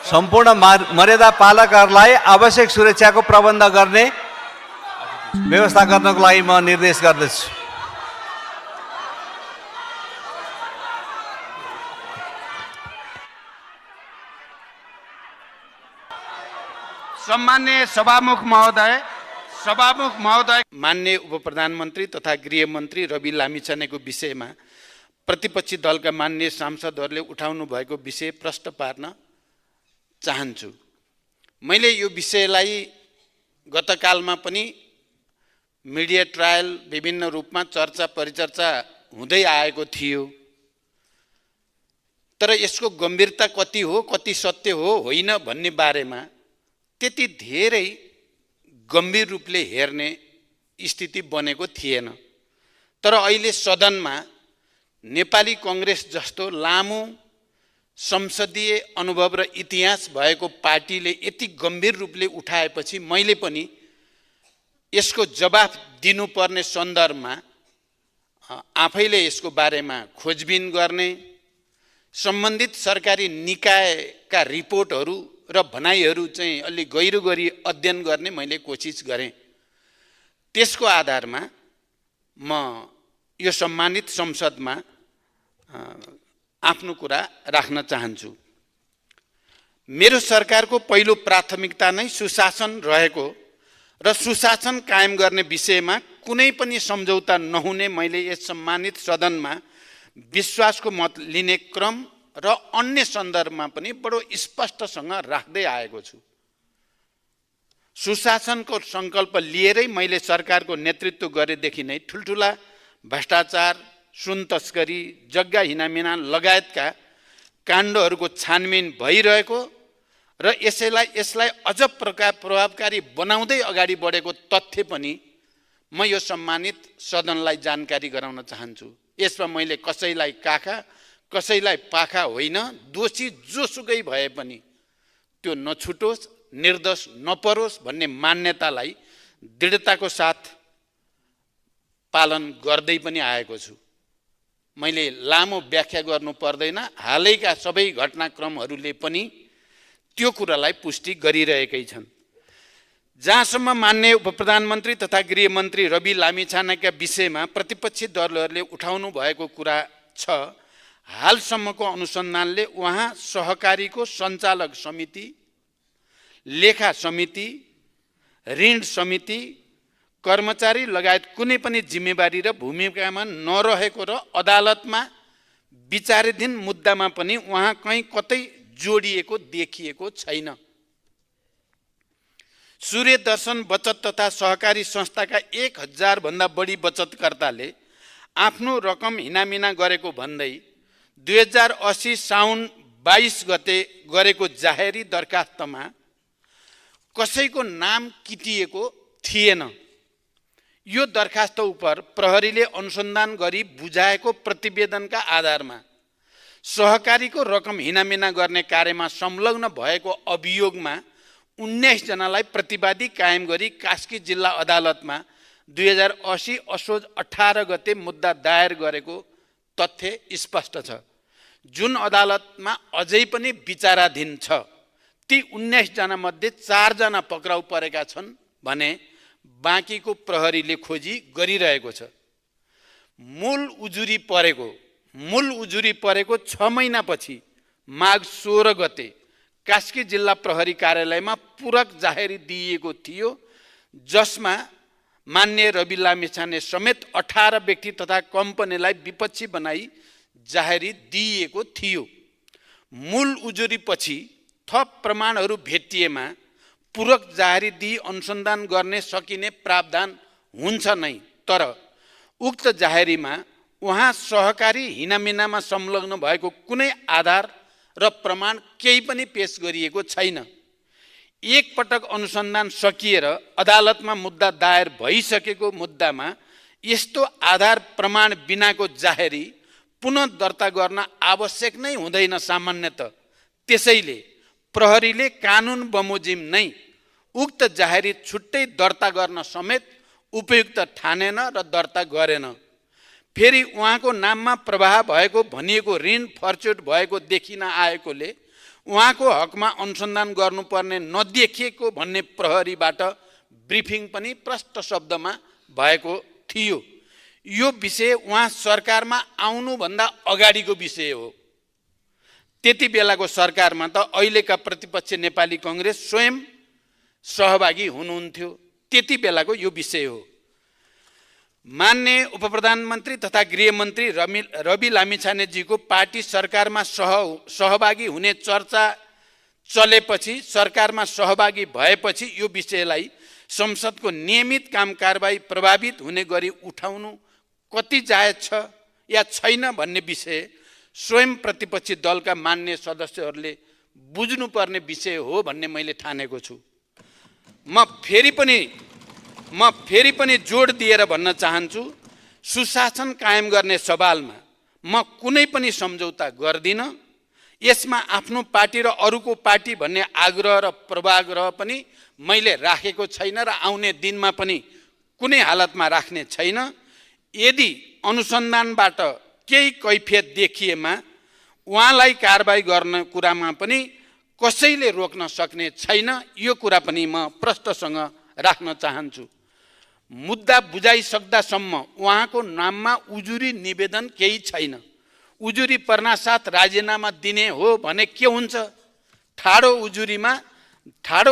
सम्पूर्ण मर्यादा पालकहरूलाई आवश्यक सुरक्षाको प्रबन्ध गर्ने व्यवस्था गर्नको लागि म निर्देश गर्दछु। सम्माननीय सभामुख महोदय, माननीय उप प्रधानमन्त्री तथा गृहमन्त्री रवि लामिछानेको विषयमा प्रतिपक्षी दलका माननीय सांसदहरूले उठाउनु भएको विषय प्रश्न पार्न चाहन्छु। मैले यो विषयलाई गतकालमा पनि मिडिया ट्रायल विभिन्न रूपमा चर्चा परिचर्चा हुँदै आएको थियो, तर यसको गम्भीरता कति हो, कति सत्य हो होइन भन्ने बारेमा त्यति धेरै गम्भीर रूपले हेर्ने स्थिति बनेको थिएन। तर अहिले सदनमा नेपाली कांग्रेस जस्तो लामो संसदीय अनुभव र इतिहास भएको पार्टीले यति गम्भीर रूपले उठाएपछि मैले पनि यसको जवाफ दिनुपर्ने सन्दर्भमा आफैले यसको बारेमा खोजबिन गर्ने, सम्बन्धित सरकारी निकायका रिपोर्टहरू र भनाइहरू चाहिँ अलि गहिरो गरी अध्ययन गर्ने मैले कोसिस गरेँ। त्यसको आधारमा म यो सम्मानित संसदमा आफ्नो कुरा राख्न चाहन्छु। मेरो सरकारको पहिलो प्राथमिकता नै सुशासन रहेको र सुशासन कायम गर्ने विषयमा कुनै पनि सम्झौता नहुने मैले यस सम्मानित सदनमा विश्वासको मत लिने क्रम र अन्य सन्दर्भमा पनि बडो स्पष्टसँग राख्दै आएको छु। सुशासनको संकल्प लिएरै मैले सरकारको नेतृत्व गरेदेखि नै ठुलठुला भ्रष्टाचार, सुन तस्करी, जग्गा हिनामिना लगायतका काण्डहरूको छानबिन भइरहेको र यसलाई अझ प्रभावकारी बनाउँदै अगाडि बढेको तथ्य पनि म यो सम्मानित सदनलाई जानकारी गराउन चाहन्छु। यसमा मैले कसैलाई काखा कसैलाई पाखा होइन, दोषी जोसुकै भए पनि त्यो नछुटोस्, निर्दोष नपरोस् भन्ने मान्यतालाई दृढताको साथ पालन गर्दै पनि आएको छु। मैले लामो व्याख्या गर्नु पर्दैन, हालैका सबै घटनाक्रमहरूले पनि त्यो कुरालाई पुष्टि गरिरहेकै छन्। जहाँसम्म माननीय उप प्रधानमन्त्री तथा गृहमन्त्री रवि लामिछानेका विषयमा प्रतिपक्षी दलहरूले उठाउनु भएको कुरा छ, हालसम्मको अनुसन्धानले उहाँ सहकारीको सञ्चालक समिति, लेखा समिति, ऋण समिति, कर्मचारी लगायत कुनै पनि जिम्मेवारी र भूमिकामा नरहेको र अदालतमा विचाराधीन मुद्दामा पनि उहाँ कहीँ कतै जोडिएको देखिएको छैन। सूर्य दर्शन बचत तथा सहकारी संस्थाका 1000 भन्दा बढी बचतकर्ताले आफ्नो रकम हिनामिना गरेको भन्दै 2080 साउन 22 गते गरेको जाहेरी दरखास्तमा कसैको नाम किटिएको थिएन। यो दरखास्त उप प्रहरीले अनुसन्धान गरी बुझाएको प्रतिवेदनका आधारमा सहकारीको रकम हिनामिना गर्ने कार्यमा संलग्न भएको अभियोगमा 19 जनालाई प्रतिवादी कायम गरी कास्की जिल्ला अदालतमा 2080 असोज 18 गते मुद्दा दायर गरेको तथ्य स्पष्ट छ, जुन अदालतमा अझै पनि विचाराधीन छ। ती 19 जना मध्ये 4 जना पक्राउ परेका छन् भने बाँकीको प्रहरीले खोजी गरिरहेको छ। मूल उजुरी परेको 6 महिनापछि माघ 16 गते कास्की जिल्ला प्रहरी कार्यालयमा पूरक जाहेरी दिइएको थियो, जसमा माननीय रवि लामिछाने समेत 18 व्यक्ति तथा कम्पनीलाई विपक्षी बनाई जाहेरी दिइएको थियो। मूल उजुरी पछि थप प्रमाणहरू भेटिएमा पूरक जाहेरी दिई अनुसन्धान गर्ने सकिने प्रावधान हुन्छ नै, तर उक्त जाहेरीमा उहाँ सहकारी हिनामिनामा संलग्न भएको कुनै आधार र प्रमाण केही पनि पेश गरिएको छैन। एक पटक अनुसन्धान सकिएर अदालतमा मुद्दा दायर भइसकेको मुद्दामा यस्तो आधार प्रमाण बिनाको जाहेरी पुनः दर्ता गर्न आवश्यक नै हुँदैन सामान्यतः। त्यसैले प्रहरीले कानुन बमोजिम नै उक्त जाहेरी छुट्टै दर्ता गर्न समेत उपयुक्त ठानेन र दर्ता गरेन। फेरि उहाँको नाममा प्रवाह भएको भनिएको ऋण फर्चुट भएको देखिन आएकोले उहाँको हकमा अनुसन्धान गर्नुपर्ने नदेखिएको भन्ने प्रहरीबाट ब्रिफिङ पनि प्रष्ट शब्दमा भएको थियो। यो विषय उहाँ सरकारमा आउनुभन्दा अगाडिको विषय हो। त्यति बेलाको सरकारमा त अहिलेका प्रतिपक्ष नेपाली कङ्ग्रेस स्वयं सहभागी हुनुहुन्थ्यो। त्यति बेलाको यो विषय हो। मान्य उपप्रधानमन्त्री तथा गृहमन्त्री रवि लामिछानेजीको पार्टी सरकारमा सहभागी हुने चर्चा चलेपछि, सरकारमा सहभागी भएपछि यो विषयलाई संसदको नियमित काम कारबाही प्रभावित हुने गरी उठाउनु कति जायज छ या छैन भन्ने विषय स्वयं प्रतिपक्षी दलका मान्य सदस्यहरूले बुझ्नुपर्ने विषय हो भन्ने मैले ठानेको छु। म फेरि पनि जोड दिएर भन्न चाहन्छु, सुशासन कायम गर्ने सवालमा म कुनै पनि सम्झौता गर्दिनँ। यसमा आफ्नो पार्टी र अरूको पार्टी भन्ने आग्रह र पूर्वाग्रह पनि मैले राखेको छैन र आउने दिनमा पनि कुनै हालतमा राख्ने छैन। यदि अनुसन्धानबाट केही कैफियत देखिएमा उहाँलाई कारबाही गर्ने कुरामा पनि कसैले रोक्न सक्ने छैन। यो कुरा पनि म प्रष्टसँग राख्न चाहन्छु। मुद्दा बुझाइसक्दासम्म उहाँको नाममा उजुरी निवेदन केही छैन। उजुरी पर्नासाथ राजीनामा दिने हो भने के हुन्छ? ठाडो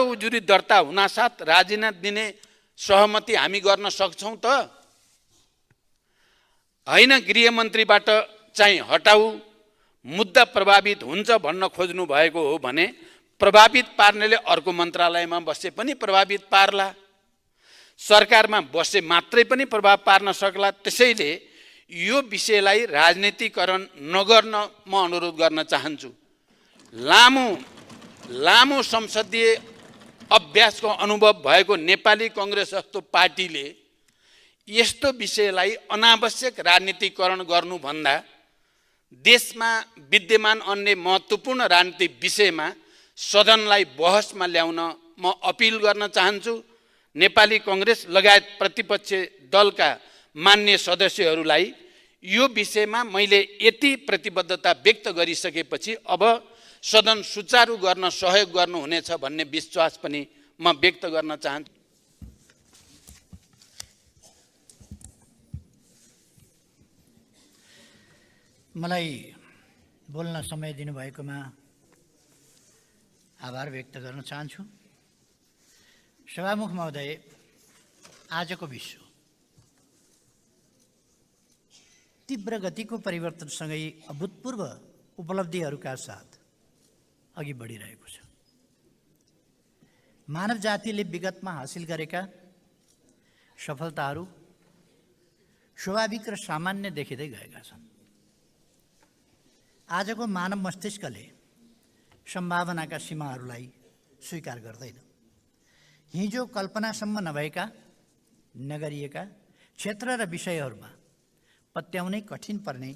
उजुरी दर्ता हुनासाथ राजीनामा दिने सहमति हामी गर्न सक्छौँ त? होइन, गृहमन्त्रीबाट चाहिँ हटाऊ, मुद्दा प्रभावित हुन्छ भन्न खोज्नु भएको हो भने प्रभावित पार्नेले अर्को मन्त्रालयमा बसे पनि प्रभावित पार्ला, सरकारमा बसे मात्रै पनि प्रभाव पार्न सक्ला। त्यसैले यो विषयलाई राजनीतिकरण नगर्न म अनुरोध गर्न चाहन्छु। लामो संसदीय अभ्यासको अनुभव भएको नेपाली कङ्ग्रेस जस्तो पार्टीले यस्तो विषयलाई अनावश्यक राजनीतिकरण गर्नुभन्दा देशमा विद्यमान अन्य महत्त्वपूर्ण राजनीतिक विषयमा सदनलाई बहसमा ल्याउन म अपिल गर्न चाहन्छु। नेपाली कङ्ग्रेस लगायत प्रतिपक्ष दलका मान्य सदस्यहरूलाई यो विषयमा मैले यति प्रतिबद्धता व्यक्त गरिसकेपछि अब सदन सुचारू गर्न सहयोग गर्नुहुनेछ भन्ने विश्वास पनि म व्यक्त गर्न चाहन्छु। मलाई बोल्न समय दिनुभएकोमा आभार व्यक्त गर्न चाहन्छु। सभामुख महोदय, आजको विश्व तीव्र गतिको परिवर्तनसँगै अभूतपूर्व उपलब्धिहरूका साथ अघि बढिरहेको छ। मानव जातिले विगतमा हासिल गरेका सफलताहरू स्वाभाविक र सामान्य देखिँदै गएका छन्। आजको मानव मस्तिष्कले सम्भावनाका सीमाहरूलाई स्वीकार गर्दैन। हिजो कल्पनासम्म नभएका, नगरिएका क्षेत्र र विषयहरूमा पत्याउनै कठिन पर्ने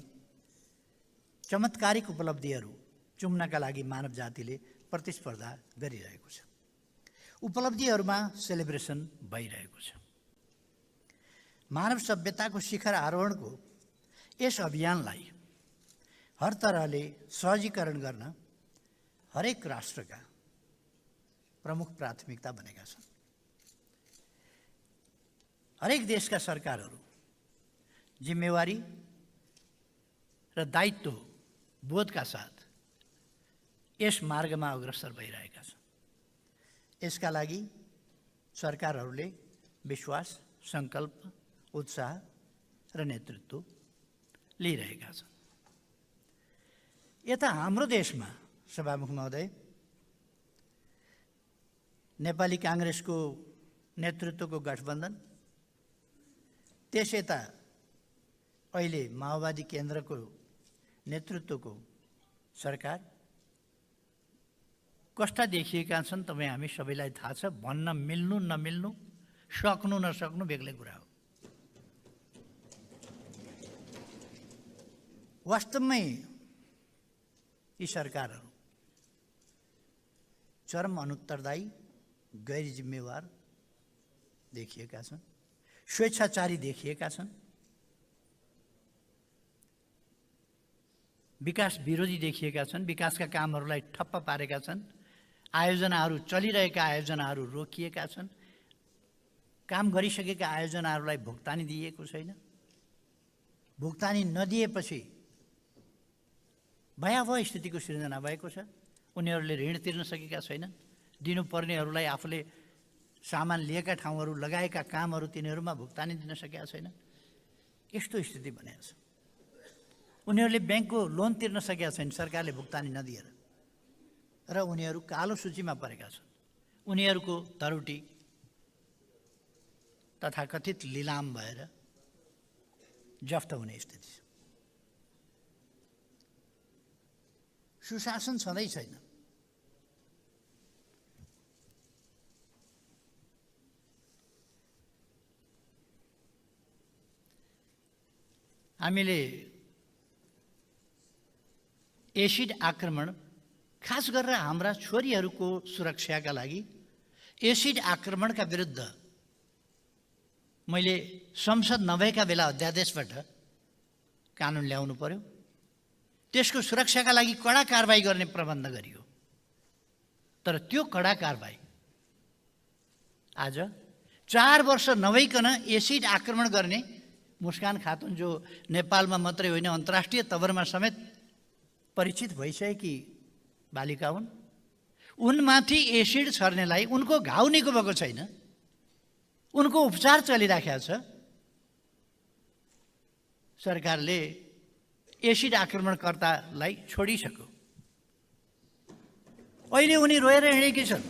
चमत्कारिक उपलब्धिहरू चुम्नका लागि मानव जातिले प्रतिस्पर्धा गरिरहेको छ। उपलब्धिहरूमा सेलिब्रेसन भइरहेको छ। मानव सभ्यताको शिखर आरोहणको यस अभियानलाई हर तरहले सहजीकरण गर्न हरेक राष्ट्रका प्रमुख प्राथमिकता बनेका छन्। हरेक देशका सरकारहरू जिम्मेवारी र दायित्व बोधका साथ यस मार्गमा अग्रसर भइरहेका छन्। यसका लागि सरकारहरूले विश्वास, सङ्कल्प, उत्साह र नेतृत्व लिइरहेका छन्। यता हाम्रो देशमा सभामुख महोदय, नेपाली काङ्ग्रेसको नेतृत्वको गठबन्धन, त्यस यता अहिले माओवादी केन्द्रको नेतृत्वको सरकार कस्ता देखिएका छन् तपाईँ हामी सबैलाई थाहा छ। भन्न मिल्नु नमिल्नु, सक्नु नसक्नु बेग्लै कुरा हो। वास्तवमै यी सरकारहरू चरम अनुत्तरदायी, गैर जिम्मेवार देखिएका छन्, स्वेच्छाचारी देखिएका छन्। विकास विरोधी देखिएका छन्, विकासका कामहरूलाई ठप्प पारेका छन्, आयोजनाहरू चलिरहेका आयोजनाहरू रोकिएका छन्, काम गरिसकेका आयोजनाहरूलाई भुक्तानी दिइएको छैन। भुक्तानी नदिएपछि भयावह स्थितिको सिर्जना भएको छ। उनीहरूले ऋण तिर्न सकेका छैनन्, दिनुपर्नेहरूलाई आफूले सामान लिएका ठाउँहरू लगाएका कामहरू तिनीहरूमा भुक्तानी दिन सकेका छैनन्। यस्तो स्थिति बनेको छ। उनीहरूले ब्याङ्कको लोन तिर्न सकेका छैन सरकारले भुक्तानी नदिएर, र उनीहरू कालो सूचीमा परेका छन्। उनीहरूको धरोटी तथाकथित लिलाम भएर जफ्त हुने स्थिति छ। सुशासन छँदै छैन। हामीले एसिड आक्रमण, खास गरेर हाम्रा छोरीहरूको सुरक्षाका लागि एसिड आक्रमणका विरुद्ध मैले संसद नभएका बेला अध्यादेशबाट कानुन ल्याउनु पर्यो। त्यसको सुरक्षाका लागि कडा कारबाही गर्ने प्रबन्ध गरियो। तर त्यो कडा कारबाही आज 4 वर्ष नभइकन एसिड आक्रमण गर्ने मुस्कान खातुन, जो नेपालमा मात्रै होइन अन्तर्राष्ट्रिय तवरमा समेत परिचित भइसकेकी बालिका हुन्, उनमाथि एसिड छर्नेलाई उनको घाउ निको भएको छैन, उनको उपचार चलिराखेको छ। सरकारले एसिड आक्रमणकर्तालाई छोडिसक्यो। अहिले उनी रोएर हिँडेकी छन्।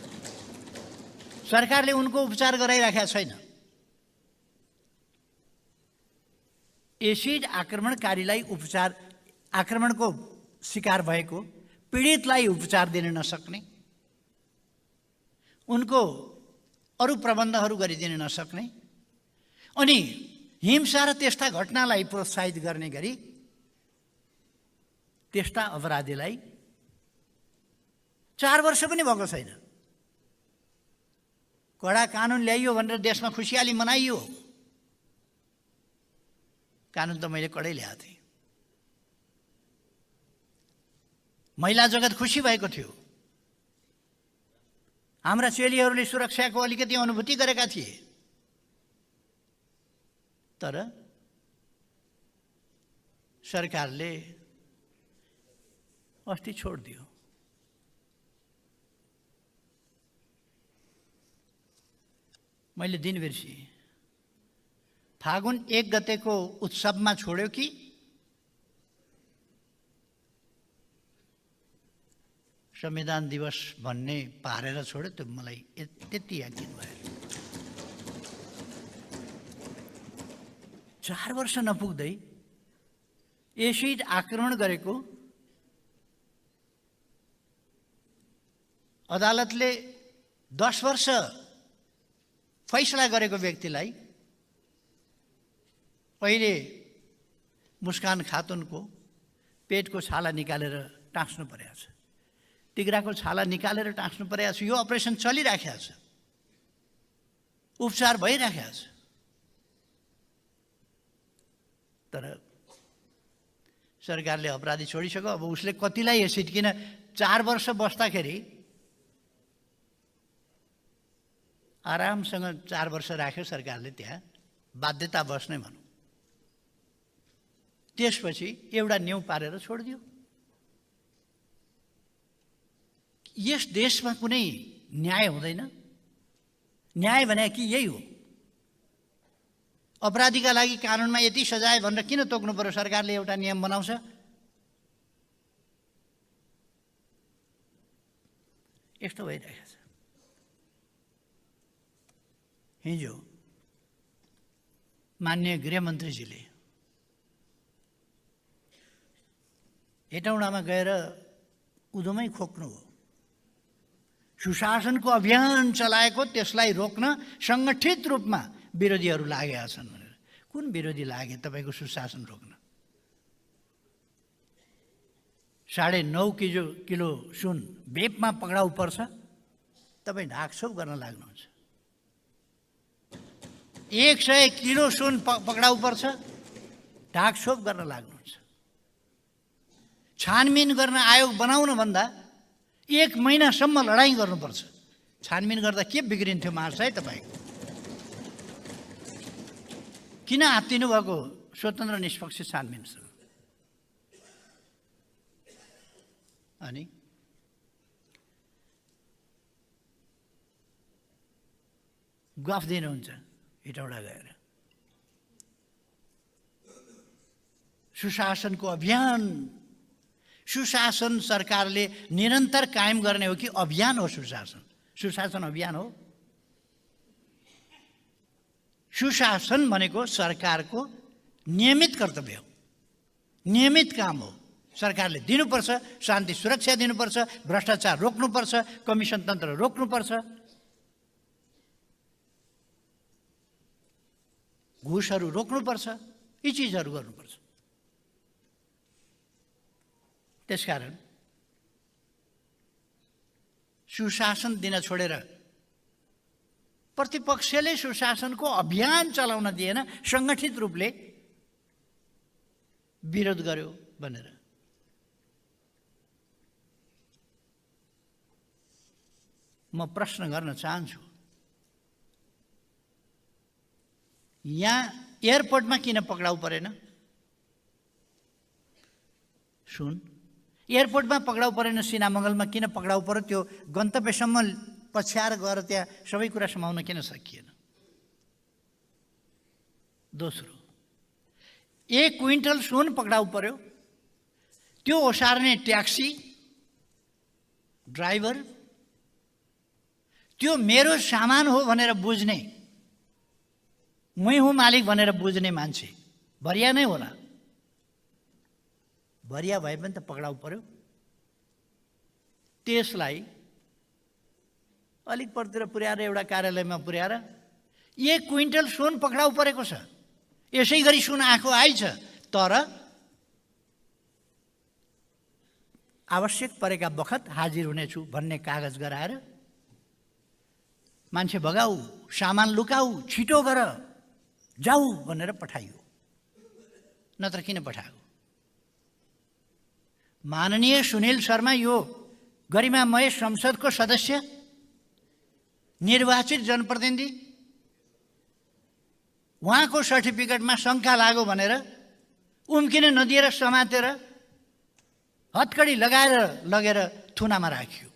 सरकारले उनको उपचार गराइराखेको छैन। एसिड आक्रमणकारीलाई उपचार, आक्रमणको शिकार भएको पीडितलाई उपचार दिन नसक्ने, उनको अरू प्रबन्धहरू गरिदिन नसक्ने, अनि हिंसा र त्यस्ता घटनालाई प्रोत्साहित गर्ने गरी त्यस्ता अपराधीलाई 4 वर्ष पनि भएको छैन। कडा कानुन ल्याइयो भनेर देशमा खुसियाली मनाइयो। कानुन त मैले कडै ल्याएको थिएँ। महिला जगत खुसी भएको थियो। हाम्रा चेलीहरूले सुरक्षाको अलिकति अनुभूति गरेका थिए। तर सरकारले अस्ति छोडिदियो। मैले दिन बिर्सिएँ। फागुन 1 गतेको उत्सवमा छोड्यो कि संविधान दिवस भन्ने पारेर छोड्यो, त्यो मलाई त्यति यकिन भयो। 4 वर्ष नपुग्दै एसिड आक्रमण गरेको अदालतले 10 वर्ष फैसला गरेको व्यक्तिलाई पहिले मुस्कान खातुनको पेटको छाला निकालेर टाँस्नु परेको छ, तिग्राको छाला निकालेर टाँस्नु परेको छ। यो अपरेसन चलिराखेको छ, उपचार भइराखेको छ। तर सरकारले अपराधी छोडिसक्यो। अब उसले कतिलाई एसिड, किन 4 वर्ष बस्दाखेरि आरामसँग 4 वर्ष राख्यो सरकारले, त्यहाँ बाध्यता बस्ने भनौँ। त्यसपछि एउटा न्यू पारेर छोडिदियो। यस देशमा कुनै न्याय हुँदैन। न्याय भने कि यही हो। अपराधीका लागि कानुनमा यति सजाय भनेर किन तोक्नु पर्यो? सरकारले एउटा नियम बनाउँछ, यस्तो भइरहेको छ। हिजो माननीय गृहमन्त्रीजीले हेटौँडामा गएर उदोमै खोक्नु हो। सुशासनको अभियान चलाएको, त्यसलाई रोक्न सङ्गठित रूपमा विरोधीहरू लागेका छन् भनेर। कुन विरोधी लागे तपाईँको सुशासन रोक्न? 9.5 किलो सुन बेपमा पक्राउ पर्छ, तपाईँ ढाकछोप गर्न लाग्नुहुन्छ। 100 किलो सुन पक्राउ पर्छ, ढाकछोप गर्न लाग्नुहुन्छ। छानबिन गर्न आयोग बनाउन भन्दा 1 महिनासम्म लडाइँ गर्नुपर्छ। छानबिन गर्दा के बिग्रिन्थ्यो मार्छ है तपाईँको? किन आत्तिनु भएको स्वतन्त्र निष्पक्ष छानबिनसँग? अनि गफ दिनुहुन्छ हेटौँडा गएर। सुशासनको अभियान, सुशासन सरकारले निरन्तर कायम गर्ने हो कि अभियान हो? सुशासन अभियान हो? सुशासन भनेको सरकारको नियमित कर्तव्य हो, नियमित काम हो। सरकारले दिनुपर्छ, शान्ति सुरक्षा दिनुपर्छ, भ्रष्टाचार रोक्नुपर्छ, कमिसन तन्त्र रोक्नुपर्छ, घुसहरू रोक्नुपर्छ, यी चिजहरू गर्नुपर्छ। त्यसकारण सुशासन दिन छोडेर प्रतिपक्षले सुशासनको अभियान चलाउन दिएन, सङ्गठित रूपले विरोध गर्यो भनेर। म प्रश्न गर्न चाहन्छु, यहाँ एयरपोर्टमा किन पक्राउ परेन? सुन, एयरपोर्टमा पक्राउ परेन, सिनामङ्गलमा किन पक्राउ पर्यो? त्यो गन्तव्यसम्म पछ्याएर गएर त्यहाँ सबै कुरा समाउन किन सकिएन? दोस्रो, 1 क्विन्टल सुन पक्राउ पर्यो, त्यो ओसार्ने ट्याक्सी ड्राइभर, त्यो मेरो सामान हो भनेर बुझ्ने, मै हुँ मालिक भनेर बुझ्ने मान्छे भरिया नै होला। भरिया भए पनि त पक्राउ पर्यो। त्यसलाई अलिक परतिर पुर्याएर एउटा कार्यालयमा पुर्याएर 1 क्विन्टल सुन पक्राउ परेको छ, यसै गरी सुन आएको आइछ, तर आवश्यक परेका बखत हाजिर हुनेछु भन्ने कागज गराएर मान्छे भगाऊ, सामान लुकाऊ, छिटो गर, जाऊ भनेर पठाइयो। नत्र किन पठायो? माननीय सुनिल शर्मा यो गरिमामय संसदको सदस्य, निर्वाचित जनप्रतिनिधि, उहाँको सर्टिफिकेटमा शङ्का लाग्यो भनेर उम्किन नदिएर समातेर हत्कडी लगाएर लगेर थुनामा राखियो।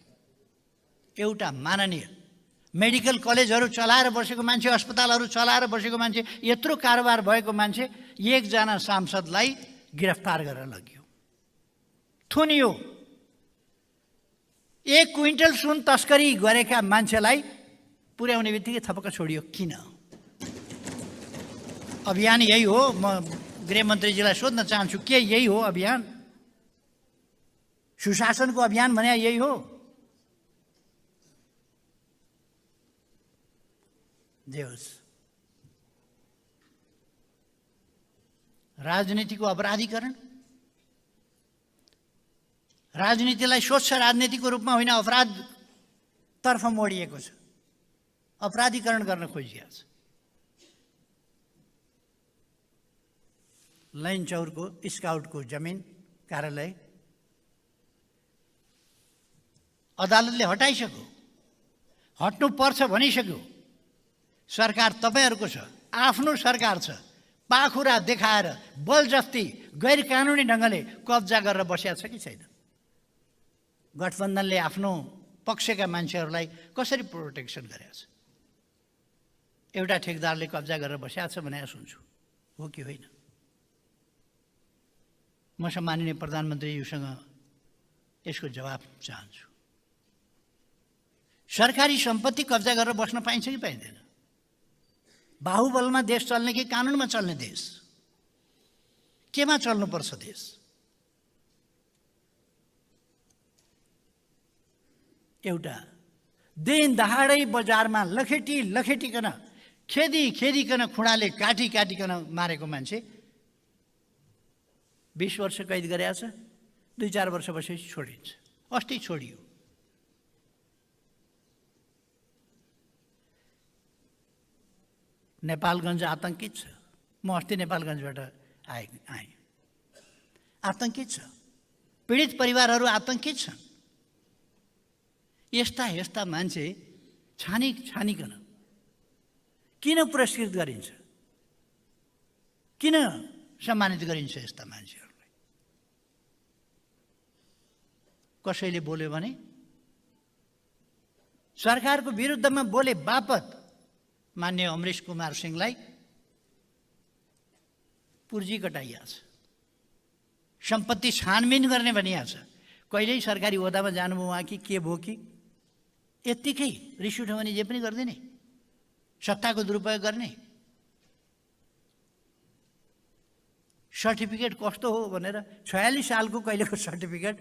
एउटा माननीय मेडिकल कलेजहरू चलाएर बसेको मान्छे, अस्पतालहरू चलाएर बसेको मान्छे, यत्रो कारोबार भएको मान्छे, 1 जना सांसदलाई गिरफ्तार गरेर लगियो, थुनियो। 1 क्विन्टल सुन तस्करी गरेका मान्छेलाई पुर्याउने बित्तिकै थपक्क छोडियो। किन? अभियान यही हो? म गृहमन्त्रीजीलाई सोध्न चाहन्छु, के यही हो अभियान? सुशासनको अभियान भने यही हो? देउस, राजनीतिको अपराधीकरण, राजनीतिलाई स्वच्छ राजनीतिको रूपमा होइन अपराधतर्फ मोडिएको छ, अपराधीकरण गर्न खोजिएको छ। लैनचौरको स्काउटको जमिन कार्यालय अदालतले हटाइसक्यो, हट्नु पर्छ भनिसक्यो। सरकार तपाईँहरूको छ, आफ्नो सरकार छ, पाखुरा देखाएर बलजफ्ती गैर कानुनी ढङ्गले कब्जा गरेर बसेको छ कि छैन? गठबन्धनले आफ्नो पक्षका मान्छेहरूलाई कसरी प्रोटेक्सन गरेको छ? एउटा ठेकदारले कब्जा गरेर बसेको छ भनेर सुन्छु, हो कि होइन? म सम्माननीय प्रधानमन्त्रीज्यूसँग यसको जवाब चाहन्छु। सरकारी सम्पत्ति कब्जा गरेर बस्न पाइन्छ कि पाइँदैन? बाहुबलमा देश चल्ने कि कानुनमा चल्ने देश? केमा चल्नुपर्छ देश? एउटा दिन दहाडै बजारमा लखेटिकन खेदिकन खुँडाले काटिकन मारेको मान्छे 20 वर्ष कैद गरेको छ, 2-4 वर्ष बसेपछि छोडिन्छ। अस्ति छोडियो। नेपालगञ्ज आतङ्कित छ। म अस्ति नेपालगञ्जबाट आएँ। आतङ्कित छ। पीडित परिवारहरू आतंकित छन्। यस्ता यस्ता मान्छे छानिकन किन पुरस्कृत गरिन्छ, किन सम्मानित गरिन्छ यस्ता मान्छेहरूलाई? कसैले बोल्यो भने सरकारको विरुद्धमा बोले बापत मान्य अमरेश कुमार सिंहलाई पुर्जी कटाइया छ, सम्पत्ति छानबिन गर्ने भनिया छ। कहिल्यै सरकारी ओहदामा जानुभयो उहाँ कि के भयो कि यत्तिकै रिस उठ्यो भने जे पनि गर्दिने, सत्ताको दुरुपयोग गर्ने। सर्टिफिकेट कस्तो हो भनेर 46 सालको कहिलेको सर्टिफिकेट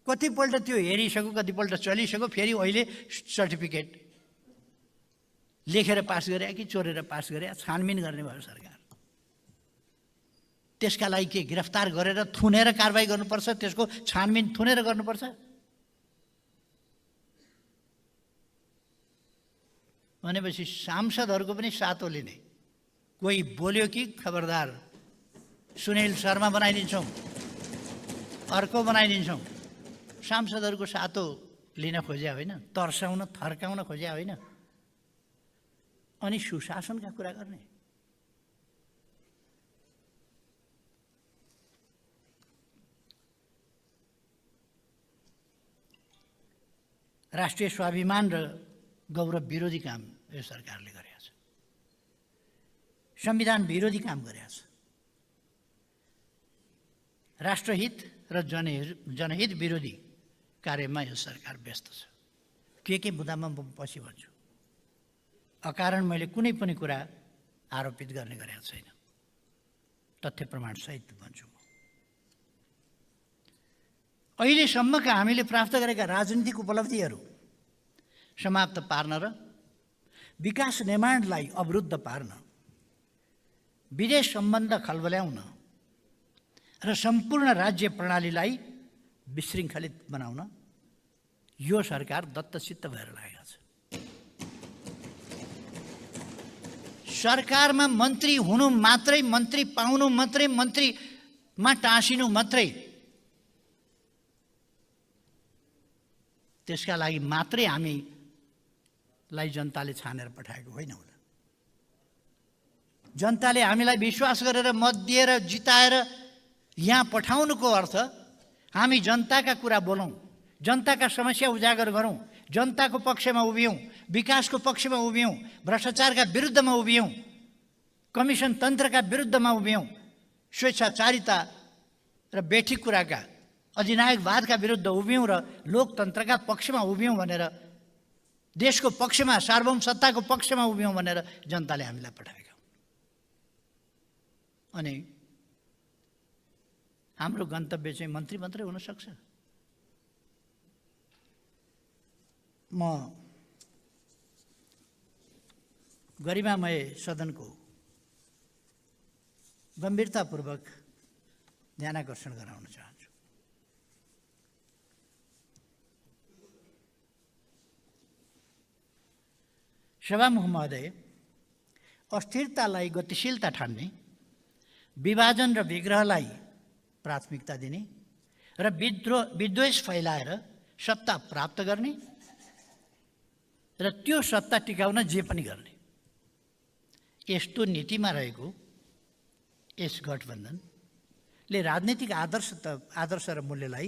कतिपल्ट त्यो हेरिसक्यो, कतिपल्ट चलिसक्यो, फेरि अहिले सर्टिफिकेट लेखेर पास गरे कि चोरेर पास गरे, छानबिन गर्ने भयो सरकार। त्यसका लागि के गिरफ्तार गरेर थुनेर कारबाही गर्नुपर्छ? त्यसको छानबिन थुनेर गर्नुपर्छ? भनेपछि सांसदहरूको पनि सातो लिने। कोही बोल्यो कि खबरदार सुनिल शर्मा बनाइदिन्छौँ, अर्को बनाइदिन्छौँ। सांसदहरूको सातो लिन खोज्या होइन, तर्साउन थर्काउन खोज्या होइन, अनि सुशासनका कुरा गर्ने। राष्ट्रिय स्वाभिमान र गौरव विरोधी काम यो सरकारले गरेको छ, संविधान विरोधी काम गरेको छ, राष्ट्रहित र जनहित विरोधी कार्यमा यो सरकार व्यस्त छ। के मुद्दामा म पछि भन्छु। अकारण मैले कुनै पनि कुरा आरोपित गर्ने गरेको छैन, तथ्य प्रमाण सहित भन्छु। म अहिलेसम्मका हामीले प्राप्त गरेका राजनीतिक उपलब्धिहरू समाप्त पार्न र विकास निर्माणलाई अवरुद्ध पार्न, विदेश सम्बन्ध खलबल्याउन र सम्पूर्ण राज्य प्रणालीलाई विशृङ्खलित बनाउन यो सरकार दत्तचित्त भएर लागेको छ। सरकारमा मन्त्री हुनु मात्रै, मन्त्री पाउनु मात्रै, मन्त्रीमा टाँसिनु मात्रै, त्यसका लागि मात्रै हामीलाई जनताले छानेर पठाएको होइन होला। जनताले हामीलाई विश्वास गरेर मत दिएर जिताएर यहाँ पठाउनुको अर्थ हामी जनताका कुरा बोलौँ, जनताका समस्या उजागर गरौँ, जनताको पक्षमा उभियौँ, विकासको पक्षमा उभियौँ, भ्रष्टाचारका विरुद्धमा उभियौँ, कमिसन तन्त्रका विरुद्धमा उभियौँ, स्वेच्छाचारिता र बेठी कुराका अधिनायकवादका विरुद्ध उभियौँ र लोकतन्त्रका पक्षमा उभियौँ भनेर, देशको पक्षमा, सार्वभौम सत्ताको पक्षमा उभियौँ भनेर जनताले हामीलाई पठाएका। अनि हाम्रो गन्तव्य चाहिँ मन्त्री मात्रै हुन सक्छ? म गरिमामय सदनको गम्भीरतापूर्वक ध्यानाकर्षण गराउन चाहन्छु। सभामुख महोदय, अस्थिरतालाई गतिशीलता ठान्ने, विभाजन र विग्रहलाई प्राथमिकता दिने र विद्वेष फैलाएर सत्ता प्राप्त गर्ने र त्यो सत्ता टिकाउन जे पनि गर्ने, यस्तो नीतिमा रहेको यस गठबन्धनले राजनीतिक आदर्श र मूल्यलाई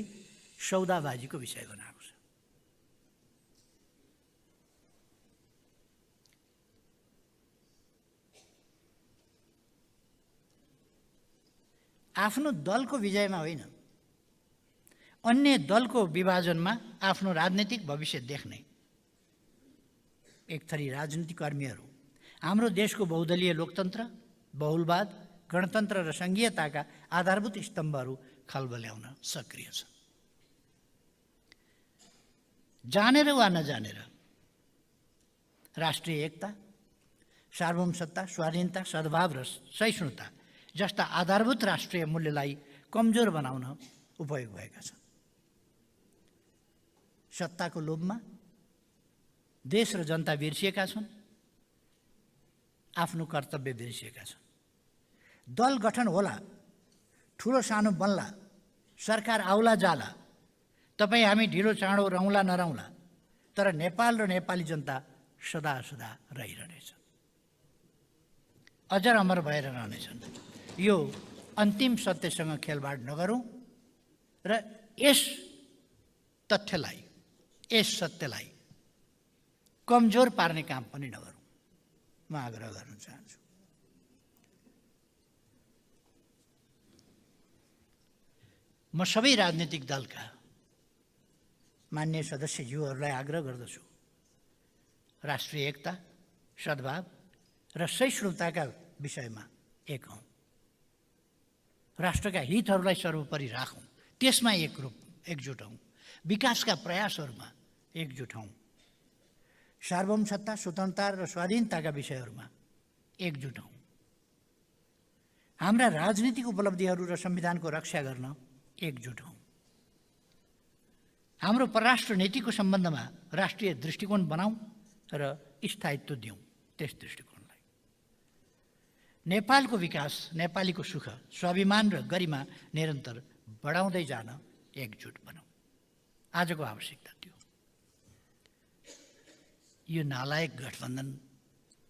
सौदाबाजीको विषय बनाएको छ। आफ्नो दलको विजयमा होइन, अन्य दलको विभाजनमा आफ्नो राजनीतिक भविष्य देख्ने एक थरी राजनीतिक कर्मीहरू हाम्रो देशको बहुदलीय लोकतन्त्र, बहुलवाद, गणतन्त्र र सङ्घीयताका आधारभूत स्तम्भहरू खलबल्याउन सक्रिय छन्। जानेर वा नजानेर राष्ट्रिय एकता, सार्वभौम सत्ता, स्वाधीनता, सद्भाव र सहिष्णुता जस्ता आधारभूत राष्ट्रिय मूल्यलाई कमजोर बनाउन उपयोग भएका छन्। सत्ताको लोभमा देश र जनता बिर्सिएका छन्, आफ्नो कर्तव्य बिर्सिएका छन्। दल गठन होला, ठुलो सानो बन्ला, सरकार आउला जाला, तपाईँ हामी ढिलो चाँडो रहौँला नरहौँला, तर नेपाल र नेपाली जनता सदा सदा रहिरहनेछ, अजर अमर भएर रहनेछन्। यो अन्तिम सत्यसँग खेलबाड नगरौँ र यस तथ्यलाई, यस सत्यलाई कमजोर पार्ने काम पनि नगरौँ, म आग्रह गर्न चाहन्छु। म सबै राजनीतिक दलका मान्य सदस्यज्यूहरूलाई आग्रह गर्दछु, राष्ट्रिय एकता, सद्भाव र सहिष्णुताका विषयमा एक हौँ, राष्ट्रका हितहरूलाई सर्वोपरि राखौँ, त्यसमा एकजुट हौँ, विकासका प्रयासहरूमा एकजुट हौँ, सार्वभौम सत्ता, स्वतन्त्रता र स्वाधीनताका विषयहरूमा एकजुट हौँ, हाम्रा राजनीतिक उपलब्धिहरू र संविधानको रक्षा गर्न एकजुट हौँ, हाम्रो परराष्ट्र नीतिको सम्बन्धमा राष्ट्रिय दृष्टिकोण बनाऊँ र स्थायित्व दिउँ त्यस दृष्टिकोणलाई, नेपालको विकास, नेपालीको सुख, स्वाभिमान र गरिमा निरन्तर बढाउँदै जान एकजुट बनाऊँ। आजको आवश्यकता त्यो। यो नालायक गठबन्धन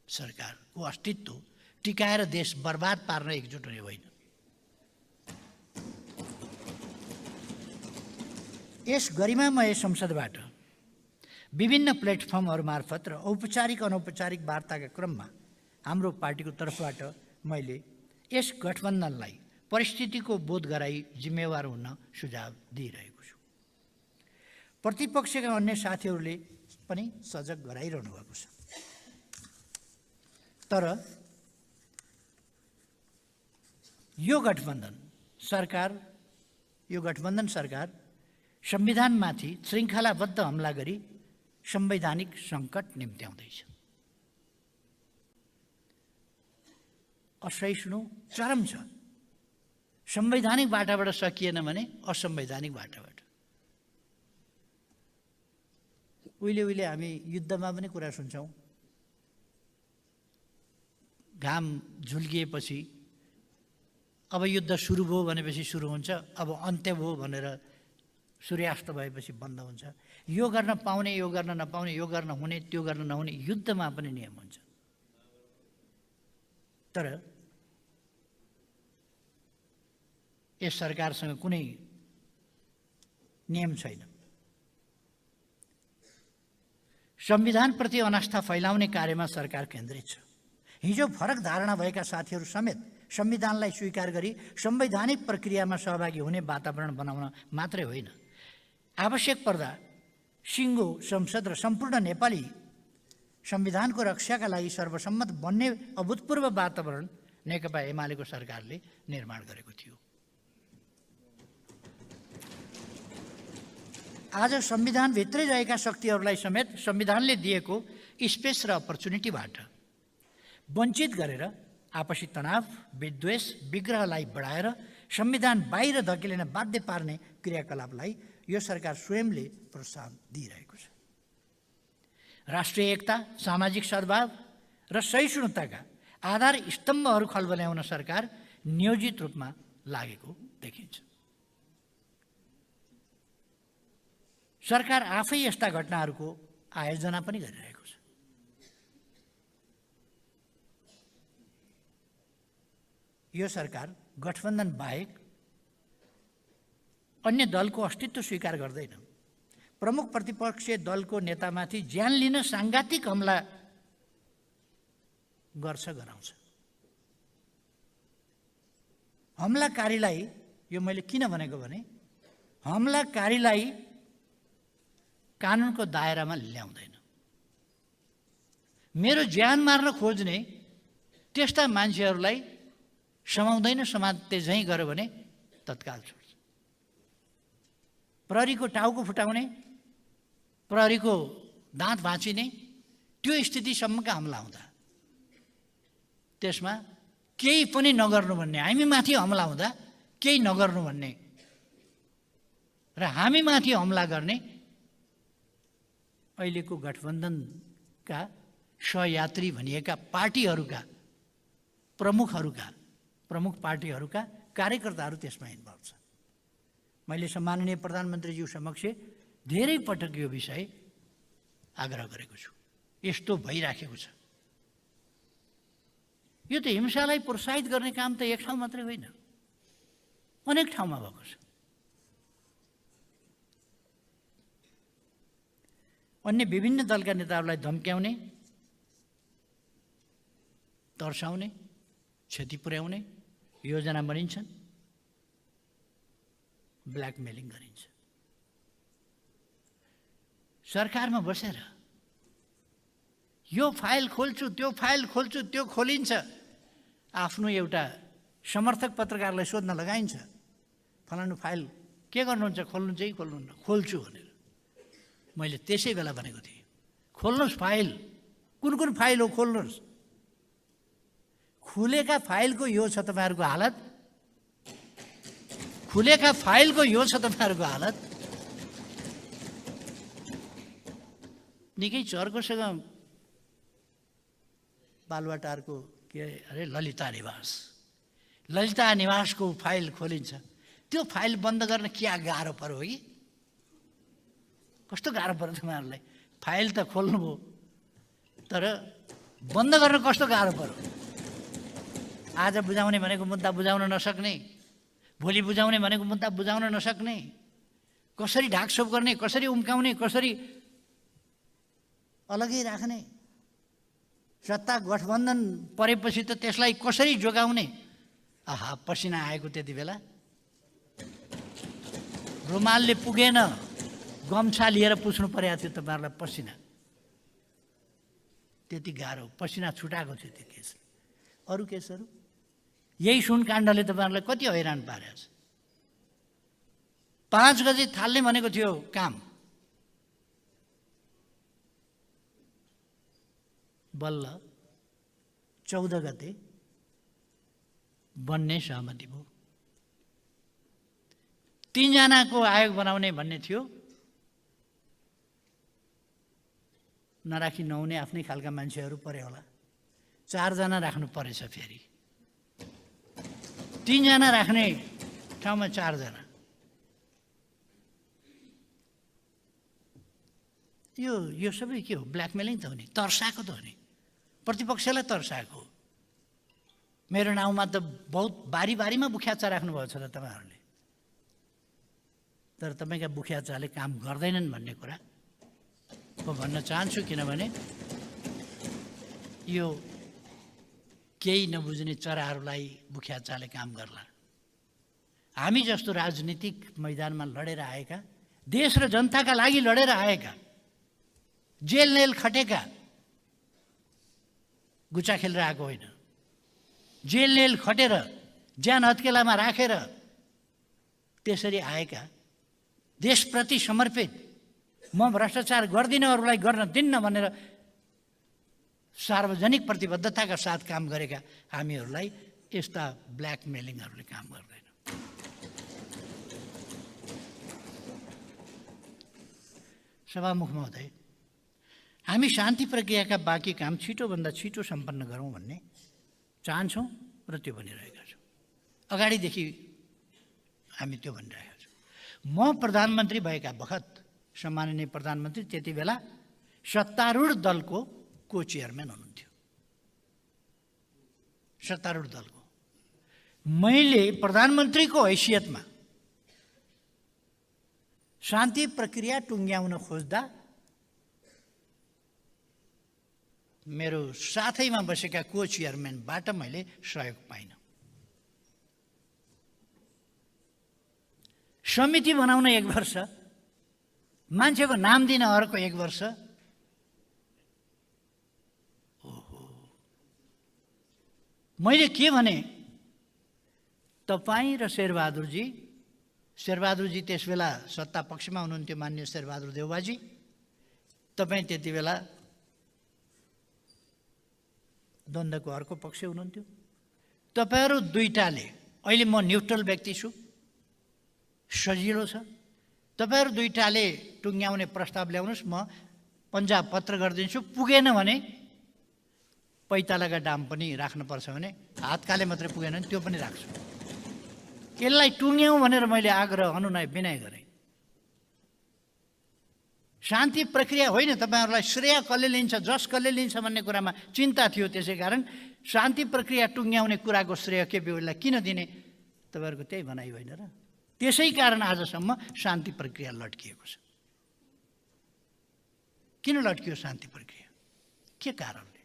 सरकारको अस्तित्व टिकाएर देश बर्बाद पार्न एकजुट हुने होइन। यस गरिमामय संसदबाट विभिन्न प्लेटफर्महरू मार्फत र औपचारिक अनौपचारिक वार्ताका क्रममा हाम्रो पार्टीको तर्फबाट मैले यस गठबन्धनलाई परिस्थितिको बोध गराई जिम्मेवार हुन सुझाव दिइरहेको छु। प्रतिपक्षका अन्य साथीहरूले पनि सजग गराइरहनु भएको छ। तर यो गठबन्धन सरकार संविधानमाथि श्रृङ्खलाबद्ध हमला गरी संवैधानिक सङ्कट निम्त्याउँदैछ। असहिष्णु चरम छ। संवैधानिक बाटाबाट सकिएन भने असंवैधानिक बाटाबाट। उहिले हामी युद्धमा पनि कुरा सुन्छौँ, घाम झुल्किएपछि अब युद्ध सुरु भयो भनेपछि सुरु हुन्छ, अब अन्त्य भयो भनेर सूर्यास्त भएपछि बन्द हुन्छ। यो गर्न पाउने, यो गर्न नपाउने, यो गर्न हुने, त्यो गर्न नहुने युद्धमा पनि नियम हुन्छ। तर यस सरकारसँग कुनै नियम छैन। संविधानप्रति अनास्था फैलाउने कार्यमा सरकार केन्द्रित छ। हिजो फरक धारणा भएका साथीहरू समेत संविधानलाई स्वीकार गरी संवैधानिक प्रक्रियामा सहभागी हुने वातावरण बनाउन मात्रै होइन, आवश्यक पर्दा सिङ्गो संसद र सम्पूर्ण नेपाली संविधानको रक्षाका लागि सर्वसम्मत बन्ने अभूतपूर्व वातावरण नेकपा एमालेको सरकारले निर्माण गरेको थियो। आज संविधानभित्रै रहेका शक्तिहरूलाई समेत संविधानले दिएको स्पेस र अपर्च्युनिटीबाट वञ्चित गरेर आपसी तनाव, विद्वेष, विग्रहलाई बढाएर संविधान बाहिर धकेलिन बाध्य पार्ने क्रियाकलापलाई यो सरकार स्वयंले प्रोत्साहन दिइरहेको छ। राष्ट्रिय एकता, सामाजिक सद्भाव र सहिष्णुताका आधार स्तम्भहरू खल्बल्याउन सरकार नियोजित रूपमा लागेको देखिन्छ। सरकार आफै यस्ता घटनाहरूको आयोजना पनि गरिरहेको छ। यो सरकार गठबन्धन बाहेक अन्य दलको अस्तित्व स्वीकार गर्दैन। प्रमुख प्रतिपक्षीय दलको नेतामाथि ज्यान लिन साङ्घातिक हमला गराउँछ। हमलाकारीलाई, यो मैले किन भनेको भने हमलाकारीलाई कानुनको दायरामा ल्याउँदैन। मेरो ज्यान मार्न खोज्ने त्यस्ता मान्छेहरूलाई समाउँदैन, समाते झैँ गर्यो भने तत्काल छोड्छ। प्रहरीको टाउको फुटाउने, प्रहरीको दाँत भाँचिने त्यो स्थितिसम्मका हमला हुँदा त्यसमा केही पनि नगर्नु भन्ने, हामी माथि हमला हुँदा केही नगर्नु भन्ने र हामी माथि हमला गर्ने अहिलेको गठबन्धनका सहयात्री भनिएका पार्टीहरूका प्रमुख पार्टीहरूका कार्यकर्ताहरू त्यसमा इन्भल्भ छ। मैले सम्माननीय प्रधानमन्त्रीज्यू समक्ष धेरै पटक यो विषय आग्रह गरेको छु। यस्तो भइराखेको छ। यो त हिंसालाई प्रोत्साहित गर्ने काम त एक ठाउँ मात्रै होइन, अनेक ठाउँमा भएको छ। अन्य विभिन्न दलका नेताहरूलाई धम्क्याउने, तर्साउने, क्षति पुर्याउने योजना बनिन्छन्, ब्ल्याकमेलिङ गरिन्छ। सरकारमा बसेर यो फाइल खोल्छु, त्यो फाइल खोल्छु, त्यो खोलिन्छ। आफ्नो एउटा समर्थक पत्रकारलाई सोध्न लगाइन्छ, फलानु फाइल के गर्नुहुन्छ, खोल्नु चाहिँ खोल्नुहुन्न, खोल्छु भनेर। मैले त्यसै बेला भनेको थिएँ, खोल्नुहोस् फाइल, कुन कुन फाइल हो खोल्नुहोस्। खुलेका फाइलको यो छ तपाईँहरूको हालत, खुलेका फाइलको यो छ तपाईँहरूको हालत। निकै चर्कोसँग बालुवाटारको के अरे ललिता निवास, ललिता निवासको फाइल खोलिन्छ। त्यो फाइल बन्द गर्न क्या गाह्रो पर्यो कि? कस्तो गाह्रो पर्यो तपाईँहरूलाई? फाइल त खोल्नुभयो, तर बन्द गर्न कस्तो गाह्रो पर्यो? आज बुझाउने भनेको मुद्दा बुझाउन नसक्ने, भोलि बुझाउने भनेको मुद्दा बुझाउन नसक्ने, कसरी ढाकछोप गर्ने, कसरी उम्काउने, कसरी अलगै राख्ने, सत्ता गठबन्धन परेपछि त त्यसलाई कसरी जोगाउने। आहा, पसिना आएको त्यति बेला, रुमालले पुगेन, गम्छा लिएर पुछ्नु परेको थियो तपाईँहरूलाई पसिना। त्यति गाह्रो पसिना छुटाएको थियो त्यो केस। अरू केसहरू यही सुनकाण्डले तपाईँहरूलाई कति हैरान पारेको छ। 5 गते थाल्ने भनेको थियो काम, बल्ल 14 गते बन्ने सहमति भयो। 3 जनाको आयोग बनाउने भन्ने थियो, नराखी नहुने आफ्नै खालका मान्छेहरू परे होला। 4 जना राख्नु परेछ फेरि। 3 जना राख्ने ठाउँमा 4 जना। यो सबै के हो? ब्ल्याकमेलिङ त हो नि, तर्साएको त हो नि, प्रतिपक्षलाई तर्साएको। मेरो नाउँमा त बहुत बारीमा बुख्याचा राख्नुभएको छ त तपाईँहरूले, तर तपाईँका बुख्याचाले काम गर्दैनन् भन्ने कुरा म भन्न चाहन्छु। किनभने यो केही नबुझ्ने चराहरूलाई बुख्याचाले काम गर्ला। हामी जस्तो राजनीतिक मैदानमा लडेर आएका, देश र जनताका लागि लडेर आएका, जेल नेल खटेका, गुच्चा खेलेर आएको होइन, जेल नेल खटेर ज्यान हत्केलामा राखेर त्यसरी आएका, देशप्रति समर्पित, म भ्रष्टाचार गर्दिनहरूलाई गर्न दिन्न भनेर सार्वजनिक प्रतिबद्धताका साथ काम गरेका हामीहरूलाई यस्ता ब्ल्याकमेलिङहरूले काम गर्दैन। सभामुख महोदय, हामी शान्ति प्रक्रियाका बाँकी काम छिटोभन्दा छिटो सम्पन्न गरौँ भन्ने चाहन्छौँ र त्यो भनिरहेका छौँ। अगाडिदेखि हामी त्यो भनिरहेका छौँ। म प्रधानमन्त्री भएका बखत सम्माननीय प्रधानमन्त्री त्यति बेला सत्तारूढ दलको को चेयरम्यान हुनुहुन्थ्यो। सत्तारूढ दलको मैले प्रधानमन्त्रीको हैसियतमा शान्ति प्रक्रिया टुङ्ग्याउन खोज्दा मेरो साथैमा बसेका को चेयरम्यानबाट मैले सहयोग पाइनँ। समिति बनाउन 1 वर्ष, मान्छेको नाम दिन अर्को 1 वर्ष। मैले के भने, तपाईँ र शेरबहादुरजी त्यसबेला सत्ता पक्षमा हुनुहुन्थ्यो, मान्य शेरबहादुर देउवाजी, तपाईँ त्यति बेला द्वन्द्वको अर्को पक्ष हुनुहुन्थ्यो। तपाईँहरू दुईटाले, अहिले म न्युट्रल व्यक्ति छु, सजिलो छ, तपाईँहरू दुईटाले टुङ्ग्याउने प्रस्ताव ल्याउनुहोस्, म पन्जाब पत्र गरिदिन्छु। पुगेन भने पैतालाका दाम पनि राख्नुपर्छ भने हातकाले मात्रै पुगेन भने त्यो पनि राख्छु। यसलाई टुङ्ग्यौँ भनेर मैले आग्रह अनुनय विनय गरेँ। शान्ति प्रक्रिया होइन, तपाईँहरूलाई श्रेय कसले लिन्छ, जस कसले लिन्छ भन्ने कुरामा चिन्ता थियो। त्यसै कारण शान्ति प्रक्रिया टुङ्ग्याउने कुराको श्रेय केपी ओलीलाई किन दिने, तपाईँहरूको त्यही भनाइ होइन र? त्यसै कारण आजसम्म शान्ति प्रक्रिया लट्किएको छ। किन लट्कियो शान्ति प्रक्रिया? के कारणले?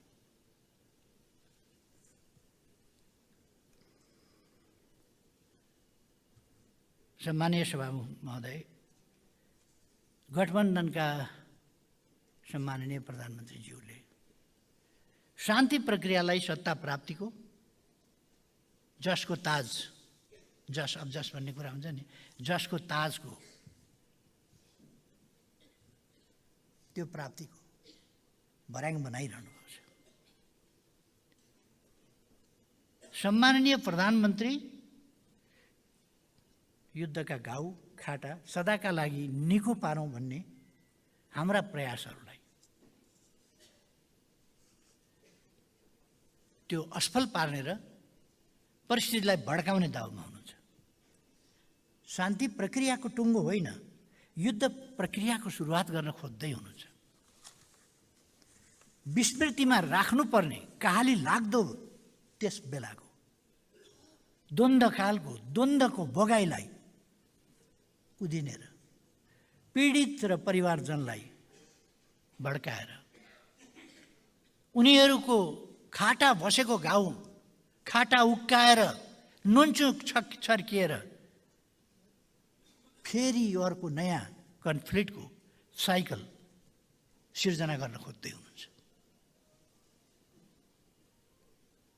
सम्मानीय सभामुख महोदय, गठबन्धनका सम्माननीय प्रधानमन्त्रीज्यूले शान्ति प्रक्रियालाई सत्ता प्राप्तिको जसको ताज, जस अब जस भन्ने कुरा हुन्छ नि, जसको ताजको त्यो प्राप्तिको भर्याङ बनाइरहनु भएको छ। सम्माननीय प्रधानमन्त्री युद्धका घाउ खाटा सदाका लागि निको पारौँ भन्ने हाम्रा प्रयासहरूलाई त्यो असफल पार्ने र परिस्थितिलाई भड्काउने दाउमा हुनुहुन्छ। शान्ति प्रक्रियाको टुङ्गो होइन, युद्ध प्रक्रियाको सुरुवात गर्न खोज्दै हुनुहुन्छ। विस्मृतिमा राख्नुपर्ने कहाली लाग्दो त्यस बेलाको द्वन्द्वकालको द्वन्द्वको बगाइलाई उदिनेर पीडित र परिवारजनलाई भड्काएर उनीहरूको खाटा बसेको घाउ खाटा उक्काएर नुनचुक छर्किएर फेरि अर्को नयाँ कन्फ्लिक्टको साइकल सिर्जना गर्न खोज्दै हुनुहुन्छ।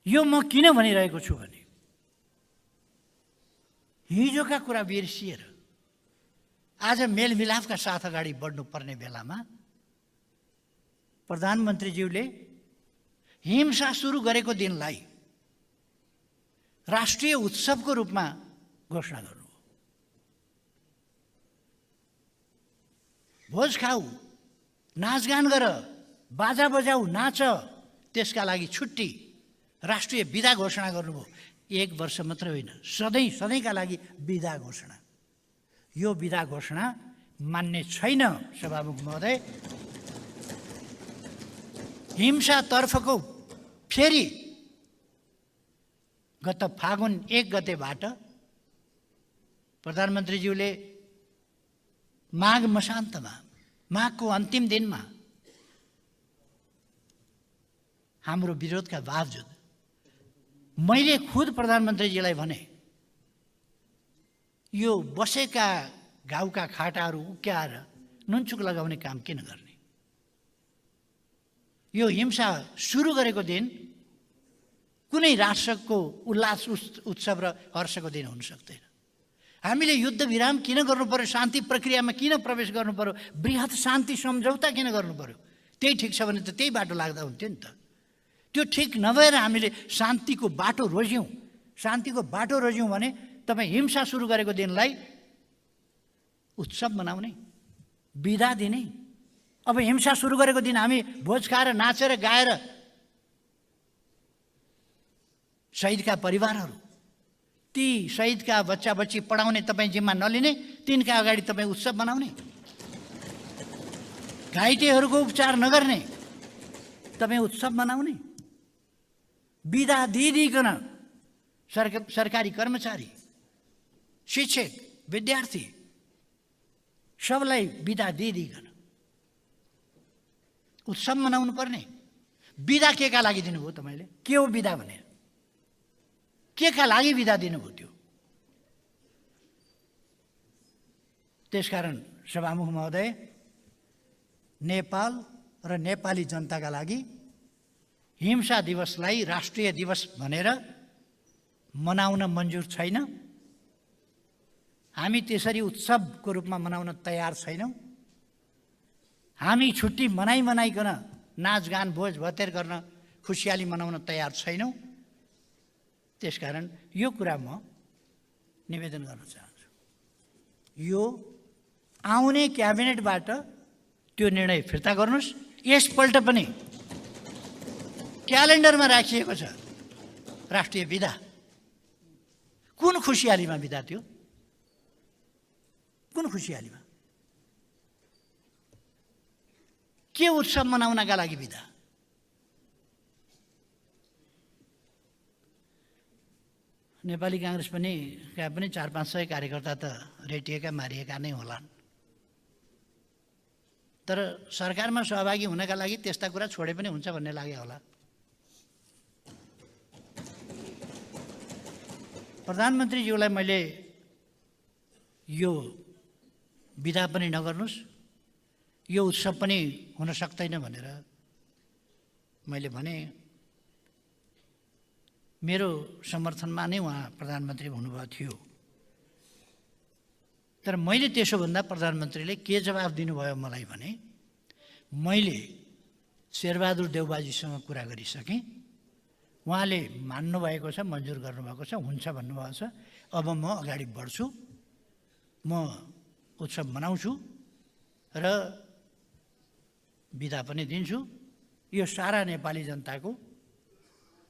यो म किन भनिरहेको छु भने हिजोका कुरा बिर्सिएर आज मेलमिलापका साथ अगाडि बढ्नुपर्ने बेलामा प्रधानमन्त्रीज्यूले हिंसा सुरु गरेको दिनलाई राष्ट्रिय उत्सवको रूपमा घोषणा गर्नुभयो। भोज खाऊ, नाचगान गर, बाजा बजाऊ, नाच, त्यसका लागि छुट्टी, राष्ट्रिय बिदा घोषणा गर्नुभयो। एक वर्ष मात्र होइन, सधैँका लागि बिदा घोषणा। यो बिदा घोषणा मान्ने छैन सभामुख महोदय। हिंसातर्फको फेरि गत फागुन 1 गतेबाट प्रधानमन्त्रीज्यूले माघ मसान्तमा, माघको अन्तिम दिनमा हाम्रो विरोधका बावजुद मैले खुद प्रधानमन्त्रीजीलाई भने यो बसेका घाउका खाटाहरू उक्याएर नुनचुक लगाउने काम किन गर्ने? यो हिंसा सुरु गरेको दिन कुनै राष्ट्रको उल्लास उत्सव र हर्षको दिन हुन सक्दैन। हामीले युद्ध विराम किन गर्नु पर्यो? शान्ति प्रक्रियामा किन प्रवेश गर्नु पर्यो? बृहत शान्ति सम्झौता किन गर्नु पर्यो? त्यही ठिक छ भने त त्यही बाटो लाग्दा हुन्थ्यो नि त। त्यो ठिक नभएर हामीले शान्तिको बाटो रोज्यौँ। शान्तिको बाटो रोज्यौँ भने तपाईँ हिंसा सुरु गरेको दिनलाई उत्सव मनाउने, बिदा दिने। अब हिंसा सुरु गरेको दिन हामी भोज खाएर नाचेर गाएर शहीदका परिवारहरू, ती शहीदका बच्चा बच्ची पढाउने तपाईँ जिम्मा नलिने, तिनका अगाडि तपाईँ उत्सव मनाउने, घाइतेहरूको उपचार नगर्ने तपाईँ उत्सव मनाउने, बिदा दिइदिइकन सरकारी कर्मचारी, शिक्षक, विद्यार्थी सबलाई बिदा दिइदिइकन उत्सव मनाउनु पर्ने। बिदा के का लागि दिनुभयो तपाईँले? के हो बिदा भने? के का लागि बिदा दिनुभयो त्यो? त्यसकारण सभामुख महोदय, नेपाल र नेपाली जनताका लागि हिंसा दिवसलाई राष्ट्रिय दिवस भनेर मनाउन मन्जुर छैन। हामी त्यसरी उत्सवको रूपमा मनाउन तयार छैनौँ। हामी छुट्टी मनाइकन नाचगान भोज भतेर गर्न खुसियाली मनाउन तयार छैनौँ। त्यसकारण यो कुरा म निवेदन गर्न चाहन्छु, यो आउने क्याबिनेटबाट त्यो निर्णय फिर्ता गर्नुहोस्। यसपल्ट पनि क्यालेन्डरमा राखिएको छ राष्ट्रिय बिदा। कुन खुसियालीमा बिदा थियो? कुन खुसियालीमा? के उत्सव मनाउनका लागि बिदा? नेपाली काङ्ग्रेस पनि 400-500 कार्यकर्ता त रेटिएका मारिएका नै होलान्, तर सरकारमा सहभागी हुनका लागि त्यस्ता कुरा छोडे पनि हुन्छ भन्ने लाग्यो होला। प्रधानमन्त्रीज्यूलाई मैले यो बिदा पनि नगर्नुहोस्, यो उत्सव पनि हुन सक्दैन भनेर मैले भने। मेरो समर्थनमा नै उहाँ प्रधानमन्त्री हुनुभएको थियो, तर मैले त्यसो भन्दा प्रधानमन्त्रीले के जवाफ दिनुभयो मलाई भने, मैले शेरबहादुर देउबाजीसँग कुरा गरिसकेँ, उहाँले मान्नुभएको छ, मन्जुर गर्नुभएको छ, हुन्छ भन्नुभएको छ। अब म अगाडि बढ्छु, म उत्सव मनाउँछु र बिदा पनि दिन्छु। यो सारा नेपाली जनताको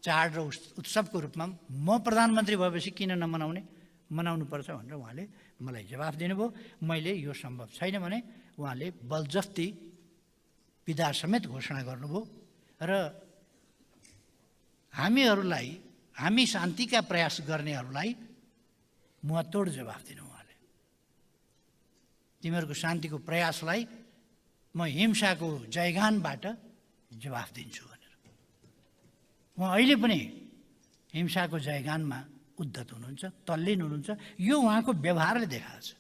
चाड र उत्सवको रूपमा म प्रधानमन्त्री भएपछि किन नमनाउने, मनाउनुपर्छ भनेर उहाँले मलाई जवाफ दिनुभयो। मैले यो सम्भव छैन भने उहाँले बलजफ्ती बिदा समेत घोषणा गर्नुभयो र हामी शान्तिका प्रयास गर्नेहरूलाई मुहतोड जवाफ दिनु। उहाँले तिमीहरूको शान्तिको प्रयासलाई म हिंसाको जयगानबाट जवाफ दिन्छु भनेर उहाँ अहिले पनि हिंसाको जयगानमा उद्धत हुनुहुन्छ, तल्लीन हुनुहुन्छ। यो उहाँको व्यवहारले देखाएको छ।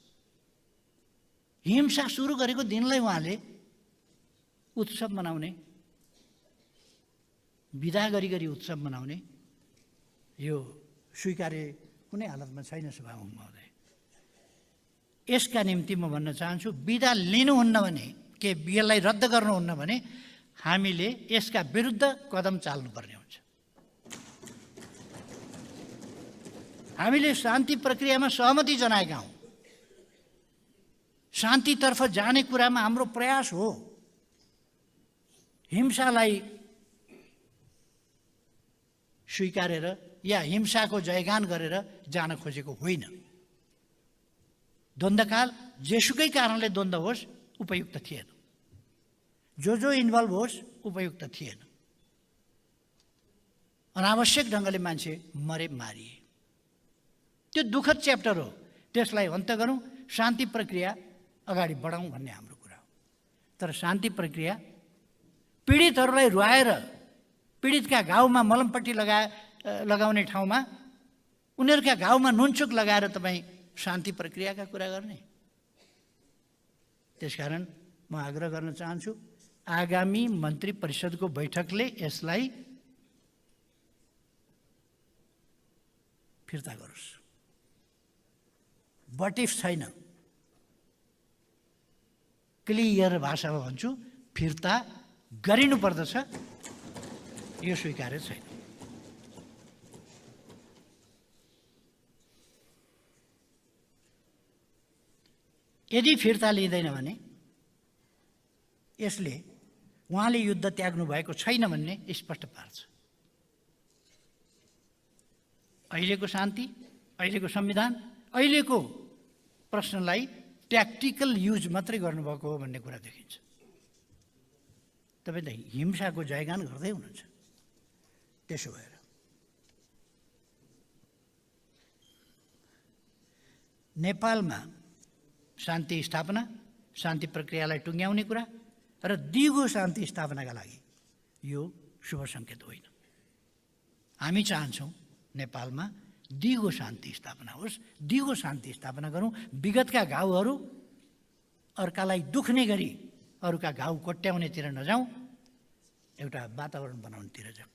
हिंसा सुरु गरेको दिनलाई उहाँले उत्सव मनाउने, बिदा गरी उत्सव मनाउने, यो स्वीकार्य कुनै हालतमा छैन सभामुख महोदय। यसका निम्ति म भन्न चाहन्छु, बिदा लिनुहुन्न भने, के यसलाई रद्द गर्नुहुन्न भने हामीले यसका विरुद्ध कदम चाल्नुपर्ने हुन्छ। हामीले शान्ति प्रक्रियामा सहमति जनाएका हौँ। शान्तितर्फ जाने कुरामा हाम्रो प्रयास हो। हिंसालाई स्वीकारेर या हिंसाको जयगान गरेर जान खोजेको होइन। द्वन्द्वकाल जेसुकै कारणले द्वन्द्व होस् उपयुक्त थिएन, जो इन्भल्भ होस् उपयुक्त थिएन। अनावश्यक ढङ्गले मान्छे मरे, मारिए। त्यो दुःखद च्याप्टर हो, त्यसलाई अन्त गरौँ, शान्ति प्रक्रिया अगाडि बढाउँ भन्ने हाम्रो कुरा हो। तर शान्ति प्रक्रिया पीडितहरूलाई रुवाएर पीडितका घाउमा मलमपट्टी लगाउने ठाउँमा उनीहरूका घाउमा नुनचुक लगाएर तपाईँ शान्ति प्रक्रियाका कुरा गर्ने। त्यसकारण म आग्रह गर्न चाहन्छु, आगामी मन्त्री परिषदको बैठकले यसलाई फिर्ता गरोस्। बटिफ छैन, क्लियर भाषामा भन्छु, फिर्ता गरिनुपर्दछ। यो स्वीकार्य छैन। यदि फिर्ता लिँदैन भने यसले उहाँले युद्ध त्याग्नु भएको छैन भन्ने स्पष्ट पार्छ। अहिलेको शान्ति, अहिलेको संविधान, अहिलेको प्रश्नलाई ट्याक्टिकल युज मात्रै गर्नुभएको हो भन्ने कुरा देखिन्छ। तपाईँ त हिंसाको जयगान गर्दै हुनुहुन्छ। त्यसो भएर नेपालमा शान्ति स्थापना, शान्ति प्रक्रियालाई टुङ्ग्याउने कुरा र दिगो शान्ति स्थापनाका लागि यो शुभ सङ्केत होइन। हामी चाहन्छौँ नेपालमा दिगो शान्ति स्थापना होस्, दिगो शान्ति स्थापना गरौँ। विगतका घाउहरू अर्कालाई दुख्ने गरी अरूका घाउ कोट्याउनेतिर नजाउँ, एउटा वातावरण बनाउनेतिर जाउँ।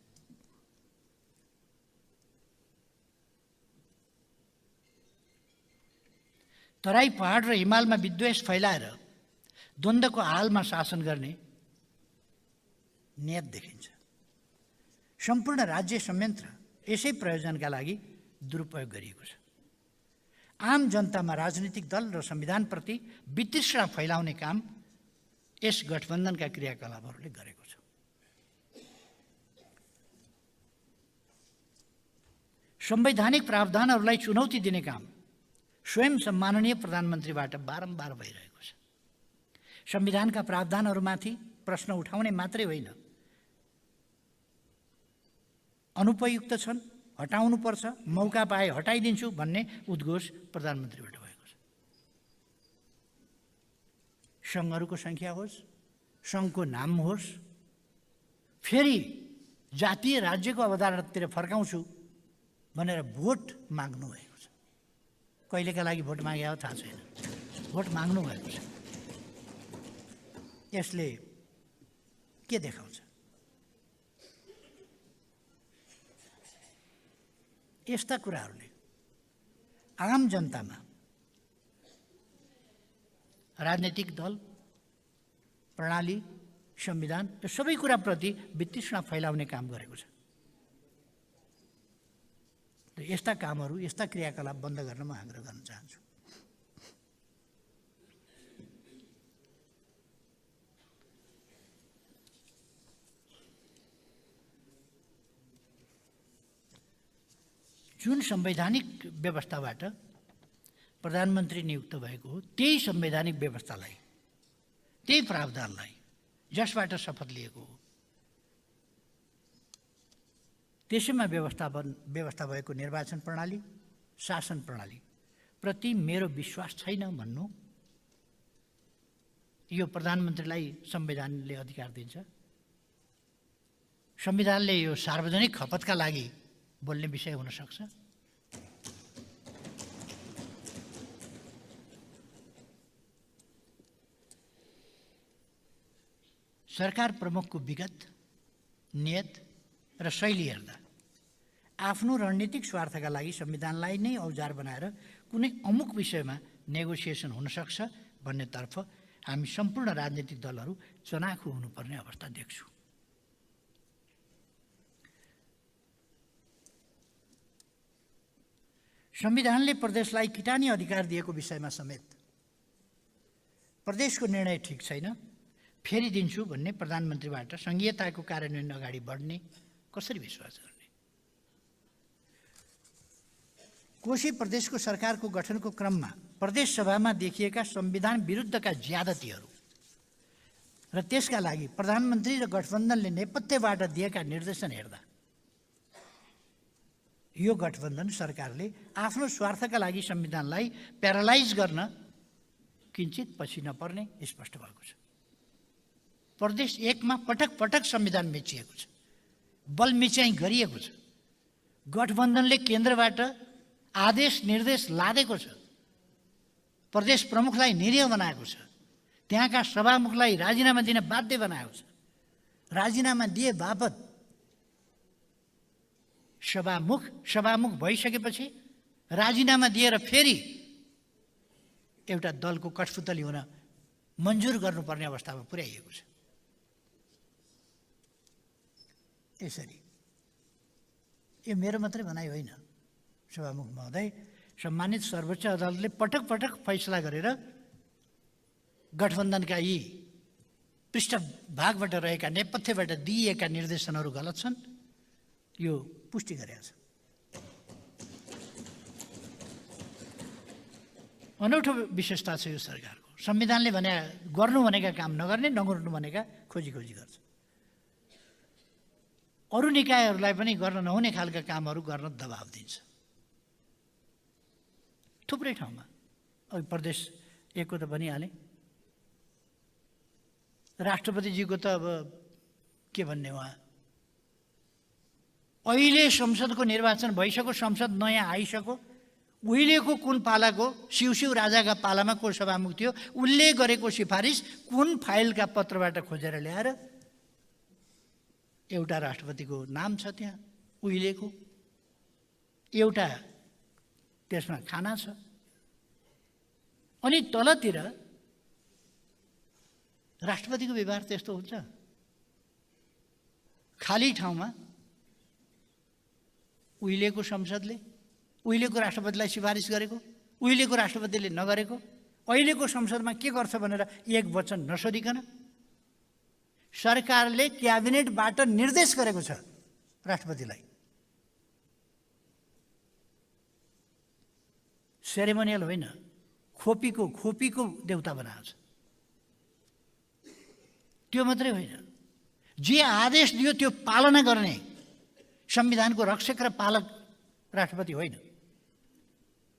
तराई पहाड र हिमालमा विद्वेष फैलाएर द्वन्द्वको हालमा शासन गर्ने नियत देखिन्छ। सम्पूर्ण राज्य संयन्त्र यसै प्रयोजनका लागि दुरुपयोग गरिएको छ। आम जनतामा राजनीतिक दल र संविधानप्रति वितृष्णा फैलाउने काम यस गठबन्धनका क्रियाकलापहरूले गरेको छ। संवैधानिक प्रावधानहरूलाई चुनौती दिने काम स्वयं सम्माननीय प्रधानमन्त्रीबाट बारम्बार भइरहेको छ। संविधानका प्रावधानहरूमाथि प्रश्न उठाउने मात्रै होइन, अनुपयुक्त छन्, हटाउनुपर्छ, मौका पाए हटाइदिन्छु भन्ने उद्घोष प्रधानमन्त्रीबाट भएको छ। सङ्घहरूको सङ्ख्या होस्, सङ्घको नाम होस्, फेरि जातीय राज्यको अवधारणातिर फर्काउँछु भनेर भोट माग्नु भएको छ। कहिलेका लागि भोट मागे हो थाहा छैन, भोट माग्नु भएको छ। यसले के देखाउँछ? यस्ता कुराहरूले आम जनतामा राजनीतिक दल, प्रणाली, संविधान यो सबै कुराप्रति वितृष्णा फैलाउने काम गरेको छ। र यस्ता कामहरू, यस्ता क्रियाकलाप बन्द गर्न म आग्रह गर्न चाहन्छु। जुन संवैधानिक व्यवस्थाबाट प्रधानमन्त्री नियुक्त भएको हो, त्यही संवैधानिक व्यवस्थालाई, त्यही प्रावधानलाई जसबाट शपथ लिएको हो, त्यसैमा व्यवस्था भएको निर्वाचन प्रणाली, शासन प्रणाली प्रति मेरो विश्वास छैन भन्नु, यो प्रधानमन्त्रीलाई संविधानले अधिकार दिन्छ। संविधानले यो सार्वजनिक खपतका लागि बोल्ने विषय हुन सक्छ। सरकार प्रमुखको विगत, नियत र शैली हेर्दा आफ्नो रणनीतिक स्वार्थका लागि संविधानलाई नै औजार बनाएर कुनै अमुक विषयमा नेगोसिएसन हुन सक्छ भन्नेतर्फ हामी सम्पूर्ण राजनीतिक दलहरू चनाखु हुनुपर्ने अवस्था देख्छु। संविधानले प्रदेशलाई किटानी अधिकार दिएको विषयमा समेत प्रदेशको निर्णय ठिक छैन, फेरि दिन्छु भन्ने प्रधानमन्त्रीबाट संघीयताको कार्यान्वयन अगाडि बढ्ने कसरी विश्वास गर्ने? कोशी प्रदेशको सरकारको गठनको क्रममा प्रदेश सभामा देखिएका संविधान विरुद्धका ज्यादतीहरू र त्यसका लागि प्रधानमन्त्री र गठबन्धनले नेपथ्यबाट दिएका निर्देशन हेर्दा यो गठबन्धन सरकारले आफ्नो स्वार्थका लागि संविधानलाई प्यारालाइज गर्न किञ्चित पछि नपर्ने स्पष्ट भएको छ। प्रदेश एकमा पटक पटक संविधान मिचिएको छ, बल मिच्याइ गरिएको छ। गठबन्धनले केन्द्रबाट आदेश निर्देश लादेको छ, प्रदेश प्रमुखलाई निरीह बनाएको छ, त्यहाँका सभामुखलाई राजीनामा दिन बाध्य बनाएको छ। राजीनामा दिए बापत सभामुख भइसकेपछि राजीनामा दिएर फेरि एउटा दलको कठपुतली हुन मन्जुर गर्नुपर्ने अवस्थामा पुर्याइएको छ। यसरी यो मेरो मात्रै भनाइ होइन, सभामुख महोदय, सम्मानित सर्वोच्च अदालतले पटक पटक फैसला गरेर गठबन्धनका यी पृष्ठभागबाट रहेका नेपथ्यबाट दिइएका निर्देशनहरू गलत छन्, यो पुष्टि गरेको छ। अनौठो विशेषता छ यो सरकारको। संविधानले गर्नु भनेका काम नगर्ने, नगर्नु भनेका खोजी गर्छ। अरू निकायहरूलाई पनि गर्न नहुने खालका कामहरू गर्न दबाब दिन्छ थुप्रै ठाउँमा। अब प्रदेश एकको त भनिहालेँ, राष्ट्रपतिजीको त अब के भन्ने, उहाँ अहिले संसदको निर्वाचन भइसक्यो, संसद नयाँ आइसक्यो, उहिलेको कुन पालाको शिवशिव राजाका पालामा को सभामुख थियो, उसले गरेको सिफारिस कुन फाइलका पत्रबाट खोजेर ल्याएर एउटा राष्ट्रपतिको नाम छ त्यहाँ उहिलेको, एउटा त्यसमा खाना छ, अनि तलतिर राष्ट्रपतिको व्यवहार त्यस्तो हुन्छ। खाली ठाउँमा उहिलेको संसदले उहिलेको राष्ट्रपतिलाई सिफारिस गरेको, उहिलेको राष्ट्रपतिले नगरेको, अहिलेको संसदमा के गर्छ भनेर एक वचन नसोधिकन सरकारले क्याबिनेटबाट निर्देश गरेको छ राष्ट्रपतिलाई सेरेमोनियल होइन, खोपीको देउता बनाएको छ। त्यो मात्रै होइन, जे आदेश दियो त्यो पालना गर्ने संविधानको रक्षक र पालक राष्ट्रपति होइन,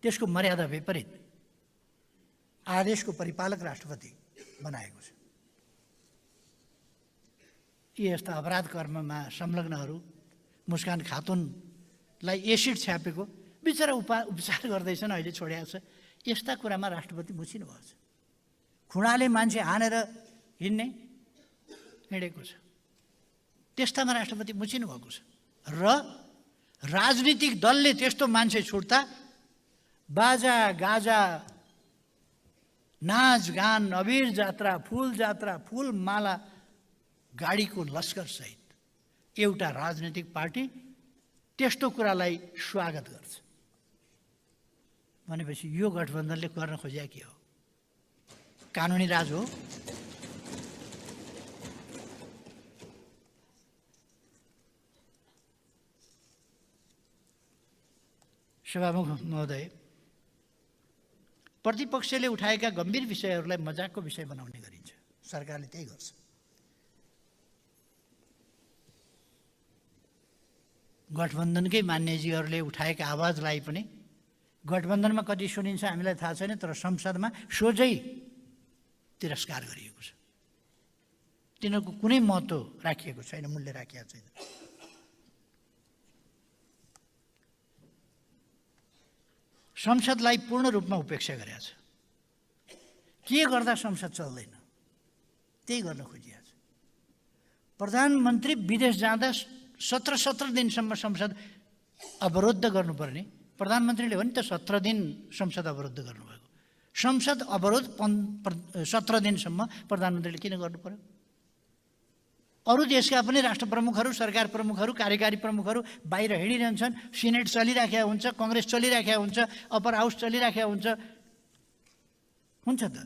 त्यसको मर्यादा विपरीत आदेशको परिपालक राष्ट्रपति बनाएको छ। यी यस्ता अपराध कर्ममा संलग्नहरू, मुस्कान खातुनलाई एसिड छ्यापेको बिचरा उपचार गर्दैछन्, अहिले छोडेको छ। यस्ता कुरामा राष्ट्रपति मुछिनु भएको छ। खुँडाले मान्छे हानेर हिँडेको छ, त्यस्तामा राष्ट्रपति मुछिनु भएको छ। र राजनीतिक दलले त्यस्तो मान्छे छुट्दा बाजा गाजा, नाचगान, अबिर जात्रा, फुल माला, गाडीको लस्कर सहित एउटा राजनीतिक पार्टी त्यस्तो कुरालाई स्वागत गर्छ भनेपछि यो गठबन्धनले गर्न खोजेको के हो? कानुनी राज हो? सभामुख महोदय, प्रतिपक्षले उठाएका गम्भीर विषयहरूलाई मजाकको विषय बनाउने गरिन्छ। सरकारले त्यही गर्छ। गठबन्धनकै मान्यजीहरूले उठाएका आवाजलाई पनि गठबन्धनमा कति सुनिन्छ हामीलाई थाहा छैन, तर संसदमा सोझै तिरस्कार गरिएको छ। तिनीहरूको कुनै महत्त्व राखिएको छैन, मूल्य राखिएको छैन। संसदलाई पूर्ण रूपमा उपेक्षा गरेको छ। के गर्दा संसद चल्दैन त्यही गर्न खोजिएको छ। प्रधानमन्त्री विदेश जाँदा 17 दिनसम्म संसद अवरुद्ध गर्नुपर्ने, प्रधानमन्त्रीले हो नि त 17 दिन संसद अवरुद्ध गर्नुभएको। संसद अवरोध 17 दिनसम्म प्रधानमन्त्रीले किन गर्नु पर्यो? अरू देशका पनि राष्ट्र प्रमुखहरू, सरकार प्रमुखहरू, कार्यकारी प्रमुखहरू बाहिर हिँडिरहन्छन्। सिनेट चलिराखेको हुन्छ, कङ्ग्रेस चलिराखेको हुन्छ, अप्पर हाउस चलिराखेको हुन्छ त।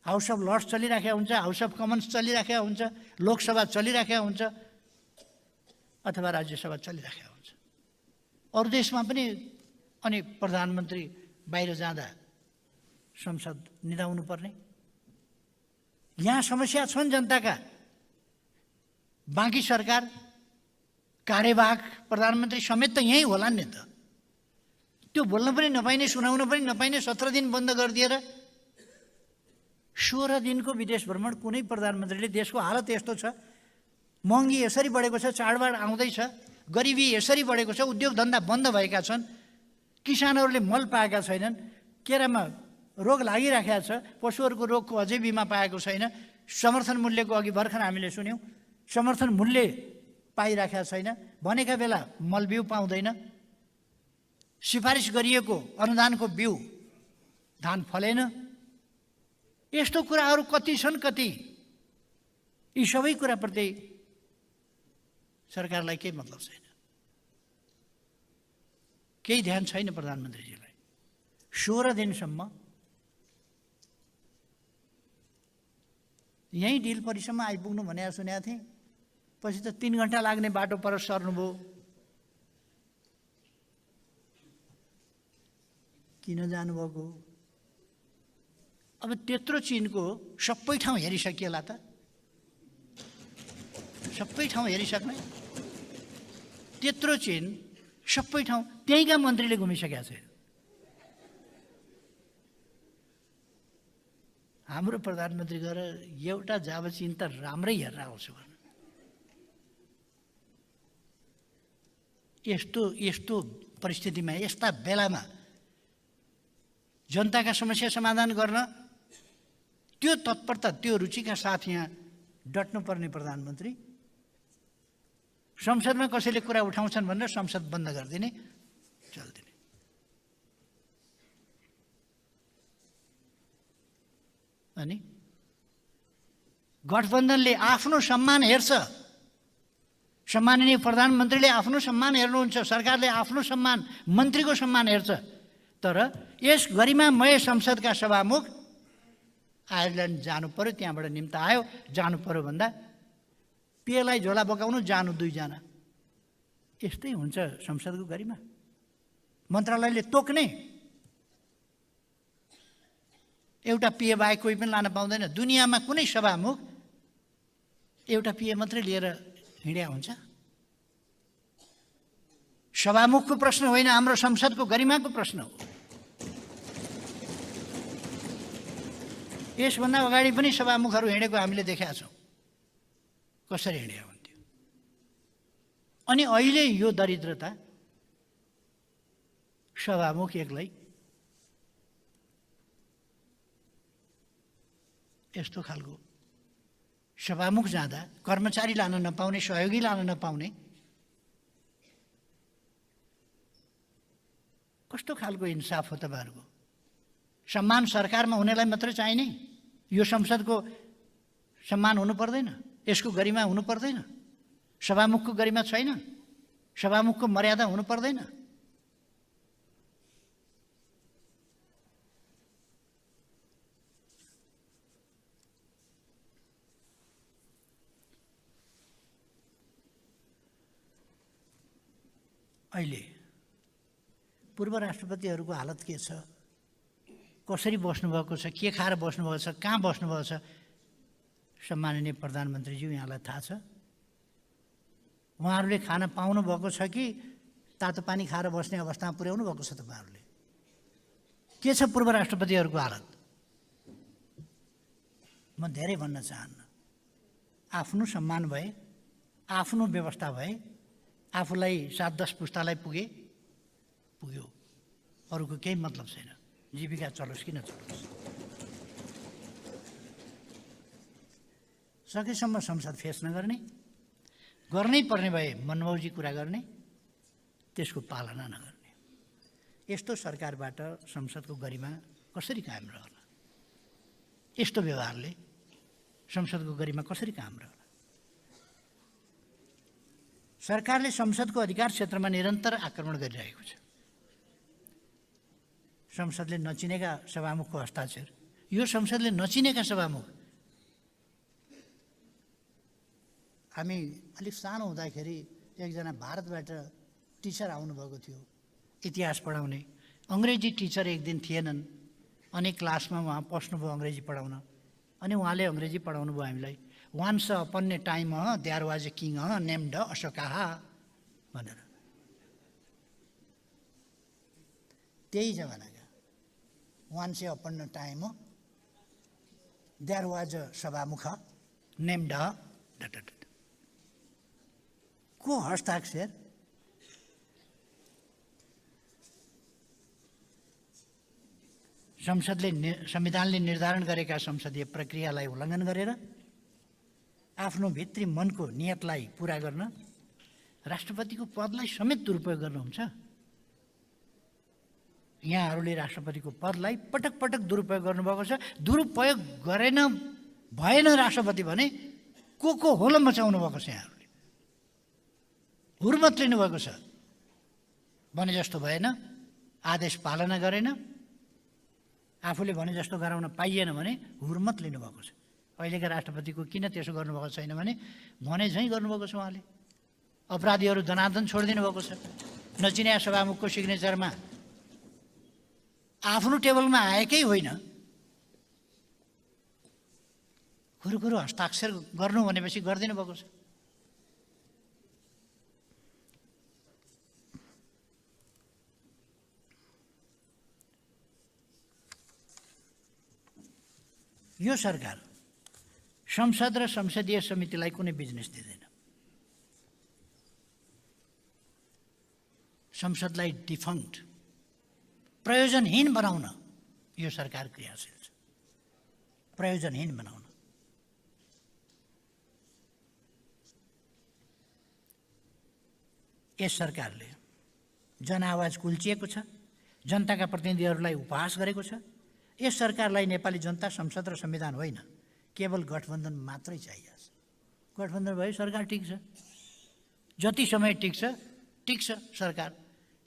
हाउस अफ लर्ड्स चलिराखेको हुन्छ, हाउस अफ कमन्स चलिराखेको हुन्छ, लोकसभा चलिराखेको हुन्छ, अथवा राज्यसभा चलिराखेको हुन्छ। अरू देशमा पनि अनि प्रधानमन्त्री बाहिर जाँदा संसद निदाउनु पर्ने। यहाँ समस्या छन् जनताका। बाँकी सरकार, कार्यवाहक प्रधानमन्त्री समेत त यहीँ होला नि त। त्यो बोल्न पनि नपाइने, सुनाउन पनि नपाइने 17 दिन बन्द गरिदिएर 16 दिनको विदेश भ्रमण कुनै प्रधानमन्त्रीले। देशको हालत यस्तो छ, महँगी यसरी बढेको छ, चाडबाड आउँदैछ, गरिबी यसरी बढेको छ, उद्योग धन्दा बन्द भएका छन्, किसानहरूले मल पाएका छैनन्, केरामा रोग लागिराखेको छ, पशुहरूको रोगको अझै बिमा पाएको छैन, समर्थन मूल्यको अघि भर्खर हामीले सुन्यौँ, समर्थन मूल्य पाइराखेको छैन, भनेका बेला मल बिउ पाउँदैन, सिफारिस गरिएको अनुदानको बिउ धान फलेन। यस्तो कुराहरू कति छन्, कति। यी सबै कुराप्रति सरकारलाई केही मतलब छैन, केही ध्यान छैन प्रधानमन्त्रीजीलाई। 16 दिनसम्म यहीँ डिल परिसम्म आइपुग्नु भनेर सुनेको थिएँ, पछि त 3 घन्टा लाग्ने बाटो पर सर्नुभयो। किन जानुभएको? अब त्यत्रो चिनको सबै ठाउँ हेरिसकिएला त, सबै ठाउँ हेरिसक्ने। त्यत्रो चिन सबै ठाउँ त्यहीँका मन्त्रीले घुमिसकेका छैन। हाम्रो प्रधानमन्त्री गएर एउटा जाब चिन त राम्रै हेरेर आउँछु भन्नु। यस्तो परिस्थितिमा, यस्ता बेलामा जनताका समस्या समाधान गर्न त्यो तत्परता, त्यो रुचिका साथ यहाँ डट्नुपर्ने प्रधानमन्त्री संसदमा कसैले कुरा उठाउँछन् भनेर संसद बन्द गरिदिने, चल्दिने। अनि गठबन्धनले आफ्नो सम्मान हेर्छ। सम्माननीय प्रधानमन्त्रीले आफ्नो सम्मान हेर्नुहुन्छ, सरकारले आफ्नो सम्मान, मन्त्रीको सम्मान हेर्छ। तर यस गरिमामय संसदका सभामुख आयरल्यान्ड जानु पर्यो, त्यहाँबाट निम्ता आयो, जानु पर्यो भन्दा पेलाई झोला बोकाउनु, जानु 2 जना। यस्तै हुन्छ संसदको गरिमा। मन्त्रालयले तोक्ने, एउटा पिए बाहेक कोही पनि लान पाउँदैन। दुनियाँमा कुनै सभामुख एउटा पिए मात्रै लिएर हिँड्या हुन्छ? सभामुखको प्रश्न होइन, हाम्रो संसदको गरिमाको प्रश्न हो। यसभन्दा अगाडि पनि सभामुखहरू हिँडेको हामीले देखेका छौँ, कसरी हिँड्या हुन्थ्यो। अनि अहिले यो दरिद्रता, सभामुख एक्लै यस्तो खालको, सभामुख जाँदा कर्मचारी लान नपाउने, सहयोगी लान नपाउने, कस्तो खालको इन्साफ हो तपाईँहरूको? सम्मान सरकारमा हुनेलाई मात्रै चाहिने? यो संसदको सम्मान हुनु पर्दैन? यसको गरिमा हुनु पर्दैन? सभामुखको गरिमा छैन? सभामुखको मर्यादा हुनु पर्दैन? अहिले पूर्व राष्ट्रपतिहरूको हालत के छ, कसरी बस्नुभएको छ, के खाएर बस्नुभएको छ, कहाँ बस्नुभएको छ, सम्माननीय प्रधानमन्त्रीज्यू यहाँलाई थाहा छ? उहाँहरूले खान पाउनुभएको छ कि तातो पानी खाएर बस्ने अवस्थामा पुर्याउनु भएको छ तपाईँहरूले? के छ पूर्व राष्ट्रपतिहरूको हालत? म धेरै भन्न चाहन्न। आफ्नो सम्मान भए, आफ्नो व्यवस्था भए, आफूलाई 7-10 पुस्तालाई पुग्यो, अरूको केही मतलब छैन। जीविका चलोस् कि नचलोस्, सकेसम्म संसद फेस नगर्ने, गर्नै पर्ने भए मनमौजी कुरा गर्ने, त्यसको पालना नगर्ने। यस्तो सरकारबाट संसदको गरिमा कसरी कायम रहला? यस्तो व्यवहारले संसदको गरिमा कसरी कायम रहला? सरकारले संसदको अधिकार क्षेत्रमा निरन्तर आक्रमण गरिरहेको छ। संसदले नचिनेका सभामुखको हस्ताक्षर, यो संसदले नचिनेका सभामुख, हामी अलिक सानो हुँदाखेरि एकजना भारतबाट टिचर आउनुभएको थियो इतिहास पढाउने। अङ्ग्रेजी टिचर एक दिन थिएनन्, अनि क्लासमा उहाँ पस्नुभयो अङ्ग्रेजी पढाउन, अनि उहाँले अङ्ग्रेजी पढाउनु भयो हामीलाई। Once upon a time there was a king named Ashoka भनेर। त्यही जमानाका once a upon a time there was a सभामुख नेम्ड को हस्ताक्षर? संविधानले निर्धारण गरेका संसदीय प्रक्रियालाई उल्लङ्घन गरेर आफ्नो भित्री मनको नियतलाई पुरा गर्न राष्ट्रपतिको पदलाई समेत दुरुपयोग गर्नुहुन्छ। यहाँहरूले राष्ट्रपतिको पदलाई पटक पटक दुरुपयोग गर्नुभएको छ। दुरुपयोग गरेन भएन राष्ट्रपति भने को होलो मचाउनु भएको छ। यहाँहरूले हुर्मत लिनुभएको छ। भने जस्तो भएन, आदेश पालना गरेन, आफूले भने जस्तो गराउन पाइएन भने हुर्मत लिनुभएको छ। अहिलेका राष्ट्रपतिको किन त्यसो गर्नुभएको छैन भने भने झैँ गर्नुभएको छ। उहाँले अपराधीहरू धनाधन छोडिदिनु भएको छ। नचिनिया सभामुखको सिग्नेचरमा आफ्नो टेबलमा आएकै होइन, कुरो हस्ताक्षर गर्नु भनेपछि गरिदिनु भएको छ। यो सरकार संसद र संसदीय समितिलाई कुनै बिजनेस दिँदैन। संसदलाई डिफङ्क्ट, प्रयोजनहीन बनाउन यो सरकार क्रियाशील छ। प्रयोजनहीन बनाउन। यस सरकारले जनआवाज कुल्चिएको छ, जनताका प्रतिनिधिहरूलाई उपहास गरेको छ। यस सरकारलाई नेपाली जनता संसद र संविधान होइन, केवल गठबन्धन मात्रै चाहिएको छ। गठबन्धन भयो सरकार टिक्छ, जति समय टिक्छ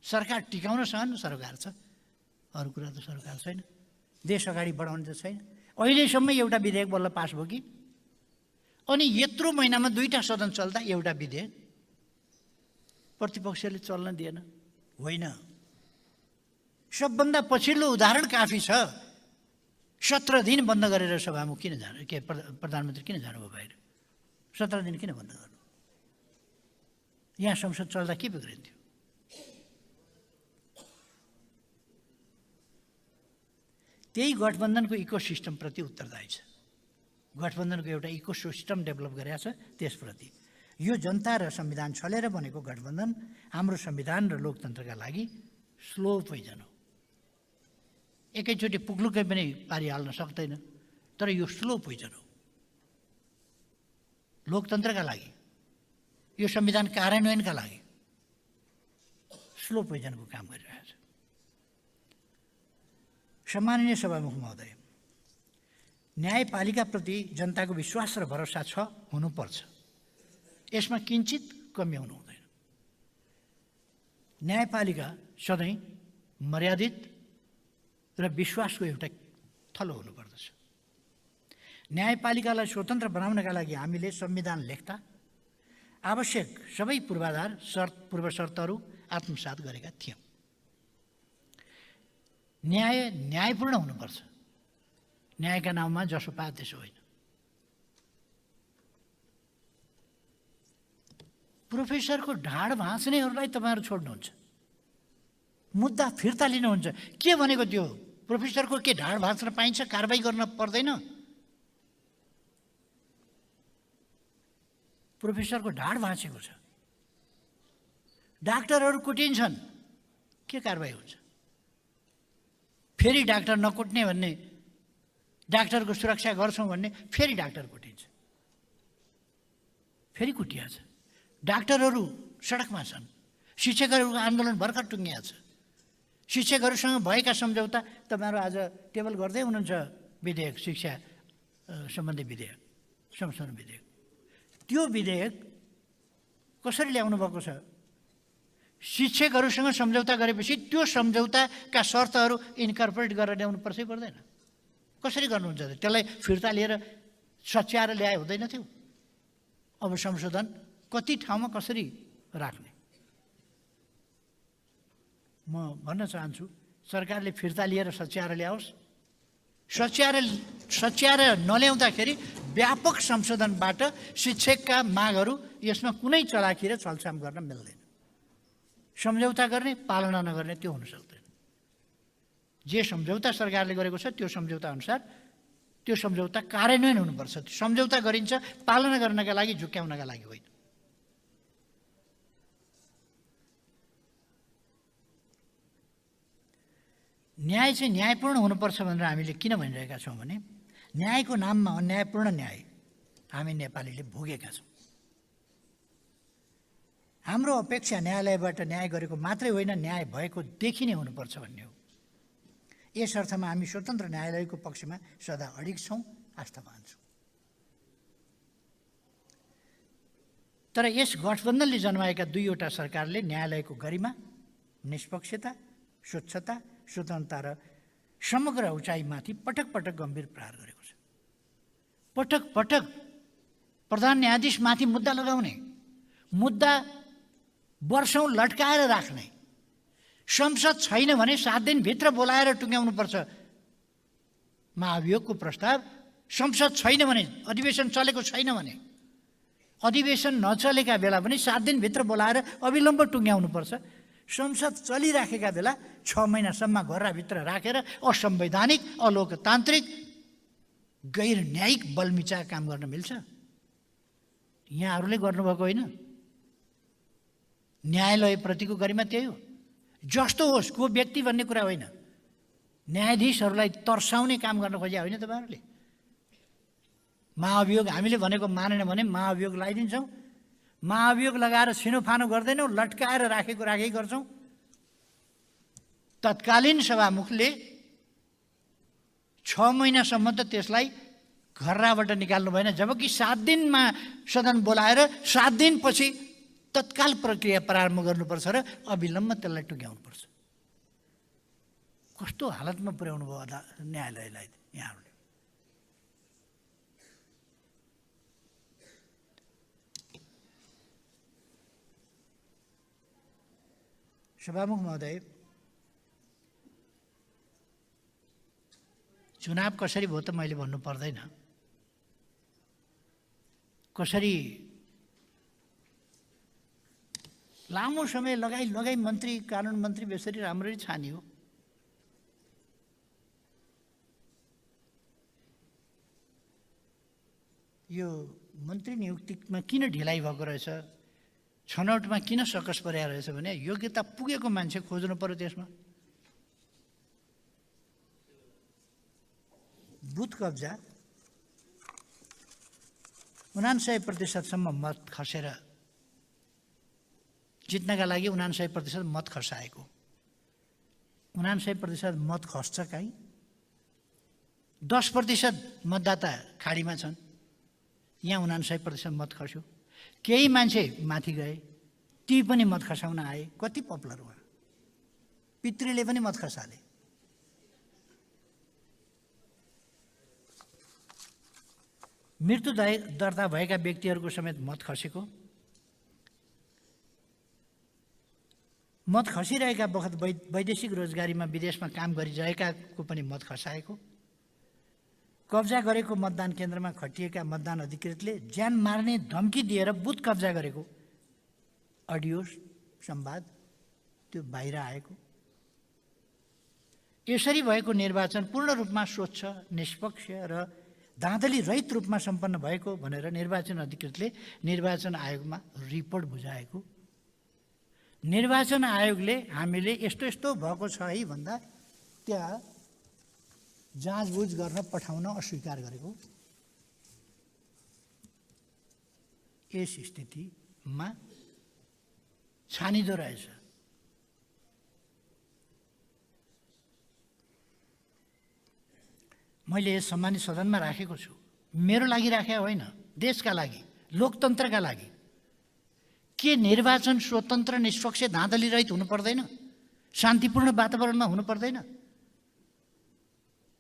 सरकार टिकाउन सहन सरकार छ। अरू कुरा त सरकार छैन। देश अगाडि बढाउने त छैन। अहिलेसम्म एउटा विधेयक बल्ल पास भयो कि, अनि यत्रो महिनामा 2टा सदन चल्दा एउटा विधेयक प्रतिपक्षले चल्न दिएन। होइन, सबभन्दा पछिल्लो उदाहरण काफी छ। 17 दिन बन्द गरेर सभामुख किन जानु, के प्रधानमन्त्री किन जानुभयो बाहिर? 17 दिन किन बन्द गर्नु? यहाँ संसद चल्दा के बिग्रिन्थ्यो? त्यही गठबन्धनको इकोसिस्टमप्रति उत्तरदायी छ। गठबन्धनको एउटा इकोसिस्टम डेभलप गरेको छ, त्यसप्रति। यो जनता र संविधान छलेर बनेको गठबन्धन हाम्रो संविधान र लोकतन्त्रका लागि स्लो पोइजन हो। एकैचोटि पुग्लुकै पनि पारिहाल्न सक्दैन, तर यो स्लो पोइजन हो लोकतन्त्रका लागि, यो संविधान कार्यान्वयनका लागि स्लो पोइजनको काम गरिरहेको छ। सम्माननीय सभामुख महोदय, न्यायपालिकाप्रति जनताको विश्वास र भरोसा छ, हुनुपर्छ। यसमा किञ्चित कमी हुनु हुँदैन। न्यायपालिका सधैँ मर्यादित र विश्वासको एउटा थलो हुनुपर्दछ। न्यायपालिकालाई स्वतन्त्र बनाउनका लागि हामीले संविधान लेख्दा आवश्यक सबै पूर्वाधार पूर्व शर्तहरू आत्मसात गरेका थियौँ। न्याय न्यायपूर्ण हुनुपर्छ। न्यायका नाउँमा जसो पाए त्यसो होइन। प्रोफेसरको ढाड भाँच्नेहरूलाई तपाईँहरू छोड्नुहुन्छ, मुद्दा फिर्ता लिनुहुन्छ। के भनेको त्यो? प्रोफेसरको के ढाड भाँच्न पाइन्छ? कारबाही गर्न पर्दैन? प्रोफेसरको ढाड भाँचेको छ। डाक्टरहरू कुटिन्छन्, के कारबाही हुन्छ? फेरि डाक्टर नकुट्ने भन्ने, डाक्टरको सुरक्षा गर्छौँ भन्ने, फेरि डाक्टर कुटिन्छ, फेरि कुटिया छ। डाक्टरहरू सडकमा छन्। शिक्षकहरूको आन्दोलन भर्खर टुङ्गिया छ। शिक्षकहरूसँग भएका सम्झौता तपाईँहरू आज टेबल गर्दै हुनुहुन्छ। विधेयक, शिक्षा सम्बन्धी विधेयक, संशोधन विधेयक, त्यो विधेयक कसरी ल्याउनु भएको छ? शिक्षकहरूसँग सम्झौता गरेपछि त्यो सम्झौताका शर्तहरू इन्कर्पोरेट गरेर ल्याउनु पर्छ पर्दैन? कसरी गर्नुहुन्छ? त्यसलाई फिर्ता लिएर सच्याएर ल्याए हुँदैन थियो? अब संशोधन कति ठाउँमा कसरी राख्ने? म भन्न चाहन्छु, सरकारले फिर्ता लिएर सच्याएर ल्याओस्। सच्याएर नल्याउँदाखेरि व्यापक संशोधनबाट शिक्षकका मागहरू यसमा कुनै चलाखी र छलछाम गर्न मिल्दैन। सम्झौता गर्ने, पालना नगर्ने, त्यो हुन सक्दैन। जे सम्झौता सरकारले गरेको छ त्यो सम्झौता अनुसार त्यो सम्झौता कार्यान्वयन हुनुपर्छ। सम्झौता गरिन्छ पालना गर्नका लागि, झुक्क्याउनका लागि होइन। न्याय चाहिँ न्यायपूर्ण हुनुपर्छ भनेर हामीले किन भनिरहेका छौँ भने, न्यायको नाममा अन्यायपूर्ण न्याय हामी नेपालीले भोगेका छौँ। हाम्रो अपेक्षा न्यायालयबाट न्याय गरेको मात्रै होइन, न्याय भएको देखिने हुनुपर्छ भन्ने हो। यस अर्थमा हामी स्वतन्त्र न्यायालयको पक्षमा सदा अडिग छौँ, आस्था मान्छौँ। तर यस गठबन्धनले जन्माएका दुईवटा सरकारले न्यायालयको गरिमा, निष्पक्षता, स्वच्छता, स्वतन्त्रता र समग्र उचाइमाथि पटक पटक गम्भीर प्रहार गरेको छ। पटक पटक प्रधान न्यायाधीशमाथि मुद्दा लगाउने, मुद्दा वर्षौँ लट्काएर राख्ने, संसद छैन भने 7 दिनभित्र बोलाएर टुङ्ग्याउनुपर्छ महाभियोगको प्रस्ताव। संसद छैन भने, अधिवेशन चलेको छैन भने, अधिवेशन नचलेका बेला पनि 7 दिनभित्र बोलाएर अविलम्ब टुङ्ग्याउनुपर्छ। संसद चलिराखेका बेला 6 महिनासम्म घरभित्र राखेर असंवैधानिक, अलोकतान्त्रिक, गैर न्यायिक बलमिचा काम गर्न मिल्छ? यहाँहरूले गर्नुभएको होइन। न्यायालयप्रतिको गरिमा त्यही हो। जस्तो होस् को व्यक्ति भन्ने कुरा होइन, न्यायाधीशहरूलाई तर्साउने काम गर्न खोजे होइन तपाईँहरूले। महाभियोग हामीले भनेको मानेन भने महाभियोग लगाइदिन्छौँ। महाभियोग लगाएर छिनोफानो गर्दैनौँ, लट्काएर राखेकै गर्छौँ। तत्कालीन सभामुखले 6 महिनासम्म त त्यसलाई घरबाट निकाल्नु भएन, जबकि 7 दिनमा सदन बोलाएर 7 दिनपछि तत्काल प्रक्रिया प्रारम्भ गर्नुपर्छ र अविलम्ब त्यसलाई टुङ्ग्याउनुपर्छ। कस्तो हालतमा पुर्याउनु भयो न्यायालयलाई यहाँहरूले। सभामुख महोदय, चुनाव कसरी भयो त मैले भन्नु पर्दैन। कसरी लामो समय लगाई मन्त्री कानुन मन्त्री बेसरी राम्ररी छानियो। यो मन्त्री नियुक्तिमा किन ढिलाइ भएको रहेछ, छनौटमा किन सकस परेको रहेछ भने योग्यता पुगेको मान्छे खोज्नु पर्यो। त्यसमा बुथ कब्जा 99% मत खसेर जित्नका लागि 99% मत खसाएको। 99% मत खस्छ कहीँ, 10% मतदाता खाडीमा छन्, यहाँ 99% मत खस्यो। केही मान्छे माथि गए, ती पनि मत खसाउन आए। कति पपुलर उहाँ, पितृले पनि मत खसाले। मृत्यु दर्ता भएका व्यक्तिहरूको समेत मत खसेको। मत खसिरहेका बखत वैदेशिक रोजगारीमा विदेशमा काम गरिरहेकाको पनि मत खसाएको। कब्जा गरेको मतदान केन्द्रमा खटिएका मतदान अधिकृतले ज्यान मार्ने धम्की दिएर बुथ कब्जा गरेको अडियो संवाद त्यो बाहिर आएको। यसरी भएको निर्वाचन पूर्ण रूपमा स्वच्छ, निष्पक्ष र धाँधली रहित रूपमा सम्पन्न भएको भनेर निर्वाचन अधिकृतले निर्वाचन आयोगमा रिपोर्ट बुझाएको। निर्वाचन आयोगले हामीले यस्तो यस्तो भएको छ है भन्दा त्यहाँ जाँचबुझ गर्न पठाउन अस्वीकार गरेको। यस स्थितिमा छानिदो रहेछ। मैले यस सम्मानित सदनमा राखेको छु, मेरो लागि राखेको होइन, देशका लागि, लोकतन्त्रका लागि। के निर्वाचन स्वतन्त्र, निष्पक्ष, धाँधली रहित हुनु पर्दैन? शान्तिपूर्ण वातावरणमा हुनु पर्दैन?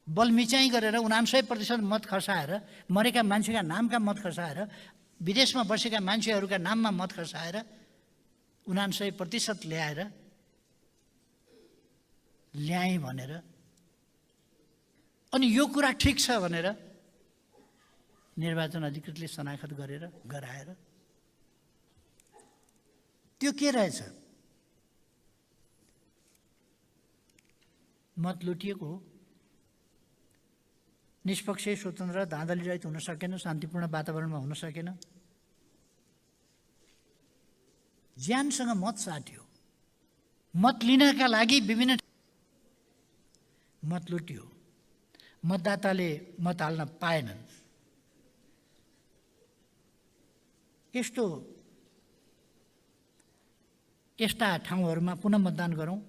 बलमिचाइ गरेर 99% मत खसाएर, मरेका मान्छेका नामका मत खसाएर, विदेशमा बसेका मान्छेहरूका नाममा मत खसाएर 99% ल्याएँ भनेर, अनि यो कुरा ठिक छ भनेर निर्वाचन अधिकृतले शनाखत गरेर गराएर त्यो के रहेछ? मत लुटिएको हो। निष्पक्ष, स्वतन्त्र, धाँधली रहित हुन सकेन, शान्तिपूर्ण वातावरणमा हुन सकेन। ज्यानसँग मत साट्यो। मत लिनका लागि विभिन्न मत लुट्यो। मतदाताले मत हाल्न पाएनन्। यस्ता ठाउँहरूमा पुनः मतदान गरौँ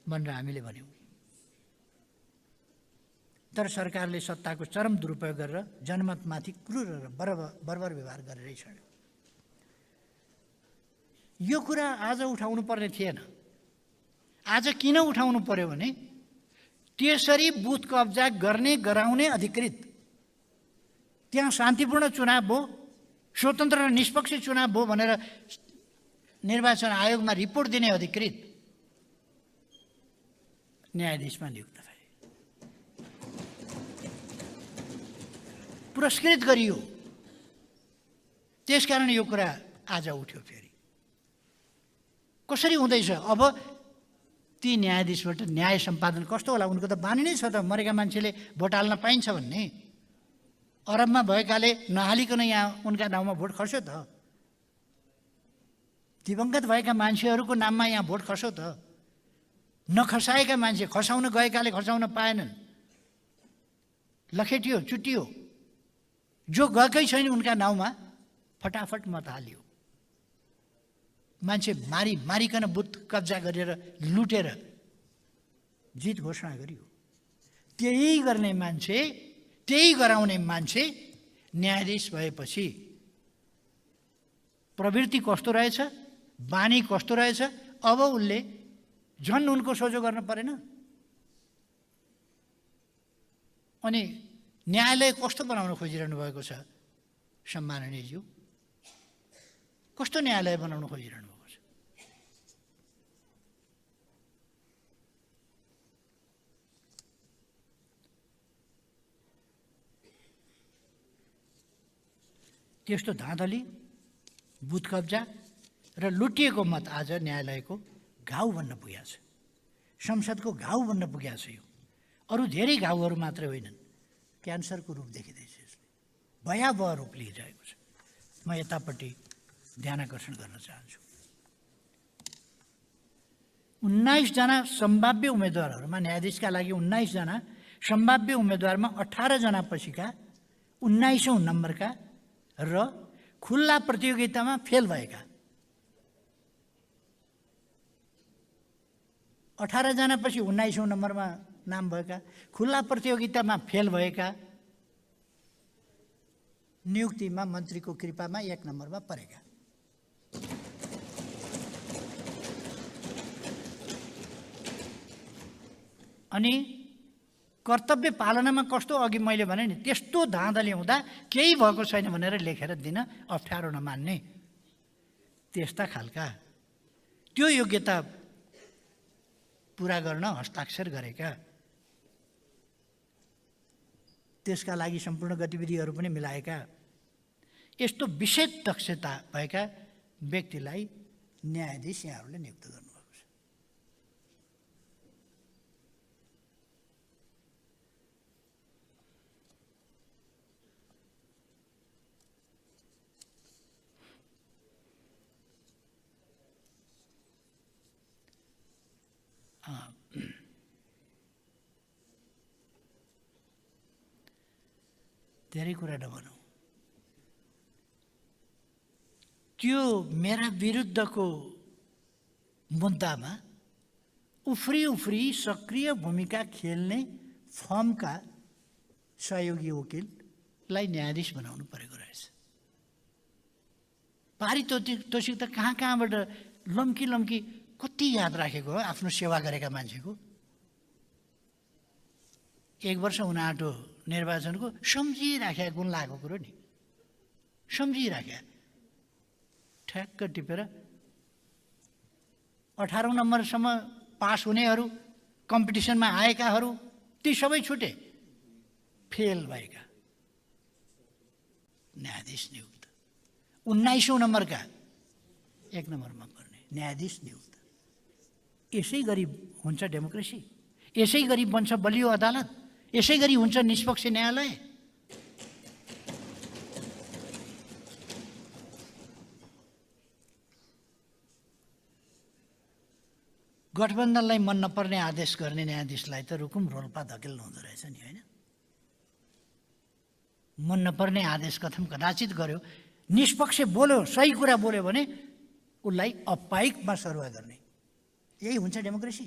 भनेर हामीले भन्यौँ। तर सरकारले सत्ताको चरम दुरुपयोग गरेर जनमतमाथि क्रूर र बर्बर व्यवहार गरेरै छड्यो। यो कुरा आज उठाउनु पर्ने थिएन। आज किन उठाउनु पर्यो भने त्यसरी बुथ कब्जा गर्ने गराउने अधिकृत, त्यहाँ शान्तिपूर्ण चुनाव भयो, स्वतन्त्र र निष्पक्ष चुनाव भयो भनेर निर्वाचन आयोगमा रिपोर्ट दिने अधिकृत न्यायाधीशमा नियुक्त भए, पुरस्कृत गरियो। त्यसकारण यो कुरा आज उठ्यो। फेरि कसरी हुँदैछ? अब ती न्यायाधीशबाट न्याय सम्पादन कस्तो होला? उनको त बानी नै छ त मरेका मान्छेले भोट हाल्न पाइन्छ भन्ने। अरबमा भएकाले नहालिकन यहाँ उनका नाउँमा भोट खस्यो त। दिवंगत भएका मान्छेहरूको नाममा यहाँ भोट खस्यो त। नखसाएका मान्छे, खसाउन गएकाले खसाउन पाएनन्, लखेटियो, चुटियो। जो गएकै छैन उनका नाउँमा फटाफट मत हालियो। मान्छे मारिकन बुथ कब्जा गरेर लुटेर जित घोषणा गरियो। त्यही गर्ने मान्छे, त्यही गराउने मान्छे न्यायाधीश भएपछि प्रवृत्ति कस्तो रहेछ, बानी कस्तो रहेछ, अब उसले झन् उनको सोझो गर्न परेन। अनि न्यायालय कस्तो बनाउन खोजिरहनु भएको छ सम्माननीयज्यू? कस्तो न्यायालय बनाउन खोजिरहनु भएको छ? त्यस्तो धाँधली, बुथ कब्जा र लुटिएको मत आज न्यायालयको घाउ बन्न पुगेको छ, संसदको घाउ बन्न पुगेको छ। यो अरू धेरै घाउहरू मात्रै होइनन्, क्यान्सरको रूप देखिँदैछ, यसले भयावह रूप लिइरहेको छ। म यतापट्टि ध्यान आकर्षण गर्न चाहन्छु। 19 जना सम्भाव्य उम्मेदवारहरूमा, न्यायाधीशका लागि 19 जना सम्भाव्य उम्मेदवारमा 18 जना पछिका 19औं नम्बरका र खुल्ला प्रतियोगितामा फेल भएका 18 जना पछि 19औं नम्बरमा नाम भएका, खुल्ला प्रतियोगितामा फेल भएका, नियुक्तिमा मन्त्रीको कृपामा 1 नम्बरमा परेका। अनि कर्तव्य पालनामा कस्तो, अघि मैले भने नि त्यस्तो धाँधली हुँदा केही भएको छैन भनेर लेखेर दिन अप्ठ्यारो नमान्ने, त्यस्ता खालका त्यो योग्यता पुरा गर्न हस्ताक्षर गरेका, त्यसका लागि सम्पूर्ण गतिविधिहरू पनि मिलाएका यस्तो विशेष दक्षता भएका व्यक्तिलाई न्यायाधीश यहाँहरूले नियुक्त गर्नुभएको छ। धेरै कुरा नभनौँ, त्यो मेरा विरुद्धको मुद्दामा उफ्री उफ्री सक्रिय भूमिका खेल्ने फर्मका सहयोगी वकिललाई न्यायाधीश बनाउनु परेको रहेछ। पारितोषिक त कहाँबाट लम्की लम्की कति याद राखेको हो आफ्नो सेवा गरेका मान्छेको। 1 वर्ष हुन आँटो निर्वाचनको, सम्झिराख्या गुण लागेको कुरो नि, सम्झिराख्या ठ्याक्क टिपेर 18औं नम्बरसम्म पास हुनेहरू, कम्पिटिसनमा आएकाहरू ती सबै छुटे, फेल भएका न्यायाधीश नियुक्त। 19औं नम्बरका 1 नम्बरमा पर्ने न्यायाधीश नियुक्त। यसै गरी हुन्छ डेमोक्रेसी, यसै गरी बन्छ बलियो अदालत, यसै गरी हुन्छ निष्पक्ष न्यायालय। गठबन्धनलाई मन नपर्ने आदेश गर्ने न्यायाधीशलाई त रुकुम रोल्पा धकेल्नु हुँदो रहेछ नि, होइन? मन नपर्ने आदेश कथम कदाचित गर्यो, निष्पक्ष बोल्यो, सही कुरा बोल्यो भने उसलाई अपायिकमा सरुवा गर्ने, यही हुन्छ डेमोक्रेसी।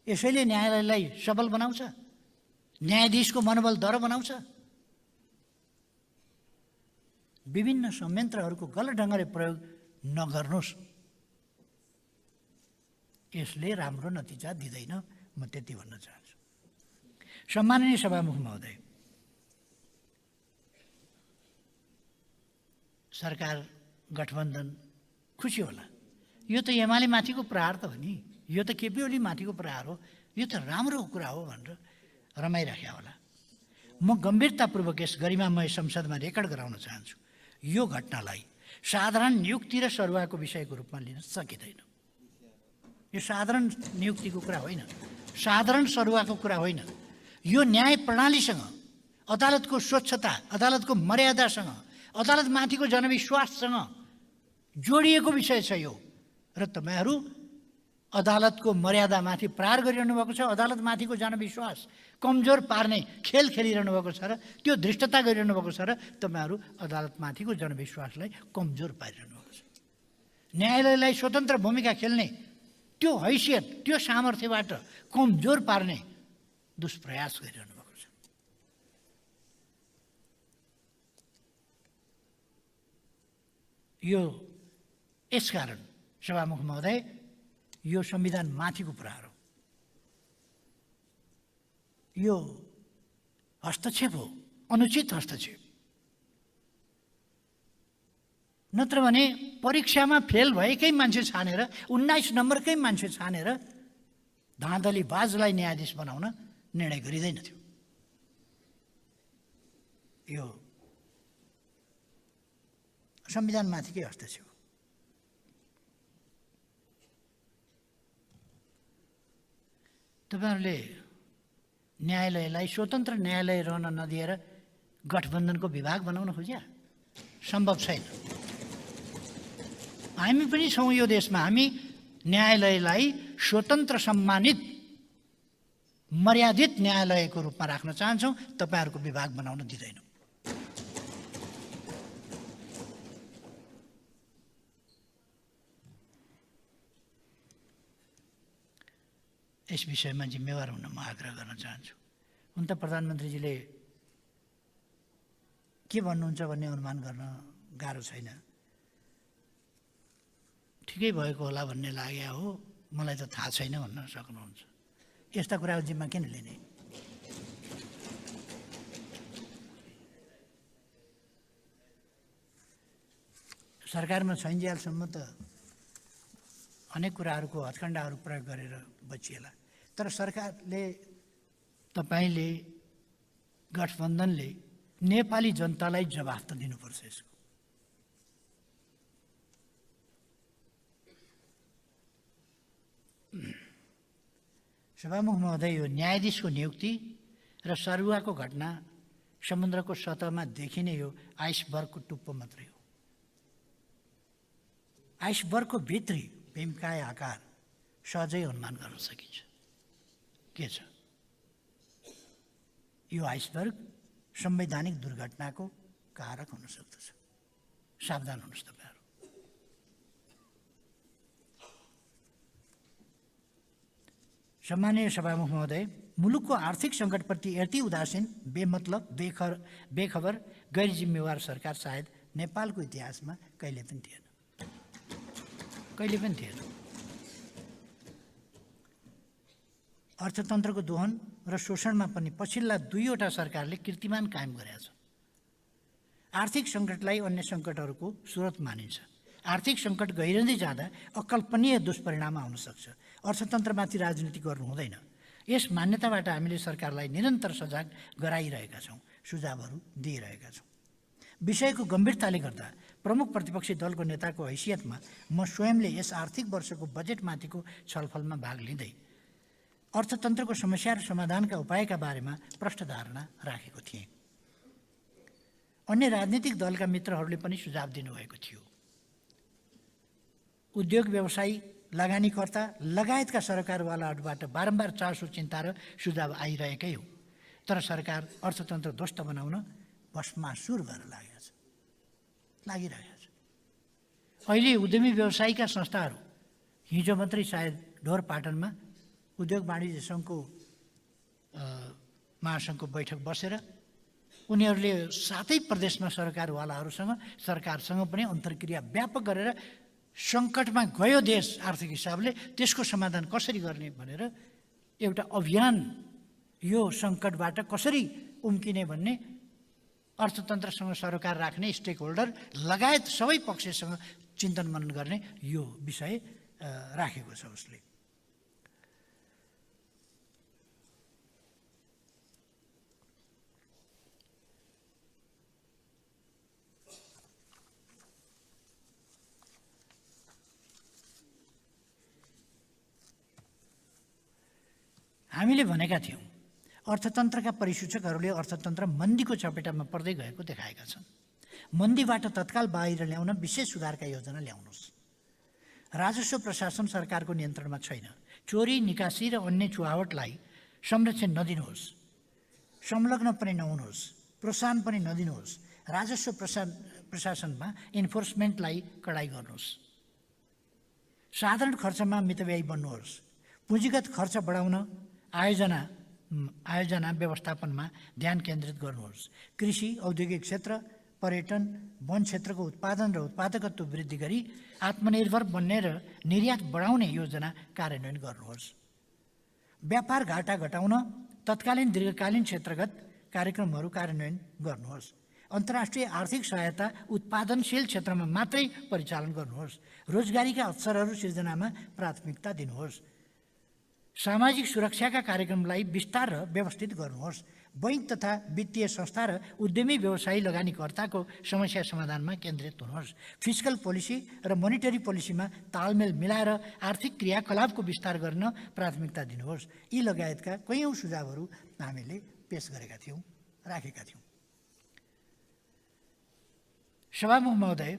यसैले न्यायालयलाई सबल बनाउँछ, न्यायाधीशको मनोबल दह्रो बनाउँछ। विभिन्न संयन्त्रहरूको गलत ढङ्गले प्रयोग नगर्नुहोस्, यसले राम्रो नतिजा दिँदैन। म त्यति भन्न चाहन्छु। सम्माननीय सभामुख महोदय, सरकार गठबन्धन खुसी होला। यो त एमाले माथिको प्रहार त हो नि, यो त केपी ओली माथिको प्रहार हो, यो त राम्रो कुरा हो भनेर रमाइराख्या होला। म गम्भीरतापूर्वक यस गरिमामय संसदमा रेकर्ड गराउन चाहन्छु, यो घटनालाई साधारण नियुक्ति र सरुवाको विषयको रूपमा लिन सकिँदैन। यो साधारण नियुक्तिको कुरा होइन, साधारण सरुवाको कुरा होइन। यो न्याय प्रणालीसँग, अदालतको स्वच्छता, अदालतको मर्यादासँग, अदालतमाथिको जनविश्वाससँग जोडिएको विषय छ यो। र तपाईँहरू अदालतको मर्यादामाथि प्रहार गरिरहनु भएको छ, अदालतमाथिको जनविश्वास कमजोर पार्ने खेल खेलिरहनु भएको छ र त्यो धृष्टता गरिरहनु भएको छ र तपाईँहरू अदालतमाथिको जनविश्वासलाई कमजोर पारिरहनु भएको छ। न्यायालयलाई स्वतन्त्र भूमिका खेल्ने त्यो हैसियत, त्यो सामर्थ्यबाट कमजोर पार्ने दुष्प्रयास गरिरहनु भएको छ। यो यसकारण सभामुख महोदय, यो संविधान माथिको प्रहार हो, यो हस्तक्षेप हो, अनुचित हस्तक्षेप। नत्र भने परीक्षामा फेल भएकै मान्छे छानेर, 19 नम्बरकै मान्छे छानेर धाँधली बाजलाई न्यायाधीश बनाउन निर्णय गरिँदैन थियो। यो संविधानमाथिकै हस्तक्षेप हो। तपाईँहरूले न्यायालयलाई स्वतन्त्र न्यायालय रहन नदिएर गठबन्धनको विभाग बनाउन खोज्या, सम्भव छैन। हामी पनि छौँ यो देशमा, हामी न्यायालयलाई स्वतन्त्र सम्मानित मर्यादित न्यायालयको रूपमा राख्न चाहन्छौँ, तपाईँहरूको विभाग बनाउन दिँदैनौँ। यस विषयमा जिम्मेवार हुन म आग्रह गर्न चाहन्छु। हुन त प्रधानमन्त्रीजीले के भन्नुहुन्छ भन्ने अनुमान गर्न गाह्रो छैन, ठिकै भएको होला भन्ने लाग्यो हो, मलाई त थाहा छैन भन्न सक्नुहुन्छ। यस्ता कुराको जिम्मा किन लिने? सरकारमा छैन्जेलसम्म त अनेक कुराहरूको हत्कण्डाहरू प्रयोग गरेर बचिएला, तर सरकारले, तपाईँले, गठबन्धनले नेपाली जनतालाई जवाफ त दिनुपर्छ यसको। सभामुख महोदय, यो न्यायाधीशको नियुक्ति र सरुवाको घटना समुद्रको सतहमा देखिने यो आइसबर्गको टुप्पो मात्रै हो। आइसबर्गको भित्री भीमकाय आकार सहजै अनुमान गर्न सकिन्छ। के छ? यो आइसबर्ग संवैधानिक दुर्घटनाको कारक हुन सक्दछ। सावधान हुनुहोस् तपाईँहरू। सम्माननीय सभामुख महोदय, मुलुकको आर्थिक सङ्कटप्रति यति उदासीन, बेमतलब, बेखबर, गैर जिम्मेवार सरकार सायद नेपालको इतिहासमा कहिले पनि थिएन, कहिले पनि थिएन। अर्थतन्त्रको दोहन र शोषणमा पनि पछिल्ला 2वटा सरकारले कीर्तिमान कायम गरेका छन्। आर्थिक सङ्कटलाई अन्य सङ्कटहरूको स्रोत मानिन्छ। आर्थिक सङ्कट गहिरँदै जाँदा अकल्पनीय दुष्परिणाम आउन सक्छ। अर्थतन्त्रमाथि राजनीति गर्नु हुँदैन। यस मान्यताबाट हामीले सरकारलाई निरन्तर सजाग गराइरहेका छौँ, सुझावहरू दिइरहेका छौँ। विषयको गम्भीरताले गर्दा प्रमुख प्रतिपक्षी दलको नेताको हैसियतमा म स्वयंले यस आर्थिक वर्षको बजेटमाथिको छलफलमा भाग लिँदै अर्थतन्त्रको समस्या र समाधानका उपायका बारेमा प्रष्ट धारणा राखेको थिएँ। अन्य राजनीतिक दलका मित्रहरूले पनि सुझाव दिनुभएको थियो। उद्योग व्यवसायी, लगानीकर्ता लगायतका सरकारवालाहरूबाट बारम्बार चासो, चिन्ता र सुझाव आइरहेकै हो, तर सरकार अर्थतन्त्र ध्वस्त बनाउन भस्मासुर भएर लागिरहेको छ। अहिले उद्यमी व्यवसायीका संस्थाहरू, हिजो मात्रै सायद ढोरपाटनमा उद्योग वाणिज्य सङ्घको महासङ्घको बैठक बसेर उनीहरूले 7 प्रदेशमा सरकारसँग पनि अन्तर्क्रिया व्यापक गरेर सङ्कटमा गयो देश आर्थिक हिसाबले, त्यसको समाधान कसरी गर्ने भनेर एउटा अभियान, यो सङ्कटबाट कसरी उम्किने भन्ने अर्थतन्त्रसँग सरोकार राख्ने स्टेक होल्डर लगायत सबै पक्षसँग चिन्तन मनन गर्ने यो विषय राखेको छ उसले। हामीले भनेका थियौँ, अर्थतन्त्रका परिसूचकहरूले अर्थतन्त्र मन्दीको चपेटामा पर्दै गएको देखाएका छन्। मन्दीबाट तत्काल बाहिर ल्याउन विशेष सुधारका योजना ल्याउनुहोस्। राजस्व प्रशासन सरकारको नियन्त्रणमा छैन। चोरी, निकासी र अन्य चुहावटलाई संरक्षण नदिनुहोस्, संलग्न पनि नहुनुहोस्, प्रोत्साहन पनि नदिनुहोस्। राजस्व प्रशासनमा इन्फोर्समेन्टलाई कडाइ गर्नुहोस्। साधारण खर्चमा मितव्ययी बन्नुहोस्। पुँजीगत खर्च बढाउन आयोजना व्यवस्थापनमा ध्यान केन्द्रित गर्नुहोस्। कृषि, औद्योगिक क्षेत्र, पर्यटन, वन क्षेत्रको उत्पादन र उत्पादकत्व वृद्धि गरी आत्मनिर्भर बन्ने र निर्यात बढाउने योजना कार्यान्वयन गर्नुहोस्। व्यापार घाटा घटाउन तत्कालीन दीर्घकालीन क्षेत्रगत कार्यक्रमहरू कार्यान्वयन गर्नुहोस्। अन्तर्राष्ट्रिय आर्थिक सहायता उत्पादनशील क्षेत्रमा मात्रै परिचालन गर्नुहोस्। रोजगारीका अवसरहरू सिर्जनामा प्राथमिकता दिनुहोस्। सामाजिक सुरक्षाका कार्यक्रमलाई विस्तार र व्यवस्थित गर्नुहोस्। बैङ्क तथा वित्तीय संस्था र उद्यमी व्यवसायी लगानीकर्ताको समस्या समाधानमा केन्द्रित हुनुहोस्। फिस्कल पोलिसी र मोनिटरी पोलिसीमा तालमेल मिलाएर आर्थिक क्रियाकलापको विस्तार गर्न प्राथमिकता दिनुहोस्। यी लगायतका कैयौँ सुझावहरू हामीले पेश गरेका थियौँ, राखेका थियौँ। सभामुख महोदय,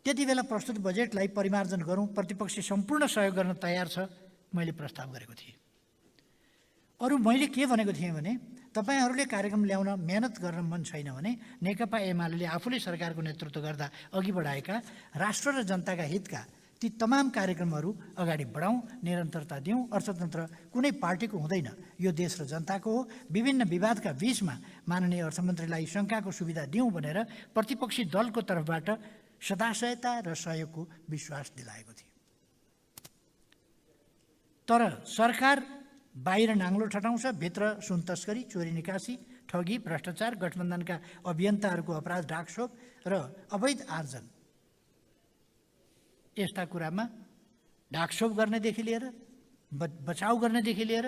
त्यति बेला प्रस्तुत बजेटलाई परिमार्जन गरौँ, प्रतिपक्ष सम्पूर्ण सहयोग गर्न तयार छ, मैले प्रस्ताव गरेको थिएँ। अरू मैले के भनेको थिएँ भने तपाईँहरूले कार्यक्रम ल्याउन मेहनत गर्न मन छैन भने नेकपा एमाले आफूले सरकारको नेतृत्व गर्दा अघि बढाएका राष्ट्र र जनताका हितका ती तमाम कार्यक्रमहरू अगाडि बढाउँ, निरन्तरता दिउँ। अर्थतन्त्र कुनै पार्टीको हुँदैन, यो देश र जनताको हो। विभिन्न विवादका बीचमा माननीय अर्थमन्त्रीलाई शङ्काको सुविधा दिउँ भनेर प्रतिपक्षी दलको तर्फबाट सदाशयता र सहयोगको विश्वास दिलाएको थिएँ। तर सरकार बाहिर नाङ्लो ठटाउँछ, भित्र सुन तस्करी, चोरी निकासी, ठगी, भ्रष्टाचार, गठबन्धनका अभियन्ताहरूको अपराध, ढाकछोप र अवैध आर्जन, यस्ता कुरामा ढाकछोप गर्नेदेखि लिएर बचाउ गर्नेदेखि लिएर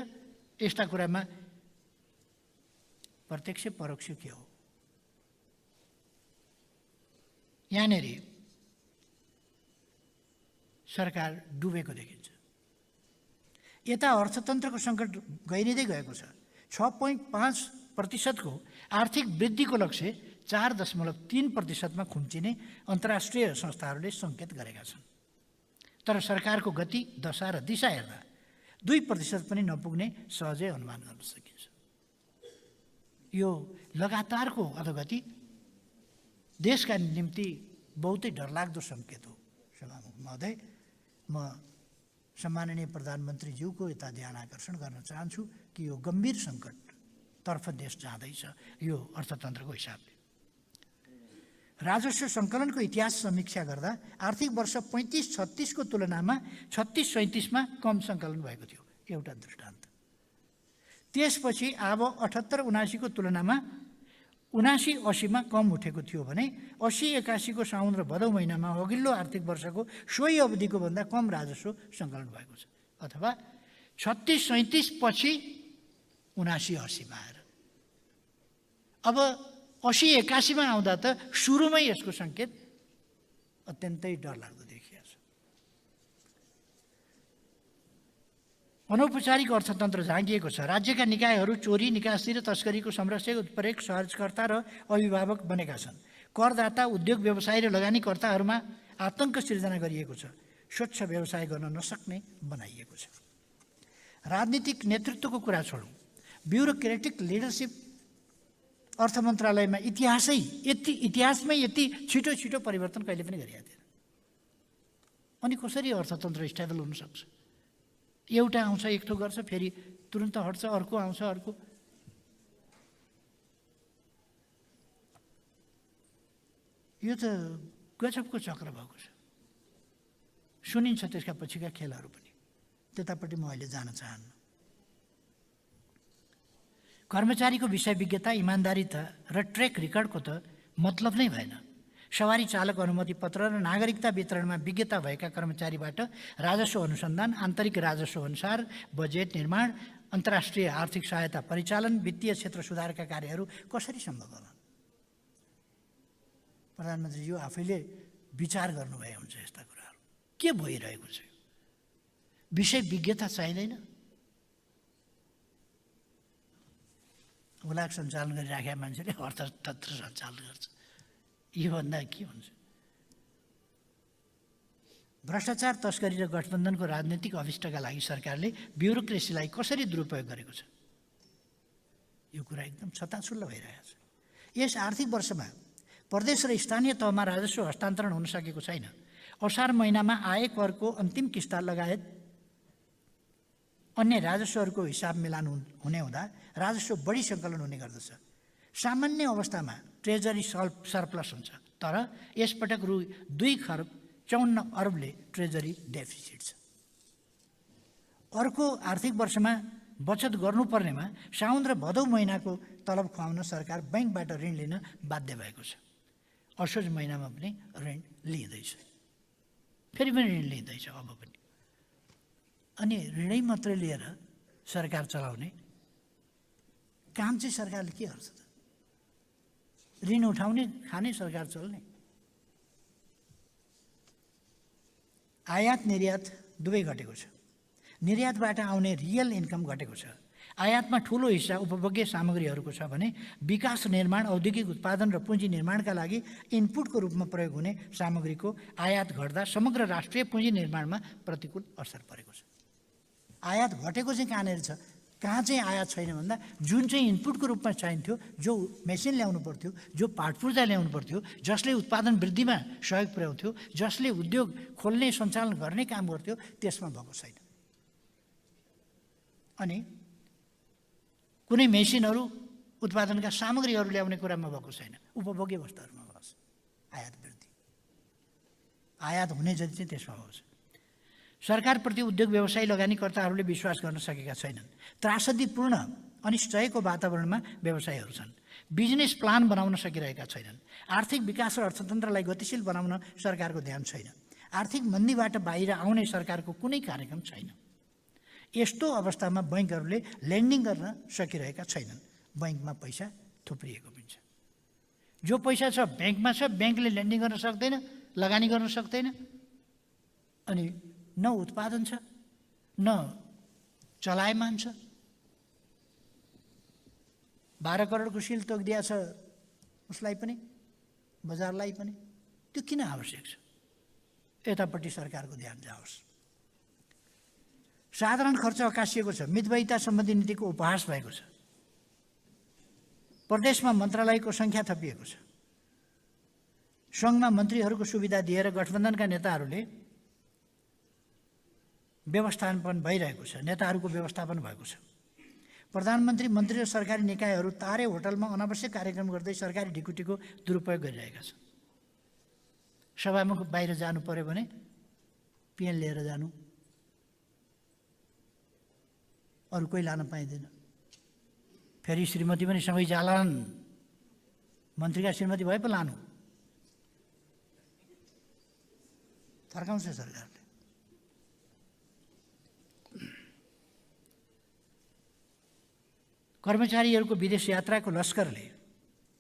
यस्ता कुरामा प्रत्यक्ष परोक्ष के हो? यहाँनिर सरकार डुबेको देखिन्छ। यता अर्थतन्त्रको सङ्कट गहिरिँदै गएको छ। 6.5% आर्थिक वृद्धिको लक्ष्य 4.3%मा खुम्चिने अन्तर्राष्ट्रिय संस्थाहरूले सङ्केत गरेका छन्। तर सरकारको गति, दशा र दिशा हेर्दा 2% पनि नपुग्ने सहजै अनुमान गर्न सकिन्छ। यो लगातारको अधोगति देशका निम्ति बहुतै डरलाग्दो सङ्केत हो। सभामुख महोदय, म सम्माननीय प्रधानमन्त्रीज्यूको यता ध्यान आकर्षण गर्न चाहन्छु कि यो गम्भीर सङ्कटतर्फ देश जाँदैछ। यो अर्थतन्त्रको हिसाबले राजस्व सङ्कलनको इतिहास समीक्षा गर्दा आर्थिक वर्ष 35-36 को तुलनामा 36-37मा कम सङ्कलन भएको थियो, एउटा दृष्टान्त। त्यसपछि अब 78-79 को तुलनामा 79-80मा कम उठेको थियो भने 80-81 को साउन र भदौ महिनामा अघिल्लो आर्थिक वर्षको सोही अवधिको भन्दा कम राजस्व सङ्कलन भएको छ। अथवा 36-37 पछि 79-80मा आएर अब 80-81मा आउँदा त सुरुमै यसको सङ्केत अत्यन्तै डरलाग्दो देखिएको छ। अनौपचारिक अर्थतन्त्र झाँगिएको छ। राज्यका निकायहरू चोरी, निकासी र तस्करीको संरक्षक, उत्प्रेरक, सहजकर्ता र अभिभावक बनेका छन्। करदाता, उद्योग व्यवसाय र लगानीकर्ताहरूमा आतङ्क सिर्जना गरिएको छ। स्वच्छ व्यवसाय गर्न नसक्ने बनाइएको छ। राजनीतिक नेतृत्वको कुरा छोडौँ, ब्युरोक्रेटिक लिडरसिप अर्थ मन्त्रालयमा इतिहासमै यति छिटो परिवर्तन कहिले पनि गरिएको थिएन। अनि कसरी अर्थतन्त्र स्टेबल हुनसक्छ? एउटा आउँछ, एक थो गर्छ, फेरि तुरन्त हट्छ, अर्को आउँछ, अर्को। यो त गजबको चक्र भएको छ। सुनिन्छ त्यसका पछिका खेलहरू पनि। त्यतापट्टि म अहिले जान चाहन्न। कर्मचारीको विषय विज्ञता, इमान्दारिता र ट्र्याक रेकर्डको त मतलब नै भएन। सवारी चालक अनुमति पत्र र नागरिकता वितरणमा विज्ञता भएका कर्मचारीबाट राजस्व अनुसन्धान, आन्तरिक राजस्व अनुसार बजेट निर्माण, अन्तर्राष्ट्रिय आर्थिक सहायता परिचालन, वित्तीय क्षेत्र सुधारका कार्यहरू कसरी सम्भव होला? प्रधानमन्त्रीज्यू आफैले विचार गर्नुभए हुन्छ यस्ता कुराहरू। के भइरहेको छ? विषय विज्ञता चाहिँदैन? हुलाक सञ्चालन गरिराखेका मान्छेले अर्थतन्त्र सञ्चालन गर्छ। योभन्दा के हुन्छ? भ्रष्टाचार, तस्करी र गठबन्धनको राजनीतिक अभिष्टका लागि सरकारले ब्युरोक्रेसीलाई कसरी दुरुपयोग गरेको छ? यो कुरा एकदम छताछुल्ल भइरहेको छ। यस आर्थिक वर्षमा प्रदेश र स्थानीय तहमा राजस्व हस्तान्तरण हुन सकेको छैन। असार महिनामा आय करको अन्तिम किस्ता लगायत अन्य राजस्वहरूको हिसाब मिलान हुने हुँदा राजस्व बढी सङ्कलन हुने गर्दछ। सामान्य अवस्थामा ट्रेजरी सरप्लस हुन्छ, तर यसपटक रु 2.54 खर्बले ट्रेजरी डेफिसिट छ। अर्को आर्थिक वर्षमा बचत गर्नुपर्नेमा साउन र भदौ महिनाको तलब खुवाउन सरकार बैङ्कबाट ऋण लिन बाध्य भएको छ। असोज महिनामा पनि ऋण लिँदैछ, फेरि पनि ऋण लिँदैछ अब पनि। अनि ऋणै मात्रै लिएर सरकार चलाउने काम चाहिँ सरकारले के गर्छ त? ऋण उठाउने, खाने, सरकार चल्ने। आयात निर्यात दुवै घटेको छ। निर्यातबाट आउने रियल इन्कम घटेको छ। आयातमा ठुलो हिस्सा उपभोग्य सामग्रीहरूको छ भने विकास निर्माण, औद्योगिक उत्पादन र पुँजी निर्माणका लागि इनपुटको रूपमा प्रयोग हुने सामग्रीको आयात घट्दा समग्र राष्ट्रिय पुँजी निर्माणमा प्रतिकूल असर परेको छ। आयात घटेको चाहिँ कहाँनिर छ? कहाँ चाहिँ आयात छैन भन्दा जुन चाहिँ इनपुटको रूपमा चाहिन्थ्यो, जो मेसिन ल्याउनु पर्थ्यो, जो पाटपुर्जा ल्याउनु पर्थ्यो, जसले उत्पादन वृद्धिमा सहयोग पुर्याउँथ्यो, जसले उद्योग खोल्ने सञ्चालन गर्ने काम गर्थ्यो, त्यसमा भएको छैन। अनि कुनै मेसिनहरू, उत्पादनका सामग्रीहरू ल्याउने कुरामा भएको छैन। उपभोग्य वस्तुहरूमा भएको छ आयात वृद्धि। आयात हुने जति चाहिँ त्यसमा भएको छ। सरकारप्रति उद्योग व्यवसायी लगानीकर्ताहरूले विश्वास गर्न सकेका छैनन्। त्रासदीपूर्ण अनिश्चयको वातावरणमा व्यवसायहरू छन्। बिजनेस प्लान बनाउन सकिरहेका छैनन्। आर्थिक विकास र अर्थतन्त्रलाई गतिशील बनाउन सरकारको ध्यान छैन। आर्थिक मन्दीबाट बाहिर आउने सरकारको कुनै कार्यक्रम छैन। यस्तो अवस्थामा बैङ्कहरूले लेन्डिङ गर्न सकिरहेका छैनन्। बैङ्कमा पैसा थुप्रिएको पनि छ। जो पैसा छ ब्याङ्कमा छ, ब्याङ्कले लेन्डिङ गर्न सक्दैन, लगानी गर्न सक्दैन। अनि न उत्पादन छ, न चलायमान छ। 12 करोडको सिल तोकिदिया छ उसलाई पनि, बजारलाई पनि। त्यो किन आवश्यक छ? यतापट्टि सरकारको ध्यान जाओस्। साधारण खर्च अकासिएको छ। मितव्ययिता सम्बन्धी नीतिको उपहास भएको छ। प्रदेशमा मन्त्रालयको सङ्ख्या थपिएको छ। सङ्घमा मन्त्रीहरूको सुविधा दिएर गठबन्धनका नेताहरूले व्यवस्थापन भइरहेको छ। नेताहरूको व्यवस्थापन भएको छ। प्रधानमन्त्री, मन्त्री र सरकारी निकायहरू तारे होटलमा अनावश्यक कार्यक्रम गर्दै सरकारी ढिकुटीको दुरुपयोग गरिरहेका छन्। सभामुख बाहिर जानु पर्यो भने पिएन लिएर जानु, अरू कोही लान पाइँदैन। फेरि श्रीमती पनि सँगै जालान्। मन्त्रीका श्रीमती भए पो लानु। फर्काउँछ सरकारले। कर्मचारीहरूको विदेश यात्राको लस्करले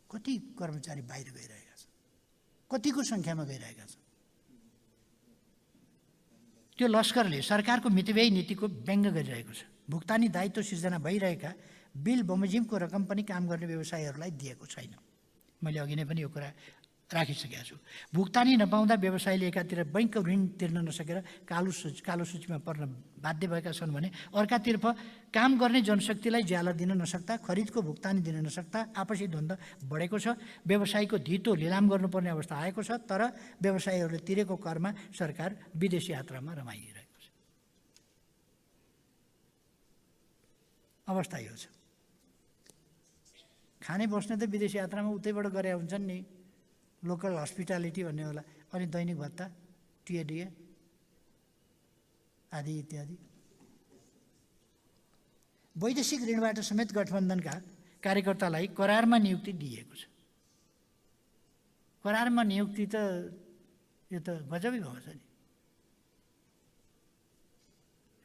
कति कर्मचारी बाहिर गइरहेका छन्, कतिको सङ्ख्यामा गइरहेका छन्। त्यो लस्करले सरकारको मितव्ययी नीतिको व्यङ्ग गरिरहेको छ। भुक्तानी दायित्व सिर्जना भइरहेका बिल बमोजिमको रकम पनि काम गर्ने व्यवसायीहरूलाई दिएको छैन। मैले अघि नै पनि यो कुरा राखिसकेको छु। भुक्तानी नपाउँदा व्यवसायीले एकातिर बैङ्कको ऋण तिर्न नसकेर कालो सूचीमा पर्न बाध्य भएका छन् भने अर्कातर्फ काम गर्ने जनशक्तिलाई ज्याला दिन नसक्दा, खरिदको भुक्तानी दिन नसक्दा आपसी द्वन्द्व बढेको छ। व्यवसायीको धितो लिलाम गर्नुपर्ने अवस्था आएको छ। तर व्यवसायीहरूले तिरेको करमा सरकार विदेश यात्रामा रमाइरहेको छ। अवस्था यो छ। खाने बस्ने त विदेश यात्रामा उतैबाट गरे हुन्छन् नि, लोकल हस्पिटालिटी भन्ने होला, अनि दैनिक भत्ता, टिएडिए आदि इत्यादि। वैदेशिक ऋणबाट समेत गठबन्धनका कार्यकर्तालाई करारमा नियुक्ति दिइएको छ। करारमा नियुक्ति त यो त गजबै भएको छ नि।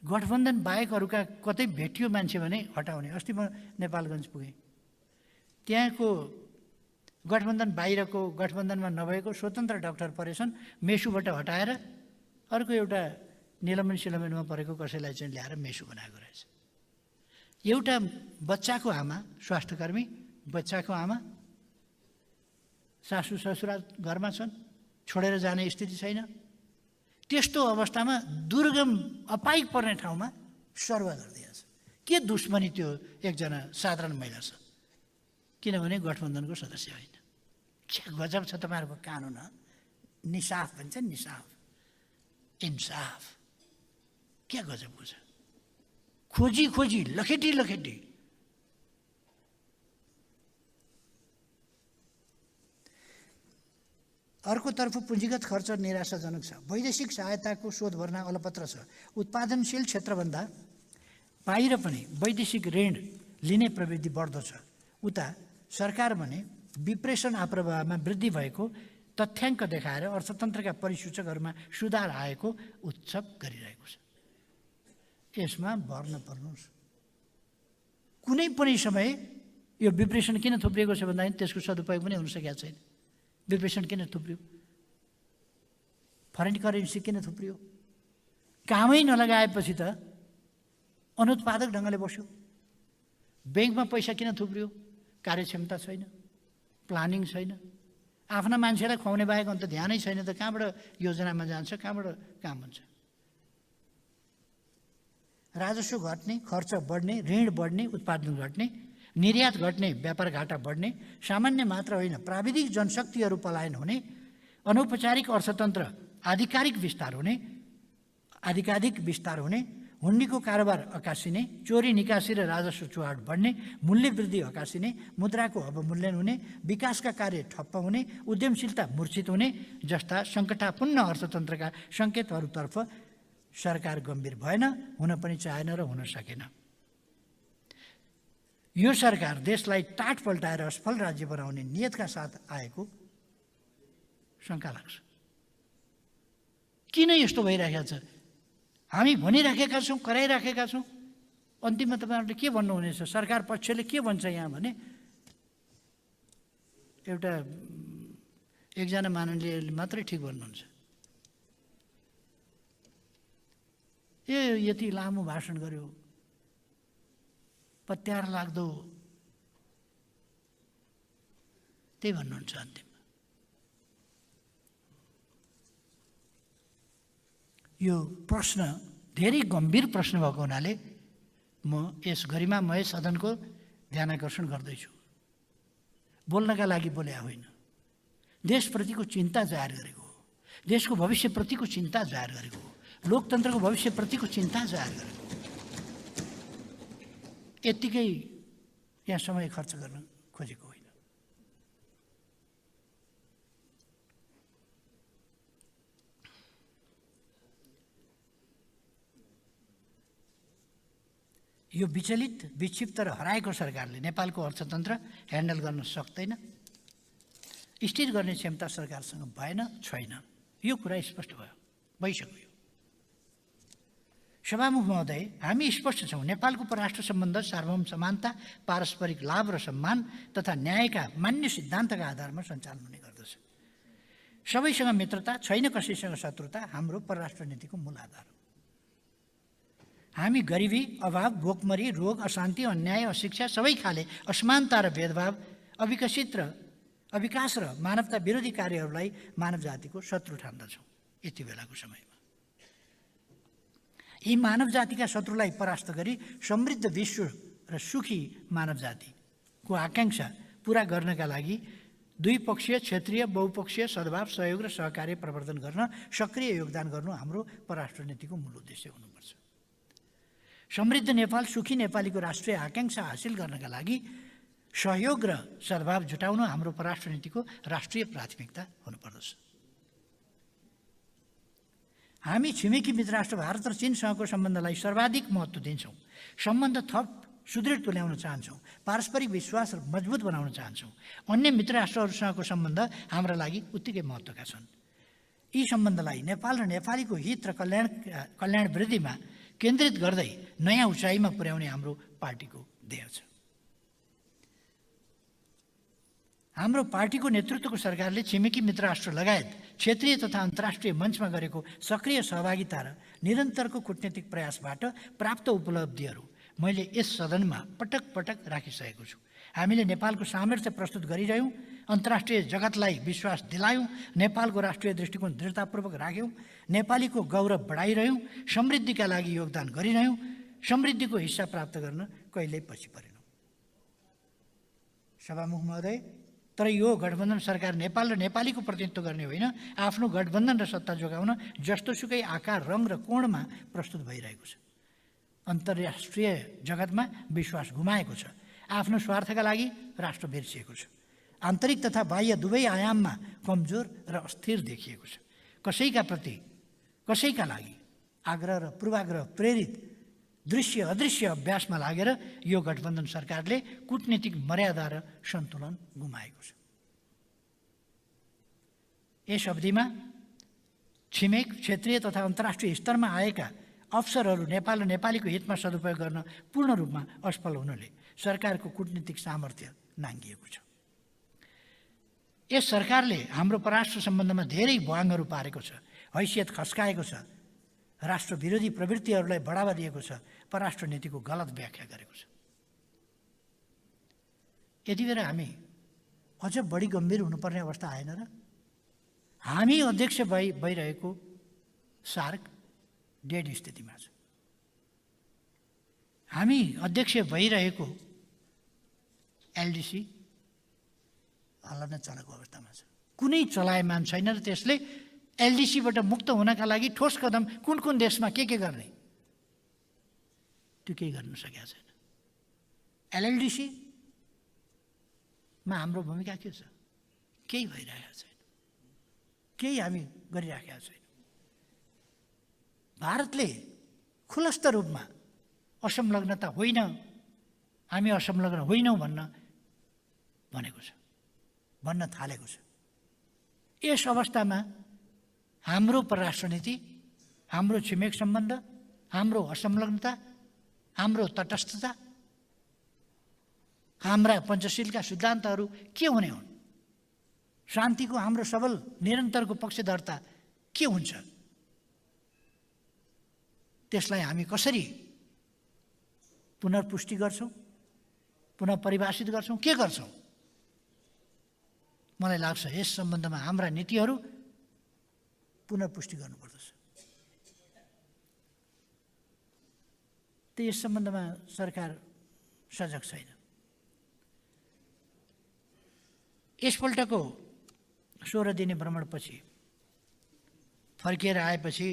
गठबन्धन बाहेक अरूका कतै भेटियो मान्छे भने हटाउने। अस्ति म नेपालगञ्ज पुगेँ। त्यहाँको गठबन्धन बाहिरको, गठबन्धनमा नभएको स्वतन्त्र डाक्टर परेछन्, मेसुबाट हटाएर अर्को एउटा निलम्बन सिलम्बनमा परेको कसैलाई चाहिँ ल्याएर मेसु बनाएको रहेछ। एउटा बच्चाको आमा, स्वास्थ्यकर्मी, बच्चाको आमा, सासू ससुरा घरमा छन्, छोडेर जाने स्थिति छैन। त्यस्तो अवस्थामा दुर्गम अपाइक पर्ने ठाउँमा सर्व गरिदिएछ। के दुश्मनी त्यो एकजना साधारण महिलासँग? किनभने गठबन्धनको सदस्य होइन। के गजब छ तपाईँहरूको कानुन। निसाफ भन्छ, निसाफ, इन्साफ। क्या गजबको छ। खोजी खोजी, लखेटी लखेटी। अर्कोतर्फ पुँजीगत खर्च निराशाजनक छ। वैदेशिक सहायताको शोध भर्ना अलपत्र छ। उत्पादनशील क्षेत्रभन्दा बाहिर पनि वैदेशिक ऋण लिने प्रवृत्ति बढ्दो छ। उता सरकार भने विप्रेषण आप्रवाहमा वृद्धि भएको तथ्याङ्क देखाएर अर्थतन्त्रका परिसूचकहरूमा सुधार आएको उत्सव गरिरहेको छ। यसमा भर नपर्नुहोस्। कुनै पनि समय यो विप्रेसन किन थुप्रिएको छ भन्दाखेरि त्यसको सदुपयोग पनि हुन सकेको छैन। विप्रेसन किन थुप्रियो? फरेन करेन्सी किन थुप्रियो? कामै नलगाएपछि त अनुत्पादक ढङ्गले बस्यो। ब्याङ्कमा पैसा किन थुप्रियो? कार्यक्षमता छैन, प्लानिङ छैन, आफ्ना मान्छेलाई खुवाउने बाहेक अन्त ध्यानै छैन त कहाँबाट योजनामा जान्छ, कहाँबाट काम हुन्छ? राजस्व घट्ने, खर्च बढ्ने, ऋण बढ्ने, उत्पादन घट्ने, निर्यात घट्ने, व्यापार घाटा बढ्ने, सामान्य मात्र होइन प्राविधिक जनशक्तिहरू पलायन हुने, अनौपचारिक अर्थतन्त्र आधिकारिक विस्तार हुने, हुन्डीको कारोबार अकासिने, चोरी निकासी र राजस्व चुहाट बढ्ने, मूल्य वृद्धि अकासिने, मुद्राको अवमूल्यन हुने, विकासका कार्य ठप्प हुने, उद्यमशीलता मूर्छित हुने जस्ता सङ्कटापूर्ण अर्थतन्त्रका सङ्केतहरूतर्फ सरकार गम्भीर भएन, हुन पनि चाहेन र हुन सकेन। यो सरकार देशलाई टाट पल्टाएर असफल राज्य बनाउने नियतका साथ आएको शङ्का लाग्छ। किन यस्तो भइरहेको छ? हामी भनिराखेका छौँ, कराइराखेका छौँ, अन्तिममा तपाईँहरूले के भन्नुहुनेछ? सरकार पक्षले के भन्छ यहाँ भने एकजना माननीयले मात्रै ठिक भन्नुहुन्छ। यति लामो भाषण गर्यो, पत्यार लाग्दो, त्यही भन्नुहुन्छ अन्तिममा। यो प्रश्न धेरै गम्भीर प्रश्न भएको हुनाले म यस गरिमामय सदनको ध्यानाकर्षण गर्दैछु। बोल्नका लागि बोले होइन, देशप्रतिको चिन्ता जाहेर गरेको हो, देशको भविष्यप्रतिको चिन्ता जाहेर गरेको हो, लोकतन्त्रको भविष्यप्रतिको चिन्ता जाहेर गरेको हो। यत्तिकै यहाँ समय खर्च गर्न खोजेको होइन। यो विचलित, विक्षिप्त र हराएको सरकारले नेपालको अर्थतन्त्र ह्यान्डल गर्न सक्दैन, स्थिर गर्ने क्षमता सरकारसँग भएन, छैन। यो कुरा स्पष्ट भइसक्यो। सभामुख महोदय, हामी स्पष्ट छौँ, नेपालको परराष्ट्र सम्बन्ध सार्वभौम समानता, पारस्परिक लाभ र सम्मान तथा न्यायका मान्य सिद्धान्तका आधारमा सञ्चालन हुने गर्दछ। सबैसँग मित्रता, छैन कसैसँग शत्रुता हाम्रो परराष्ट्र नीतिको मूल आधार हो। हामी गरिबी, अभाव, भोकमरी, रोग, अशान्ति, अन्याय, अशिक्षा, सबै खाले असमानता र भेदभाव, अविकास र मानवता विरोधी कार्यहरूलाई मानव जातिको शत्रु ठान्दछौँ। यति बेलाको समयमा यी मानव जातिका शत्रुलाई परास्त गरी समृद्ध विश्व र सुखी मानव जातिको आकाङ्क्षा पुरा गर्नका लागि द्विपक्षीय, क्षेत्रीय, बहुपक्षीय सद्भाव, सहयोग र सहकार्य प्रवर्धन गर्न सक्रिय योगदान गर्नु हाम्रो परराष्ट्र नीतिको मूल उद्देश्य हुनुपर्छ। समृद्ध नेपाल, सुखी नेपालीको राष्ट्रिय आकाङ्क्षा हासिल गर्नका लागि सहयोग र सद्भाव जुटाउनु हाम्रो परराष्ट्र नीतिको राष्ट्रिय प्राथमिकता हुनुपर्दछ। हामी छिमेकी मित्र राष्ट्र भारत र चीनसँगको सम्बन्धलाई सर्वाधिक महत्त्व दिन्छौँ। सम्बन्ध थप सुदृढ तुल्याउन चाहन्छौँ, पारस्परिक विश्वास मजबुत बनाउन चाहन्छौँ। अन्य मित्र राष्ट्रहरूसँगको सम्बन्ध हाम्रा लागि उत्तिकै महत्त्वका छन्। यी सम्बन्धलाई नेपाल र नेपालीको हित र कल्याण वृद्धिमा केन्द्रित गर्दै नयाँ उचाइमा पुर्याउने हाम्रो पार्टीको ध्येय छ। हाम्रो पार्टीको नेतृत्वको सरकारले छिमेकी मित्र राष्ट्र लगायत क्षेत्रीय तथा अन्तर्राष्ट्रिय मञ्चमा गरेको सक्रिय सहभागिता र निरन्तरको कूटनीतिक प्रयासबाट प्राप्त उपलब्धिहरू मैले यस सदनमा पटक पटक राखिसकेको छु। हामीले नेपालको सामर्थ्य प्रस्तुत गरिरह्यौँ, अन्तर्राष्ट्रिय जगतलाई विश्वास दिलायौँ, नेपालको राष्ट्रिय दृष्टिकोण दृढतापूर्वक राख्यौँ, नेपालीको गौरव बढाइरह्यौँ, समृद्धिका लागि योगदान गरिरह्यौँ, समृद्धिको हिस्सा प्राप्त गर्न कहिल्यै पछि परेनौँ। सभामुख महोदय, तर यो गठबन्धन सरकार नेपाल र नेपालीको प्रतिनिधित्व गर्ने होइन, आफ्नो गठबन्धन र सत्ता जोगाउन जस्तोसुकै आकार, रङ र कोणमा प्रस्तुत भइरहेको छ। अन्तर्राष्ट्रिय जगतमा विश्वास गुमाएको छ, आफ्नो स्वार्थका लागि राष्ट्र बिर्सिएको छ, आन्तरिक तथा बाह्य दुवै आयाममा कमजोर र अस्थिर देखिएको छ। कसैका लागि आग्रह र पूर्वाग्रह प्रेरित दृश्य अदृश्य अभ्यासमा लागेर यो गठबन्धन सरकारले कूटनीतिक मर्यादा र सन्तुलन गुमाएको छ। यस अवधिमा छिमेक, क्षेत्रीय तथा अन्तर्राष्ट्रिय स्तरमा आएका अवसरहरू नेपाल र नेपालीको हितमा सदुपयोग गर्न पूर्ण रूपमा असफल हुनुले सरकारको कूटनीतिक सामर्थ्य नाङ्गिएको छ। यस सरकारले हाम्रो परराष्ट्र सम्बन्धमा धेरै भ्वाङहरू पारेको छ, हैसियत खस्काएको छ, राष्ट्र विरोधी प्रवृत्तिहरूलाई बढावा दिएको छ, परराष्ट्र नीतिको गलत व्याख्या गरेको छ। यति बेला हामी अझ बढी गम्भीर हुनुपर्ने अवस्था आएन र? हामी अध्यक्ष भइरहेको सार्क डेड स्थितिमा छ। हामी अध्यक्ष भइरहेको एलडिसी हल्ला नै चलेको अवस्थामा छ। कुनै चलायमान छैन र त्यसले एलडिसीबाट मुक्त हुनका लागि ठोस कदम कुन कुन देशमा के गर्ने त्यो केही गर्न सकेका छैन। एलएलडिसीमा हाम्रो भूमिका के छ? केही भइरहेको छैन, केही हामी गरिराखेका छैन। भारतले खुलस्त रूपमा असंलग्नता होइन, हामी असंलग्न होइनौँ भनेको छ, भन्न थालेको छ। यस अवस्थामा हाम्रो परराष्ट्र नीति, हाम्रो छिमेक सम्बन्ध, हाम्रो असंलग्नता, हाम्रो तटस्थता, हाम्रा पञ्चशीलका सिद्धान्तहरू के हुने हुन्? शान्तिको हाम्रो सबल निरन्तरको पक्षधरता के हुन्छ? त्यसलाई हामी कसरी पुनर्पुष्टि गर्छौँ, पुनः परिभाषित गर्छौँ, के गर्छौँ? मलाई लाग्छ यस सम्बन्धमा हाम्रा नीतिहरू पुनर्पुष्टि गर्नुपर्दछ। त यस सम्बन्धमा सरकार सजग छैन। यसपल्टको 16 दिने भ्रमणपछि फर्किएर आएपछि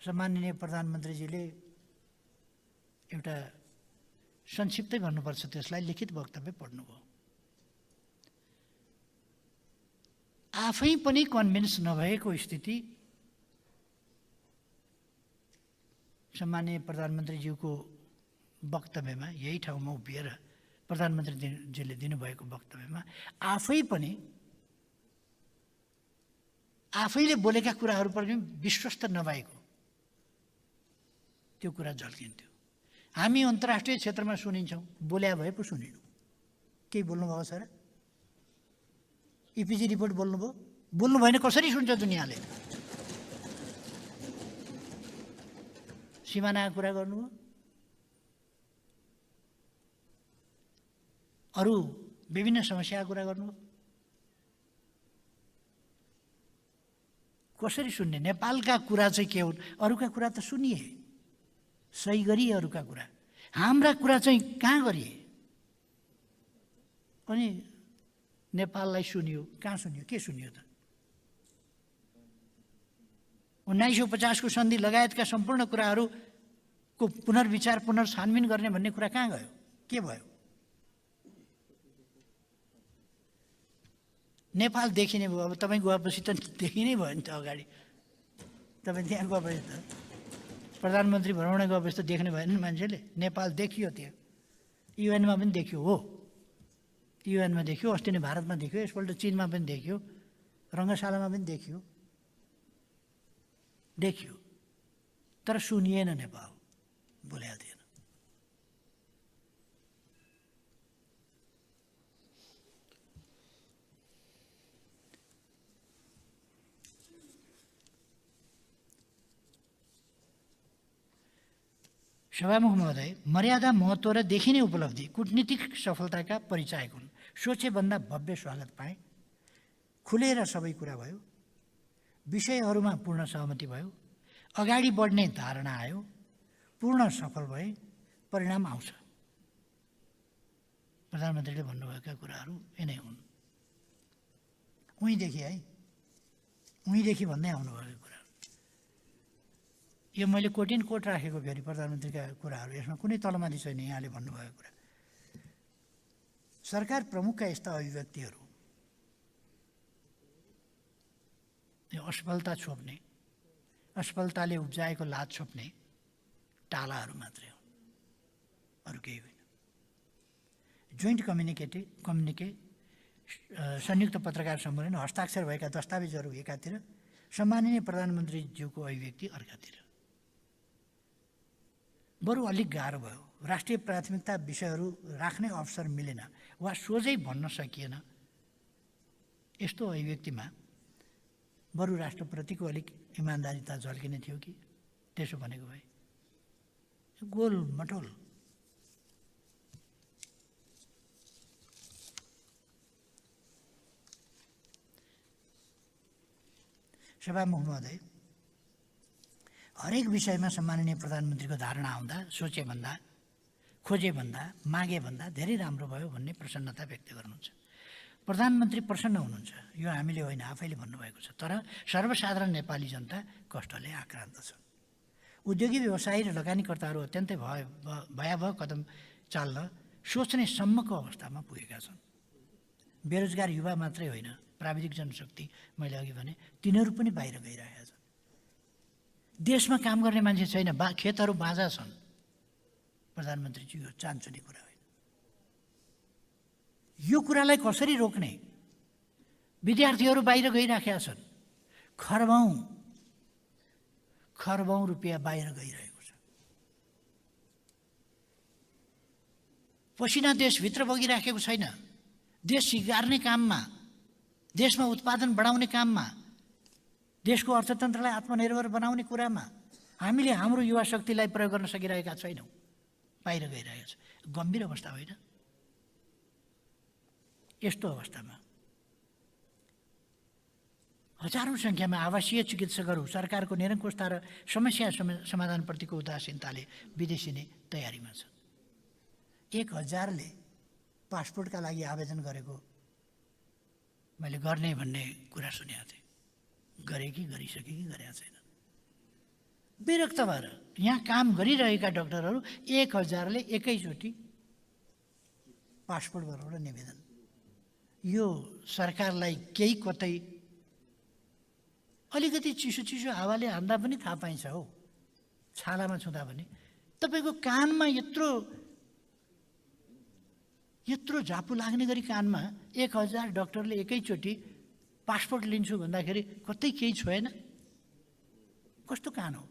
सम्माननीय प्रधानमन्त्रीजीले एउटा संक्षिप्तै भन्नुपर्छ त्यसलाई लिखित वक्तव्य पढ्नुभयो। आफै पनि कन्भिन्स नभएको स्थिति सम्माननीय प्रधानमन्त्रीज्यूको वक्तव्यमा, यही ठाउँमा उभिएर प्रधानमन्त्रीजीले दिनुभएको वक्तव्यमा आफैले बोलेका कुराहरू पनि विश्वस्त नभएको त्यो कुरा झल्किन्थ्यो। हामी अन्तर्राष्ट्रिय क्षेत्रमा सुनिन्छौँ, बोल्या भए पो सुनिनु। केही बोल्नुभएको छ र? इपिजी रिपोर्ट बोल्नुभयो? बोल्नु भएन कसरी सुन्छ दुनियाँले? सिमानाको कुरा गर्नुभयो, अरू विभिन्न समस्याको कुरा गर्नुभयो। कसरी सुन्ने? नेपालका कुरा चाहिँ के हुन्? अरूका कुरा त सुनिए, सही गरिए अरूका कुरा, हाम्रा कुरा चाहिँ कहाँ गरिए? अनि नेपाललाई सुनियो, कहाँ सुनियो? के सुनियो त? 1950 को सन्धि लगायतका सम्पूर्ण कुराहरूको पुनर्विचार, पुनर्छानबिन गर्ने भन्ने कुरा कहाँ गयो? के भयो? नेपाल देखिने भयो। अब तपाईँ गएपछि त देखिनै भयो नि त अगाडि। तपाईँ त्यहाँ गएपछि त, प्रधानमन्त्री भ्रमण गएपछि त देख्ने भएन नि मान्छेले। नेपाल देखियो, त्यहाँ युएनमा पनि देखियो। हो, युएनमा देखियो, अस्ति नै भारतमा देखियो, यसपल्ट चीनमा पनि देखियो, रङ्गशालामा पनि देखियो, तर सुनिएन। नेपाल बोलेको थिएन। सभामुख महोदय, मर्यादा, महत्त्व र देखिने उपलब्धि कूटनीतिक सफलताका परिचायक हुन्। सोचेभन्दा भव्य स्वागत पाएँ। खुलेर सबै कुरा भयो, विषयहरूमा पूर्ण सहमति भयो, अगाडि बढ्ने धारणा आयो, पूर्ण सफल भए, परिणाम आउँछ। प्रधानमन्त्रीले भन्नुभएका कुराहरू यिनै हुन्। उहीँदेखि है, उहीँदेखि भन्दै आउनुभएको कुरा। यो मैले कोटिन कोट राखेको फेरि प्रधानमन्त्रीका कुराहरू, यसमा कुनै तलमाथि छैन। यहाँले भन्नुभएको कुरा, सरकार प्रमुखका यस्ता अभिव्यक्तिहरू यो असफलता छोप्ने, असफलताले उब्जाएको लाज छोप्ने टालाहरू मात्रै हो, अरू केही होइन। जोइन्ट कम्युनिके संयुक्त पत्रकार सम्मेलन, हस्ताक्षर भएका दस्तावेजहरू एकातिर, सम्माननीय प्रधानमन्त्रीज्यूको अभिव्यक्ति अर्कातिर। बरु अलिक गाह्रो भयो राष्ट्रिय प्राथमिकता विषयहरू राख्ने अवसर मिलेन वा सोझै भन्न सकिएन, यस्तो अभिव्यक्तिमा बरु राष्ट्रप्रतिको अलिक इमान्दारिता झल्किने थियो कि त्यसो भनेको भए गोल मटोल। सभामुख महोदय, हरेक विषयमा सम्माननीय प्रधानमन्त्रीको धारणा आउँदा सोचेभन्दा, खोजेभन्दा, मागेभन्दा धेरै राम्रो भयो भन्ने प्रसन्नता व्यक्त गर्नुहुन्छ। प्रधानमन्त्री प्रसन्न हुनुहुन्छ, यो हामीले होइन आफैले भन्नुभएको छ। तर सर्वसाधारण नेपाली जनता कष्टले आक्रान्त छ। उद्योगी व्यवसायी र लगानीकर्ताहरू अत्यन्तै भयावह कदम चाल्न सोच्ने सम्मको अवस्थामा पुगेका छन्। बेरोजगार युवा मात्रै होइन, प्राविधिक जनशक्ति मैले अघि भने तिनीहरू पनि बाहिर गइरहेका छन्। देशमा काम गर्ने मान्छे छैन, खेतहरू बाँझा छन्। प्रधानमन्त्रीजी, यो चान्चुने कुरा होइन। यो कुरालाई कसरी रोक्ने? विद्यार्थीहरू बाहिर गइराखेका छन्। खरबौँ रुपियाँ बाहिर गइरहेको छ। पसिना देशभित्र बगिराखेको छैन। देश सिगार्ने काममा, देशमा उत्पादन बढाउने काममा, देशको अर्थतन्त्रलाई आत्मनिर्भर बनाउने कुरामा हामीले हाम्रो युवा शक्तिलाई प्रयोग गर्न सकिरहेका छैनौँ। बाहिर गइरहेको छ। गम्भीर अवस्था होइन? यस्तो अवस्थामा हजारौँ सङ्ख्यामा आवासीय चिकित्सकहरू सरकारको निरङ्कुशता र समस्या समाधानप्रतिको उदासीनताले विदेशिने तयारीमा छन्। 1000ले पासपोर्टका लागि आवेदन गरेको मैले गर्ने भन्ने कुरा सुनेको थिएँ। गरे कि गरिसके कि गरेका छैन। विरक्त भएर यहाँ काम गरिरहेका डाक्टरहरू 1000ले एकैचोटि पासपोर्ट बनाएर निवेदन। यो सरकारलाई केही कतै अलिकति चिसो हावाले हान्दा पनि थाहा पाइन्छ हो, छालामा छुँदा पनि। तपाईँको कानमा यत्रो झापु लाग्ने गरी कानमा 1000 डाक्टरले एकैचोटि पासपोर्ट लिन्छु भन्दाखेरि कतै केही छोएन? कस्तो कान हो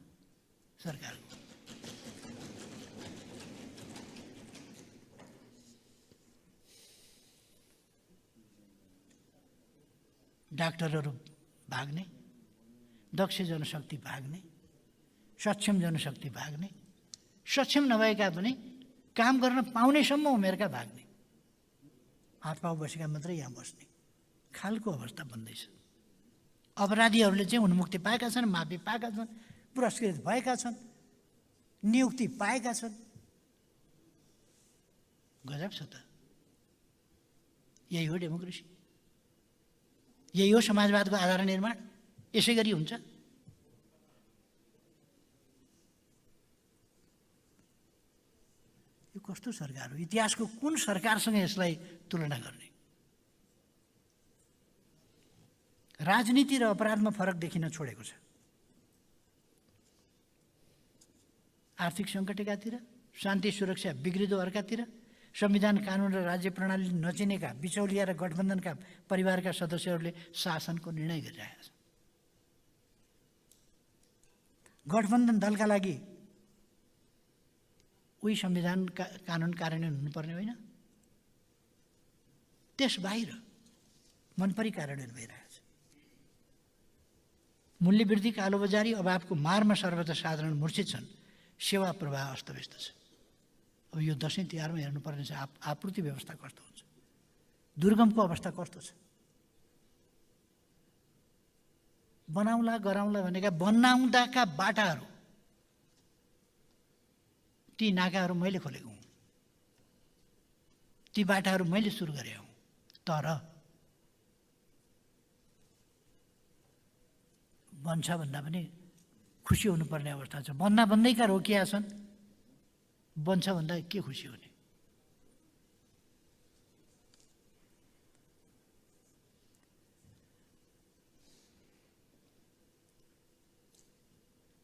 सरकारको? डाक्टरहरू भाग्ने, दक्ष जनशक्ति भाग्ने, सक्षम जनशक्ति भाग्ने, सक्षम नभएका पनि काम गर्न पाउनेसम्म उमेरका भाग्ने, हात पाउ बसेका मात्रै यहाँ बस्ने खालको अवस्था बन्दैछ। अपराधीहरूले चाहिँ उन्मुक्ति पाएका छन्, माफी पाएका छन्, पुरस्कृत भएका छन्, नियुक्ति पाएका छन्। गजब छ त। यही हो डेमोक्रेसी? यही हो समाजवादको आधार निर्माण? यसै गरी हुन्छ? यो कस्तो सरकार हो? इतिहासको कुन सरकारसँग यसलाई तुलना गर्ने? राजनीति र अपराधमा फरक देखिन छोडेको छ। आर्थिक सङ्कट एकातिर, शान्ति सुरक्षा बिग्रिदो अर्कातिर, संविधान कानुन र राज्य प्रणाली नचिनेका बिचौलिया र गठबन्धनका परिवारका सदस्यहरूले शासनको निर्णय गरिरहेका छन्। गठबन्धन दलका लागि उही संविधान कानुन कार्यान्वयन हुनुपर्ने होइन? त्यस बाहिर मनपरी कार्यान्वयन भइरहेको छ। मूल्यवृद्धि, कालोबजारी, अभावको मारमा सर्वत्र साधारण मूर्छित छन्। सेवा प्रवाह अस्तव्यस्त छ। अब यो दसैँ तिहारमा हेर्नुपर्ने छ आपूर्ति व्यवस्था कस्तो हुन्छ, दुर्गमको अवस्था कस्तो छ। बनाउला गराउला भनेका बनाउँदाका बाटाहरू, ती नाकाहरू मैले खोलेको हुँ, ती बाटाहरू मैले सुरु गरेँ हुँ। तर बन्छ भन्दा पनि खुसी हुनुपर्ने अवस्था छ। भन्दैका रोकिया छन्, बन्छ भन्दा के खुसी हुने?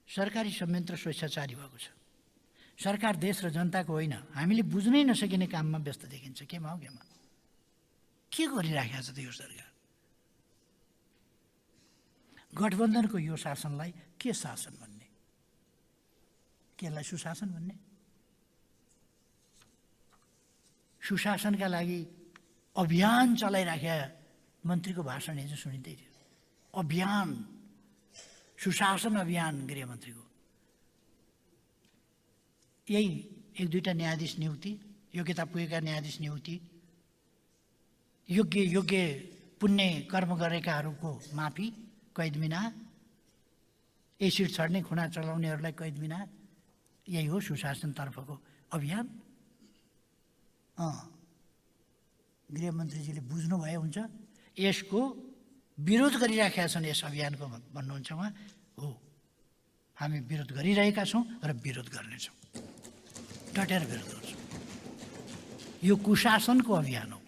सरकारी संयन्त्र स्वेच्छाचारी भएको छ। सरकार देश र जनताको होइन, हामीले बुझ्नै नसकिने काममा व्यस्त देखिन्छ। केमा हो केमा? के गरिराखेको छ त यो सरकार? गठबन्धनको यो शासनलाई के शासन भन्ने? केलाई सुशासन भन्ने? सुशासनका लागि अभियान चलाइराखेका मन्त्रीको भाषण हिजो सुनिँदै थियो। अभियान, सुशासन अभियान गृहमन्त्रीको। यही एक दुईवटा न्यायाधीश नियुक्ति, योग्यता पुगेका न्यायाधीश नियुक्ति, योग्य पुण्य कर्म गरेकाहरूको माफी, कैद मिना, एसिड छर्ने खुना चलाउनेहरूलाई कैद मिना, यही हो सुशासनतर्फको अभियान। गृहमन्त्रीजीले बुझ्नुभयो हुन्छ, यसको विरोध गरिराखेका छन् यस अभियानको भन्नुहुन्छ उहाँ। हो, हामी विरोध गरिरहेका छौँ र विरोध गर्नेछौँ, डटेर विरोध गर्छौँ। यो कुशासनको अभियान हो।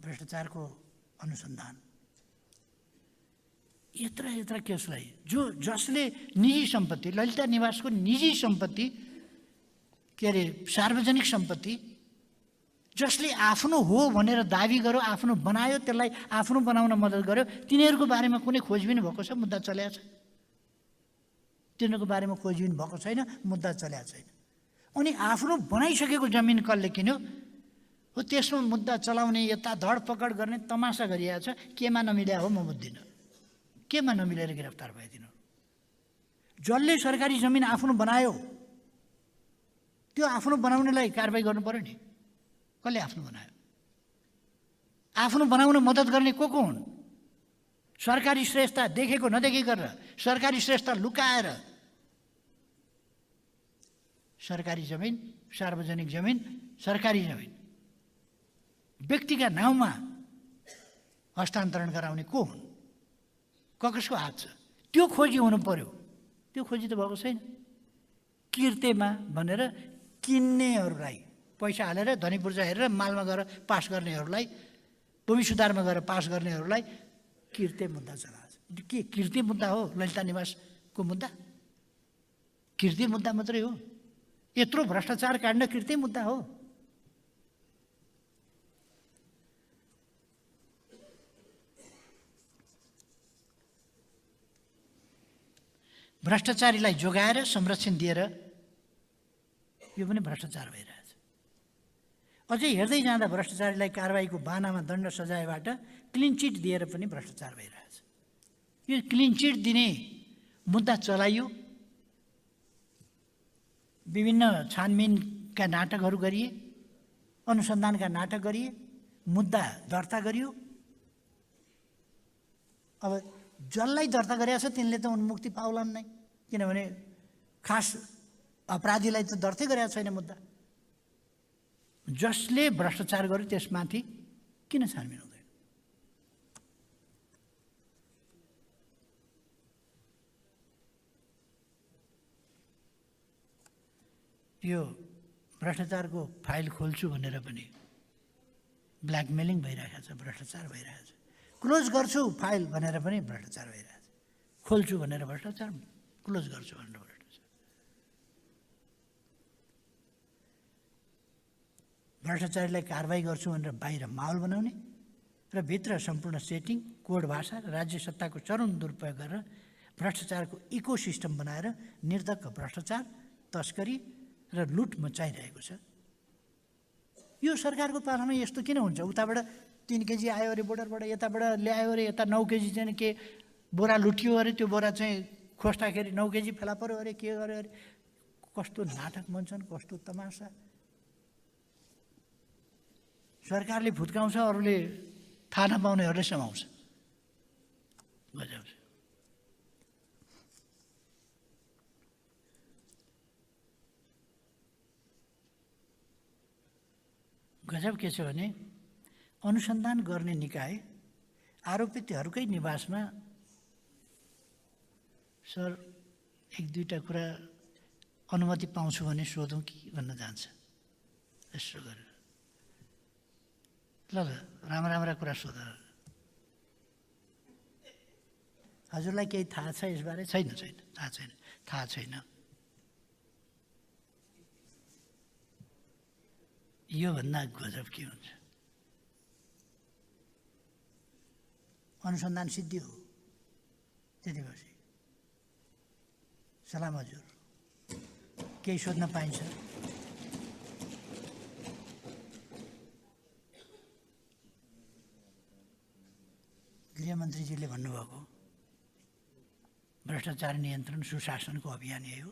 भ्रष्टाचारको अनुसन्धान, यत्र केसलाई जसले निजी सम्पत्ति, ललिता निवासको निजी सम्पत्ति, के अरे सार्वजनिक सम्पत्ति, जसले आफ्नो हो भनेर दाबी गर्यो, आफ्नो बनायो, त्यसलाई आफ्नो बनाउन मद्दत गर्यो, तिनीहरूको बारेमा कुनै खोजबिन भएको छ? मुद्दा चलेको छ? तिनीहरूको बारेमा खोजबिन भएको छैन, मुद्दा चलेको छैन। अनि आफ्नो बनाइसकेको जमिन कसले किन्यो हो, त्यसमा मुद्दा चलाउने, यता धडपकड गर्ने तमासा गरिएको छ। केमा नमिल्या हो म बुझ्दिनँ, केमा नमिलेर गिरफ्तार भए तिनीहरू? जसले सरकारी जमिन आफ्नो बनायो, त्यो आफ्नो बनाउनेलाई कारबाही गर्नु पर्यो नि। कसले आफ्नो बनायो? आफ्नो बनाउन मद्दत गर्ने को हुन्? सरकारी श्रेष्ठता देखेको नदेखेको गरेर, सरकारी श्रेष्ठता लुकाएर सरकारी जमिन, सार्वजनिक जमिन, सरकारी जमिन व्यक्तिका नाउँमा हस्तान्तरण गराउने को हुन्? कसको हात छ? त्यो खोजी हुनु पर्यो। त्यो खोजी त भएको छैन। किर्तेमा भनेर किन्नेहरूलाई पैसा हालेर, धनी पूर्जा हेरेर मालमा गएर पास गर्नेहरूलाई, भूमि सुधारमा गएर पास गर्नेहरूलाई किर्ते मुद्दा चलाएको छ। के किर्ते मुद्दा हो ललिता निवासको मुद्दा? किर्ते मुद्दा मात्रै हो? यत्रो भ्रष्टाचार काण्ड किर्ते मुद्दा हो? भ्रष्टाचारीलाई जोगाएर संरक्षण दिएर यो पनि भ्रष्टाचार भइरहेछ। अझै हेर्दै जाँदा भ्रष्टाचारीलाई कारबाहीको बाहनामा दण्ड सजायबाट क्लिन चिट दिएर पनि भ्रष्टाचार भइरहेछ। यो क्लिन चिट दिने मुद्दा चलाइयो, विभिन्न छानबिनका नाटकहरू गरिए, अनुसन्धानका नाटक गरिए, मुद्दा दर्ता गरियो। अब जसलाई दर्ता गरेको छ तिनले त उन्मुक्ति पाउलान् नै, किनभने खास अपराधीलाई त दर्तै गरेको छैन मुद्दा। जसले भ्रष्टाचार गर्यो त्यसमाथि किन छानबिन हुँदैन? यो भ्रष्टाचारको फाइल खोल्छु भनेर पनि ब्ल्याकमेलिङ भइरहेको छ, भ्रष्टाचार भइरहेको छ। क्लोज गर्छु फाइल भनेर पनि भ्रष्टाचार भइरहेछ। खोल्छु भनेर भ्रष्टाचार, क्लोज गर्छु भनेर भ्रष्टाचार। भ्रष्टाचारीलाई कारबाही गर्छु भनेर बाहिर माहौल बनाउने र भित्र सम्पूर्ण सेटिङ, कोड भाषा र राज्य सत्ताको चरम दुरुपयोग गरेर भ्रष्टाचारको इकोसिस्टम बनाएर निर्धक्क भ्रष्टाचार, तस्करी र लुट मचाइरहेको छ। यो सरकारको पालामा यस्तो किन हुन्छ? उताबाट 3 केजी आयो अरे बोर्डरबाट, यताबाट ल्यायो अरे, यता 9 केजी चाहिँ के बोरा लुटियो अरे, त्यो बोरा चाहिँ खोज्दाखेरि 9 केजी फेला पऱ्यो अरे, के गर्यो अरे। कस्तो नाटक मन्छन्, कस्तो तमासा। सरकारले फुत्काउँछ, अरूले थाहा नपाउनेहरूले समाउँछ। गजब। गजब के छ भने अनुसन्धान गर्ने निकाय आरोपितहरूकै निवासमा सर एक दुईवटा कुरा अनुमति पाउँछु भने सोधौँ कि भन्न जान्छ। यसो गरेर ल राम्रा कुरा सोध। हजुरलाई केही थाहा छ यसबारे? छैन, थाहा छैन। योभन्दा गजब के हुन्छ? अनुसन्धान सिद्धि हो। त्यति भएपछि सलाम हजुर, केही सोध्न पाइन्छ? गृहमन्त्रीजीले भन्नुभएको भ्रष्टाचार नियन्त्रण सुशासनको अभियान यही हो।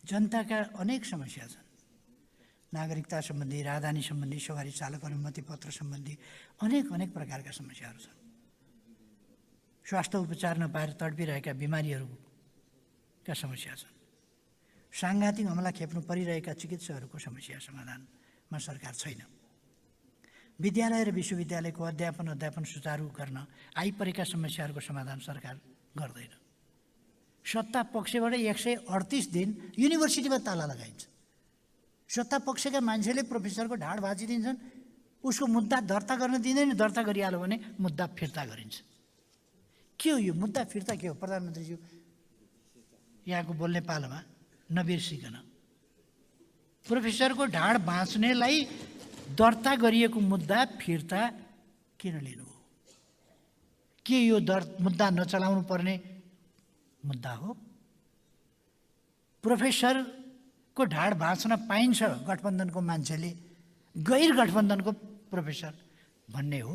जनताका अनेक समस्या छन्। नागरिकता सम्बन्धी, राजधानी सम्बन्धी, सवारी चालक अनुमति पत्र सम्बन्धी अनेक प्रकारका समस्याहरू छन्। स्वास्थ्य उपचार नपाएर तडपिरहेका बिमारीहरूका समस्या छन्। साङ्घातिक हमला खेप्नु परिरहेका चिकित्सकहरूको समस्या समाधानमा सरकार छैन। विद्यालय र विश्वविद्यालयको अध्यापन सुचारू गर्न आइपरेका समस्याहरूको समाधान सरकार गर्दैन। सत्ता पक्षबाट 138 दिन युनिभर्सिटीमा ताला लगाइन्छ। सत्ता पक्षका मान्छेले प्रोफेसरको ढाड भाँचिदिन्छन्, उसको मुद्दा दर्ता गर्न दिँदैन, दर्ता गरिहाल्यो भने मुद्दा फिर्ता गरिन्छ। के हो यो मुद्दा फिर्ता? के हो प्रधानमन्त्रीज्यू? यहाँको बोल्ने पालोमा नबिर्सिकन, प्रोफेसरको ढाड भाँच्नेलाई दर्ता गरिएको मुद्दा फिर्ता किन लिनु हो? के यो मुद्दा नचलाउनु पर्ने मुद्दा हो? प्रोफेसरको ढाड भाँच्न पाइन्छ गठबन्धनको मान्छेले, गैर गठबन्धनको प्रोफेसर भन्ने हो?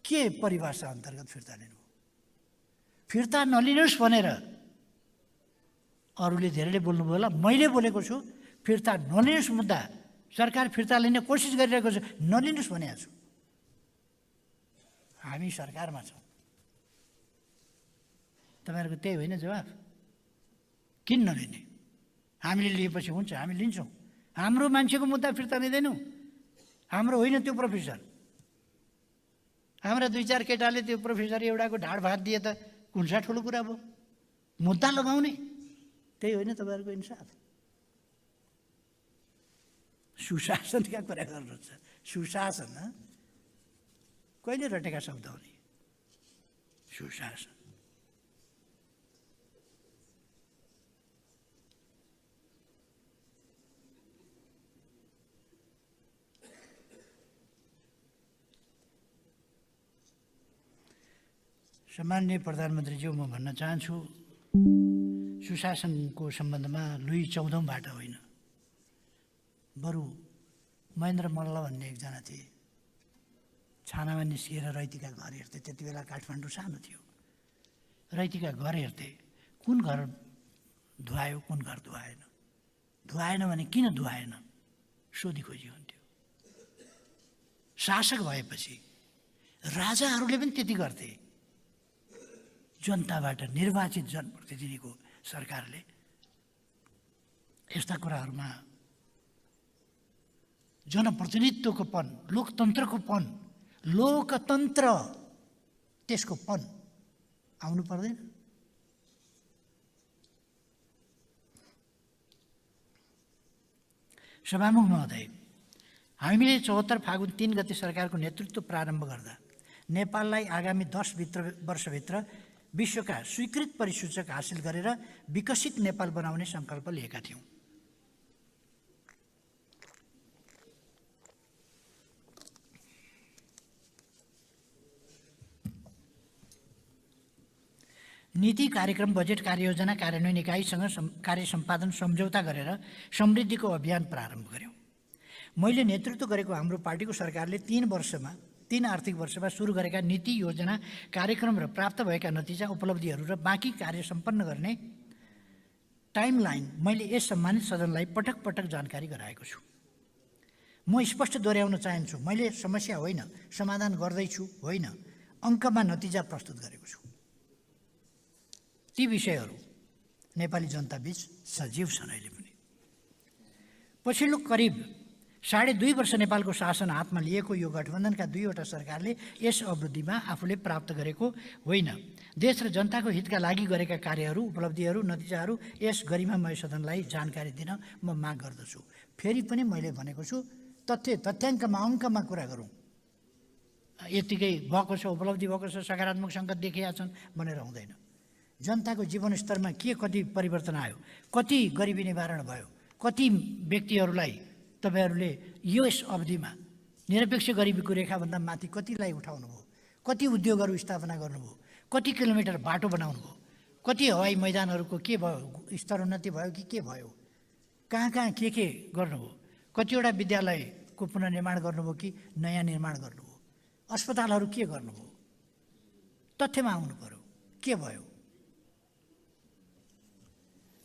के परिभाषा अन्तर्गत फिर्ता लिनु हो? फिर्ता नलिनुहोस् भनेर अरूले धेरैले बोल्नुभयो होला, मैले बोलेको छु फिर्ता नलिनुहोस् मुद्दा, सरकार फिर्ता लिने कोसिस गरिरहेको छ, नलिनुहोस् भनेको छु। हामी सरकारमा छौँ। तपाईँहरूको त्यही होइन जवाफ? किन नलिने? हामीले लिएपछि हुन्छ, हामी लिन्छौँ। हाम्रो मान्छेको मुद्दा फिर्ता लिँदैनौँ। हाम्रो होइन त्यो प्रोफेसर। हाम्रा 2-4 केटाले त्यो प्रोफेसर एउटाको ढाड भाँच दिए त कुन सा ठुलो कुरा भयो? मुद्दा लगाउने त्यही होइन तपाईँहरूको इन्साफ? सुशासनका कुरा गर्नुहुन्छ। सुशासन कहिले रटेका शब्द हो नि? सुशासन। सम्माननीय प्रधानमन्त्रीज्यू, म भन्न चाहन्छु, सुशासनको सम्बन्धमा लुई 14बाट होइन, बरु महेन्द्र मल्ल भन्ने एकजना थिए, छानामा निस्किएर रैतीका घर हेर्थे। त्यति बेला काठमाडौँ सानो थियो। रैतीका घर हेर्थे, कुन घर धुवायो, कुन घर धुवाएन, धुवाएन भने किन धुवाएन सोधी खोजी हुन्थ्यो। शासक भएपछि राजाहरूले पनि त्यति गर्थे। जनताबाट निर्वाचित जनप्रतिनिधिको सरकारले यस्ता कुराहरूमा जनप्रतिनिधित्वको पन, लोकतन्त्रको पन, लोकतन्त्र त्यसको पन आउनु पर्दैन? सभामुख महोदय, हामीले 74 फागुन 3 गते सरकारको नेतृत्व प्रारम्भ गर्दा नेपाललाई आगामी 10 वर्षभित्र विश्वका स्वीकृत परिसूचक हासिल गरेर विकसित नेपाल बनाउने सङ्कल्प लिएका थियौँ। नीति, कार्यक्रम, बजेट, कार्ययोजना कार्यान्वयन इकाइसँग कार्य सम्पादन सम्झौता गरेर समृद्धिको अभियान प्रारम्भ गर्यौँ। मैले नेतृत्व गरेको हाम्रो पार्टीको सरकारले 3 आर्थिक वर्षमा सुरु गरेका नीति, योजना, कार्यक्रम र प्राप्त भएका नतिजा, उपलब्धिहरू र बाँकी कार्य सम्पन्न गर्ने टाइमलाइन मैले यस सम्मानित सदनलाई पटक पटक जानकारी गराएको छु। म स्पष्ट दोहोऱ्याउन चाहन्छु, मैले समस्या होइन समाधान गर्दैछु होइन, अङ्कमा नतिजा प्रस्तुत गरेको छु। ती विषयहरू नेपाली जनताबीच सजीव छन्। अहिले पनि पछिल्लो करिब 2.5 वर्ष नेपालको शासन हातमा लिएको यो गठबन्धनका 2वटा सरकारले यस अवधिमा आफूले प्राप्त गरेको होइन। देश र जनताको हितका लागि गरेका कार्यहरू, उपलब्धिहरू, नतिजाहरू यस गरिमामय सदनलाई जानकारी दिन म माग गर्दछु। फेरि पनि मैले भनेको छु, तथ्याङ्कमा अङ्कमा कुरा गरौँ। यतिकै भएको छ, उपलब्धि भएको छ, सकारात्मक सङ्केत देखिएका छन् भनेर हुँदैन। जनताको जीवनस्तरमा कति परिवर्तन आयो, कति गरिबी निवारण भयो, कति व्यक्तिहरूलाई तपाईँहरूले यस अवधिमा निरपेक्ष गरिबीको रेखाभन्दा माथि कतिलाई उठाउनु भयो, कति उद्योगहरू स्थापना गर्नुभयो, कति किलोमिटर बाटो बनाउनु भयो, कति हवाई मैदानहरूको के भयो, स्तरोन्नति भयो कि के भयो, कहाँ के गर्नुभयो, कतिवटा विद्यालयको पुनर्निर्माण गर्नुभयो कि नयाँ निर्माण गर्नुभयो, अस्पतालहरू के गर्नुभयो, तथ्यमा आउनु पर्यो। के भयो?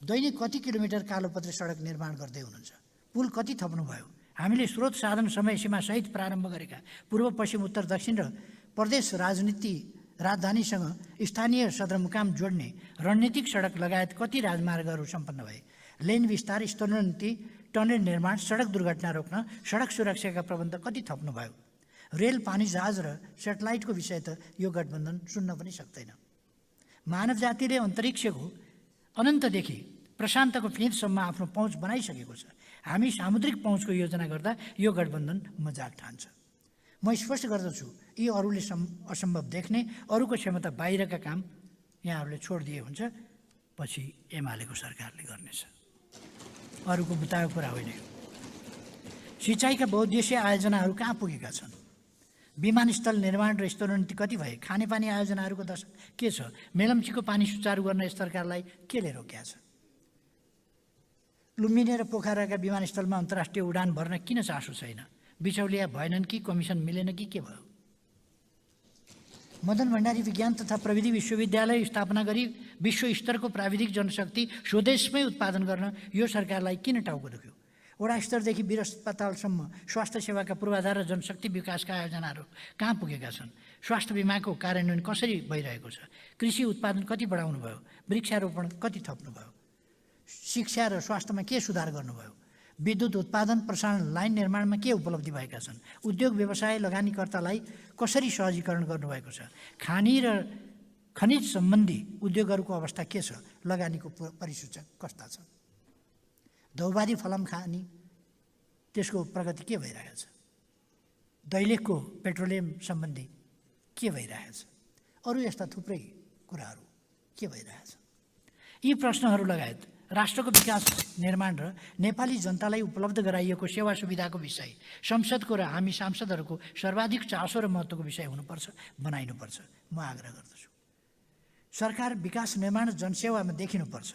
दैनिक कति किलोमिटर कालोपत्रे सडक निर्माण गर्दै हुनुहुन्छ, पुल कति थप्नुभयो। हामीले स्रोत साधन समय सीमा सहित प्रारम्भ गरेका पूर्व पश्चिम उत्तर दक्षिण र प्रदेश राजधानीसँग स्थानीय सदरमुकाम जोड्ने रणनीतिक सडक लगायत कति राजमार्गहरू सम्पन्न भए। लेन विस्तार, स्तरोन्नति, टनल निर्माण, सडक दुर्घटना रोक्न सडक सुरक्षाका प्रबन्ध कति थप्नुभयो। रेल, पानी जहाज र सेटेलाइटको विषय त यो गठबन्धन सुन्न पनि सक्दैन। मानव जातिले अन्तरिक्षको अनन्तदेखि प्रशान्तको फेदसम्म आफ्नो पहुँच बनाइसकेको छ। हामी सामुद्रिक पहुँचको योजना गर्दा यो गठबन्धन मजाक ठान्छ। म स्पष्ट गर्दछु, यी अरूले असम्भव देख्ने, अरूको क्षमता बाहिरका काम यहाँहरूले छोडिदिए हुन्छ, पछि एमालेको सरकारले गर्नेछ। अरूको बुताएको कुरा होइन। सिँचाइका बहुद्देश्य आयोजनाहरू कहाँ पुगेका छन्? विमानस्थल निर्माण र स्तरोन्नति कति भए? खानेपानी आयोजनाहरूको दशा के छ? मेलम्चीको पानी सुचारू गर्न यस सरकारलाई केले रोकेका छ? लुम्बिनी र पोखराका विमानस्थलमा अन्तर्राष्ट्रिय उडान भर्न किन चासो छैन? बिचौलिया भएनन् कि कमिसन मिलेन कि के भयो? मदन भण्डारी विज्ञान तथा प्रविधि विश्वविद्यालय स्थापना गरी विश्व स्तरको प्राविधिक जनशक्ति स्वदेशमै उत्पादन गर्न यो सरकारलाई किन टाउको दुख्यो? वडा स्तरदेखि वीर अस्पतालसम्म स्वास्थ्य सेवाका पूर्वाधार र जनशक्ति विकासका आयोजनाहरू कहाँ पुगेका छन्? स्वास्थ्य बिमाको कार्यान्वयन कसरी भइरहेको छ? कृषि उत्पादन कति बढाउनु भयो? वृक्षारोपण कति थप्नुभयो? शिक्षा र स्वास्थ्यमा के सुधार गर्नुभयो? विद्युत उत्पादन प्रसारण लाइन निर्माणमा के उपलब्धि भएका छन्? उद्योग व्यवसाय लगानीकर्तालाई कसरी सहजीकरण गर्नुभएको छ? खानी र खनिज सम्बन्धी उद्योगहरूको अवस्था के छ? लगानीको परिसूचक कस्ता छन्? दौबारी फलाम खानी त्यसको प्रगति के भइरहेछ? दैलेखको पेट्रोलियम सम्बन्धी के भइरहेछ? अरू यस्ता थुप्रै कुराहरू के भइरहेछ? यी प्रश्नहरू लगायत राष्ट्रको विकास निर्माण र नेपाली जनतालाई उपलब्ध गराइएको सेवा सुविधाको विषय संसदको र हामी सांसदहरूको सर्वाधिक चासो र महत्त्वको विषय हुनुपर्छ, बनाइनुपर्छ। म आग्रह गर्दछु, सरकार विकास निर्माण जनसेवामा देखिनुपर्छ।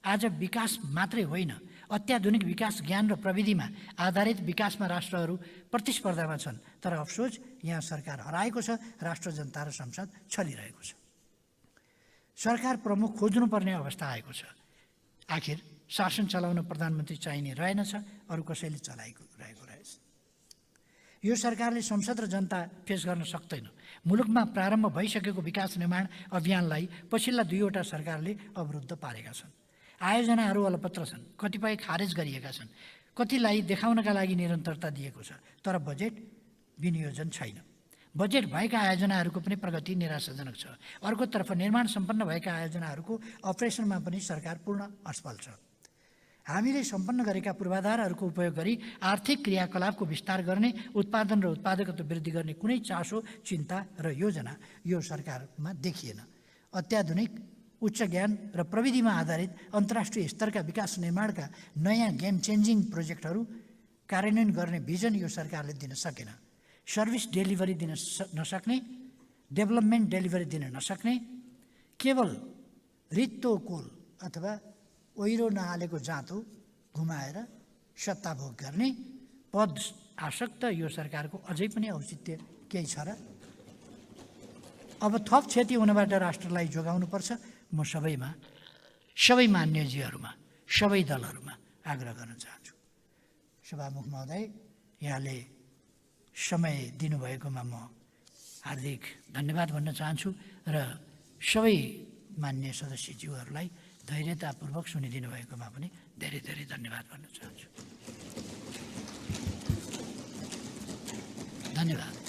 आज विकास मात्रै होइन, अत्याधुनिक विकास ज्ञान र प्रविधिमा आधारित विकासमा राष्ट्रहरू प्रतिस्पर्धामा छन्। तर अफसोस, यहाँ सरकार हराएको छ, राष्ट्र, जनता र संसद छलिरहेको छ। सरकार प्रमुख खोज्नुपर्ने अवस्था आएको छ। आखिर शासन चलाउन प्रधानमन्त्री चाहिने रहेनछ, अरू कसैले चलाएको रहेको रहेछ। यो सरकारले संसद र जनता फेस गर्न सक्दैन। मुलुकमा प्रारम्भ भइसकेको विकास निर्माण अभियानलाई पछिल्ला 2वटा सरकारले अवरुद्ध पारेका छन्। आयोजनाहरू अलपत्र छन्, कतिपय खारेज गरिएका छन्, कतिलाई देखाउनका लागि निरन्तरता दिएको छ, तर बजेट विनियोजन छैन। बजेट भएका आयोजनाहरूको पनि प्रगति निराशाजनक छ। अर्कोतर्फ निर्माण सम्पन्न भएका आयोजनाहरूको अपरेसनमा पनि सरकार पूर्ण असफल छ। हामीले सम्पन्न गरेका पूर्वाधारहरूको उपयोग गरी आर्थिक क्रियाकलापको विस्तार गर्ने, उत्पादन र उत्पादकत्व वृद्धि गर्ने कुनै चासो, चिन्ता र योजना यो सरकारमा देखिएन। अत्याधुनिक उच्च ज्ञान र प्रविधिमा आधारित अन्तर्राष्ट्रिय स्तरका विकास निर्माणका नयाँ गेम चेन्जिङ प्रोजेक्टहरू कार्यान्वयन गर्ने भिजन यो सरकारले दिन सकेन। सर्भिस डेलिभरी दिन नसक्ने, डेभलपमेन्ट डेलिभरी दिन नसक्ने, केवल रित्तो कोल अथवा ओहिरो नहालेको जाँतो घुमाएर सत्ता भोग गर्ने पद आसक्त यो सरकारको अझै पनि औचित्य केही छ र? अब थप क्षति हुनबाट राष्ट्रलाई जोगाउनुपर्छ। म सबै मान्यजीहरूमा, सबै दलहरूमा आग्रह गर्न चाहन्छु। सभामुख महोदय, यहाँले समय दिनुभएकोमा म हार्दिक धन्यवाद भन्न चाहन्छु र सबै मान्य सदस्यज्यूहरूलाई धैर्यतापूर्वक सुनिदिनु भएकोमा पनि धेरै धेरै धन्यवाद भन्न चाहन्छु। धन्यवाद।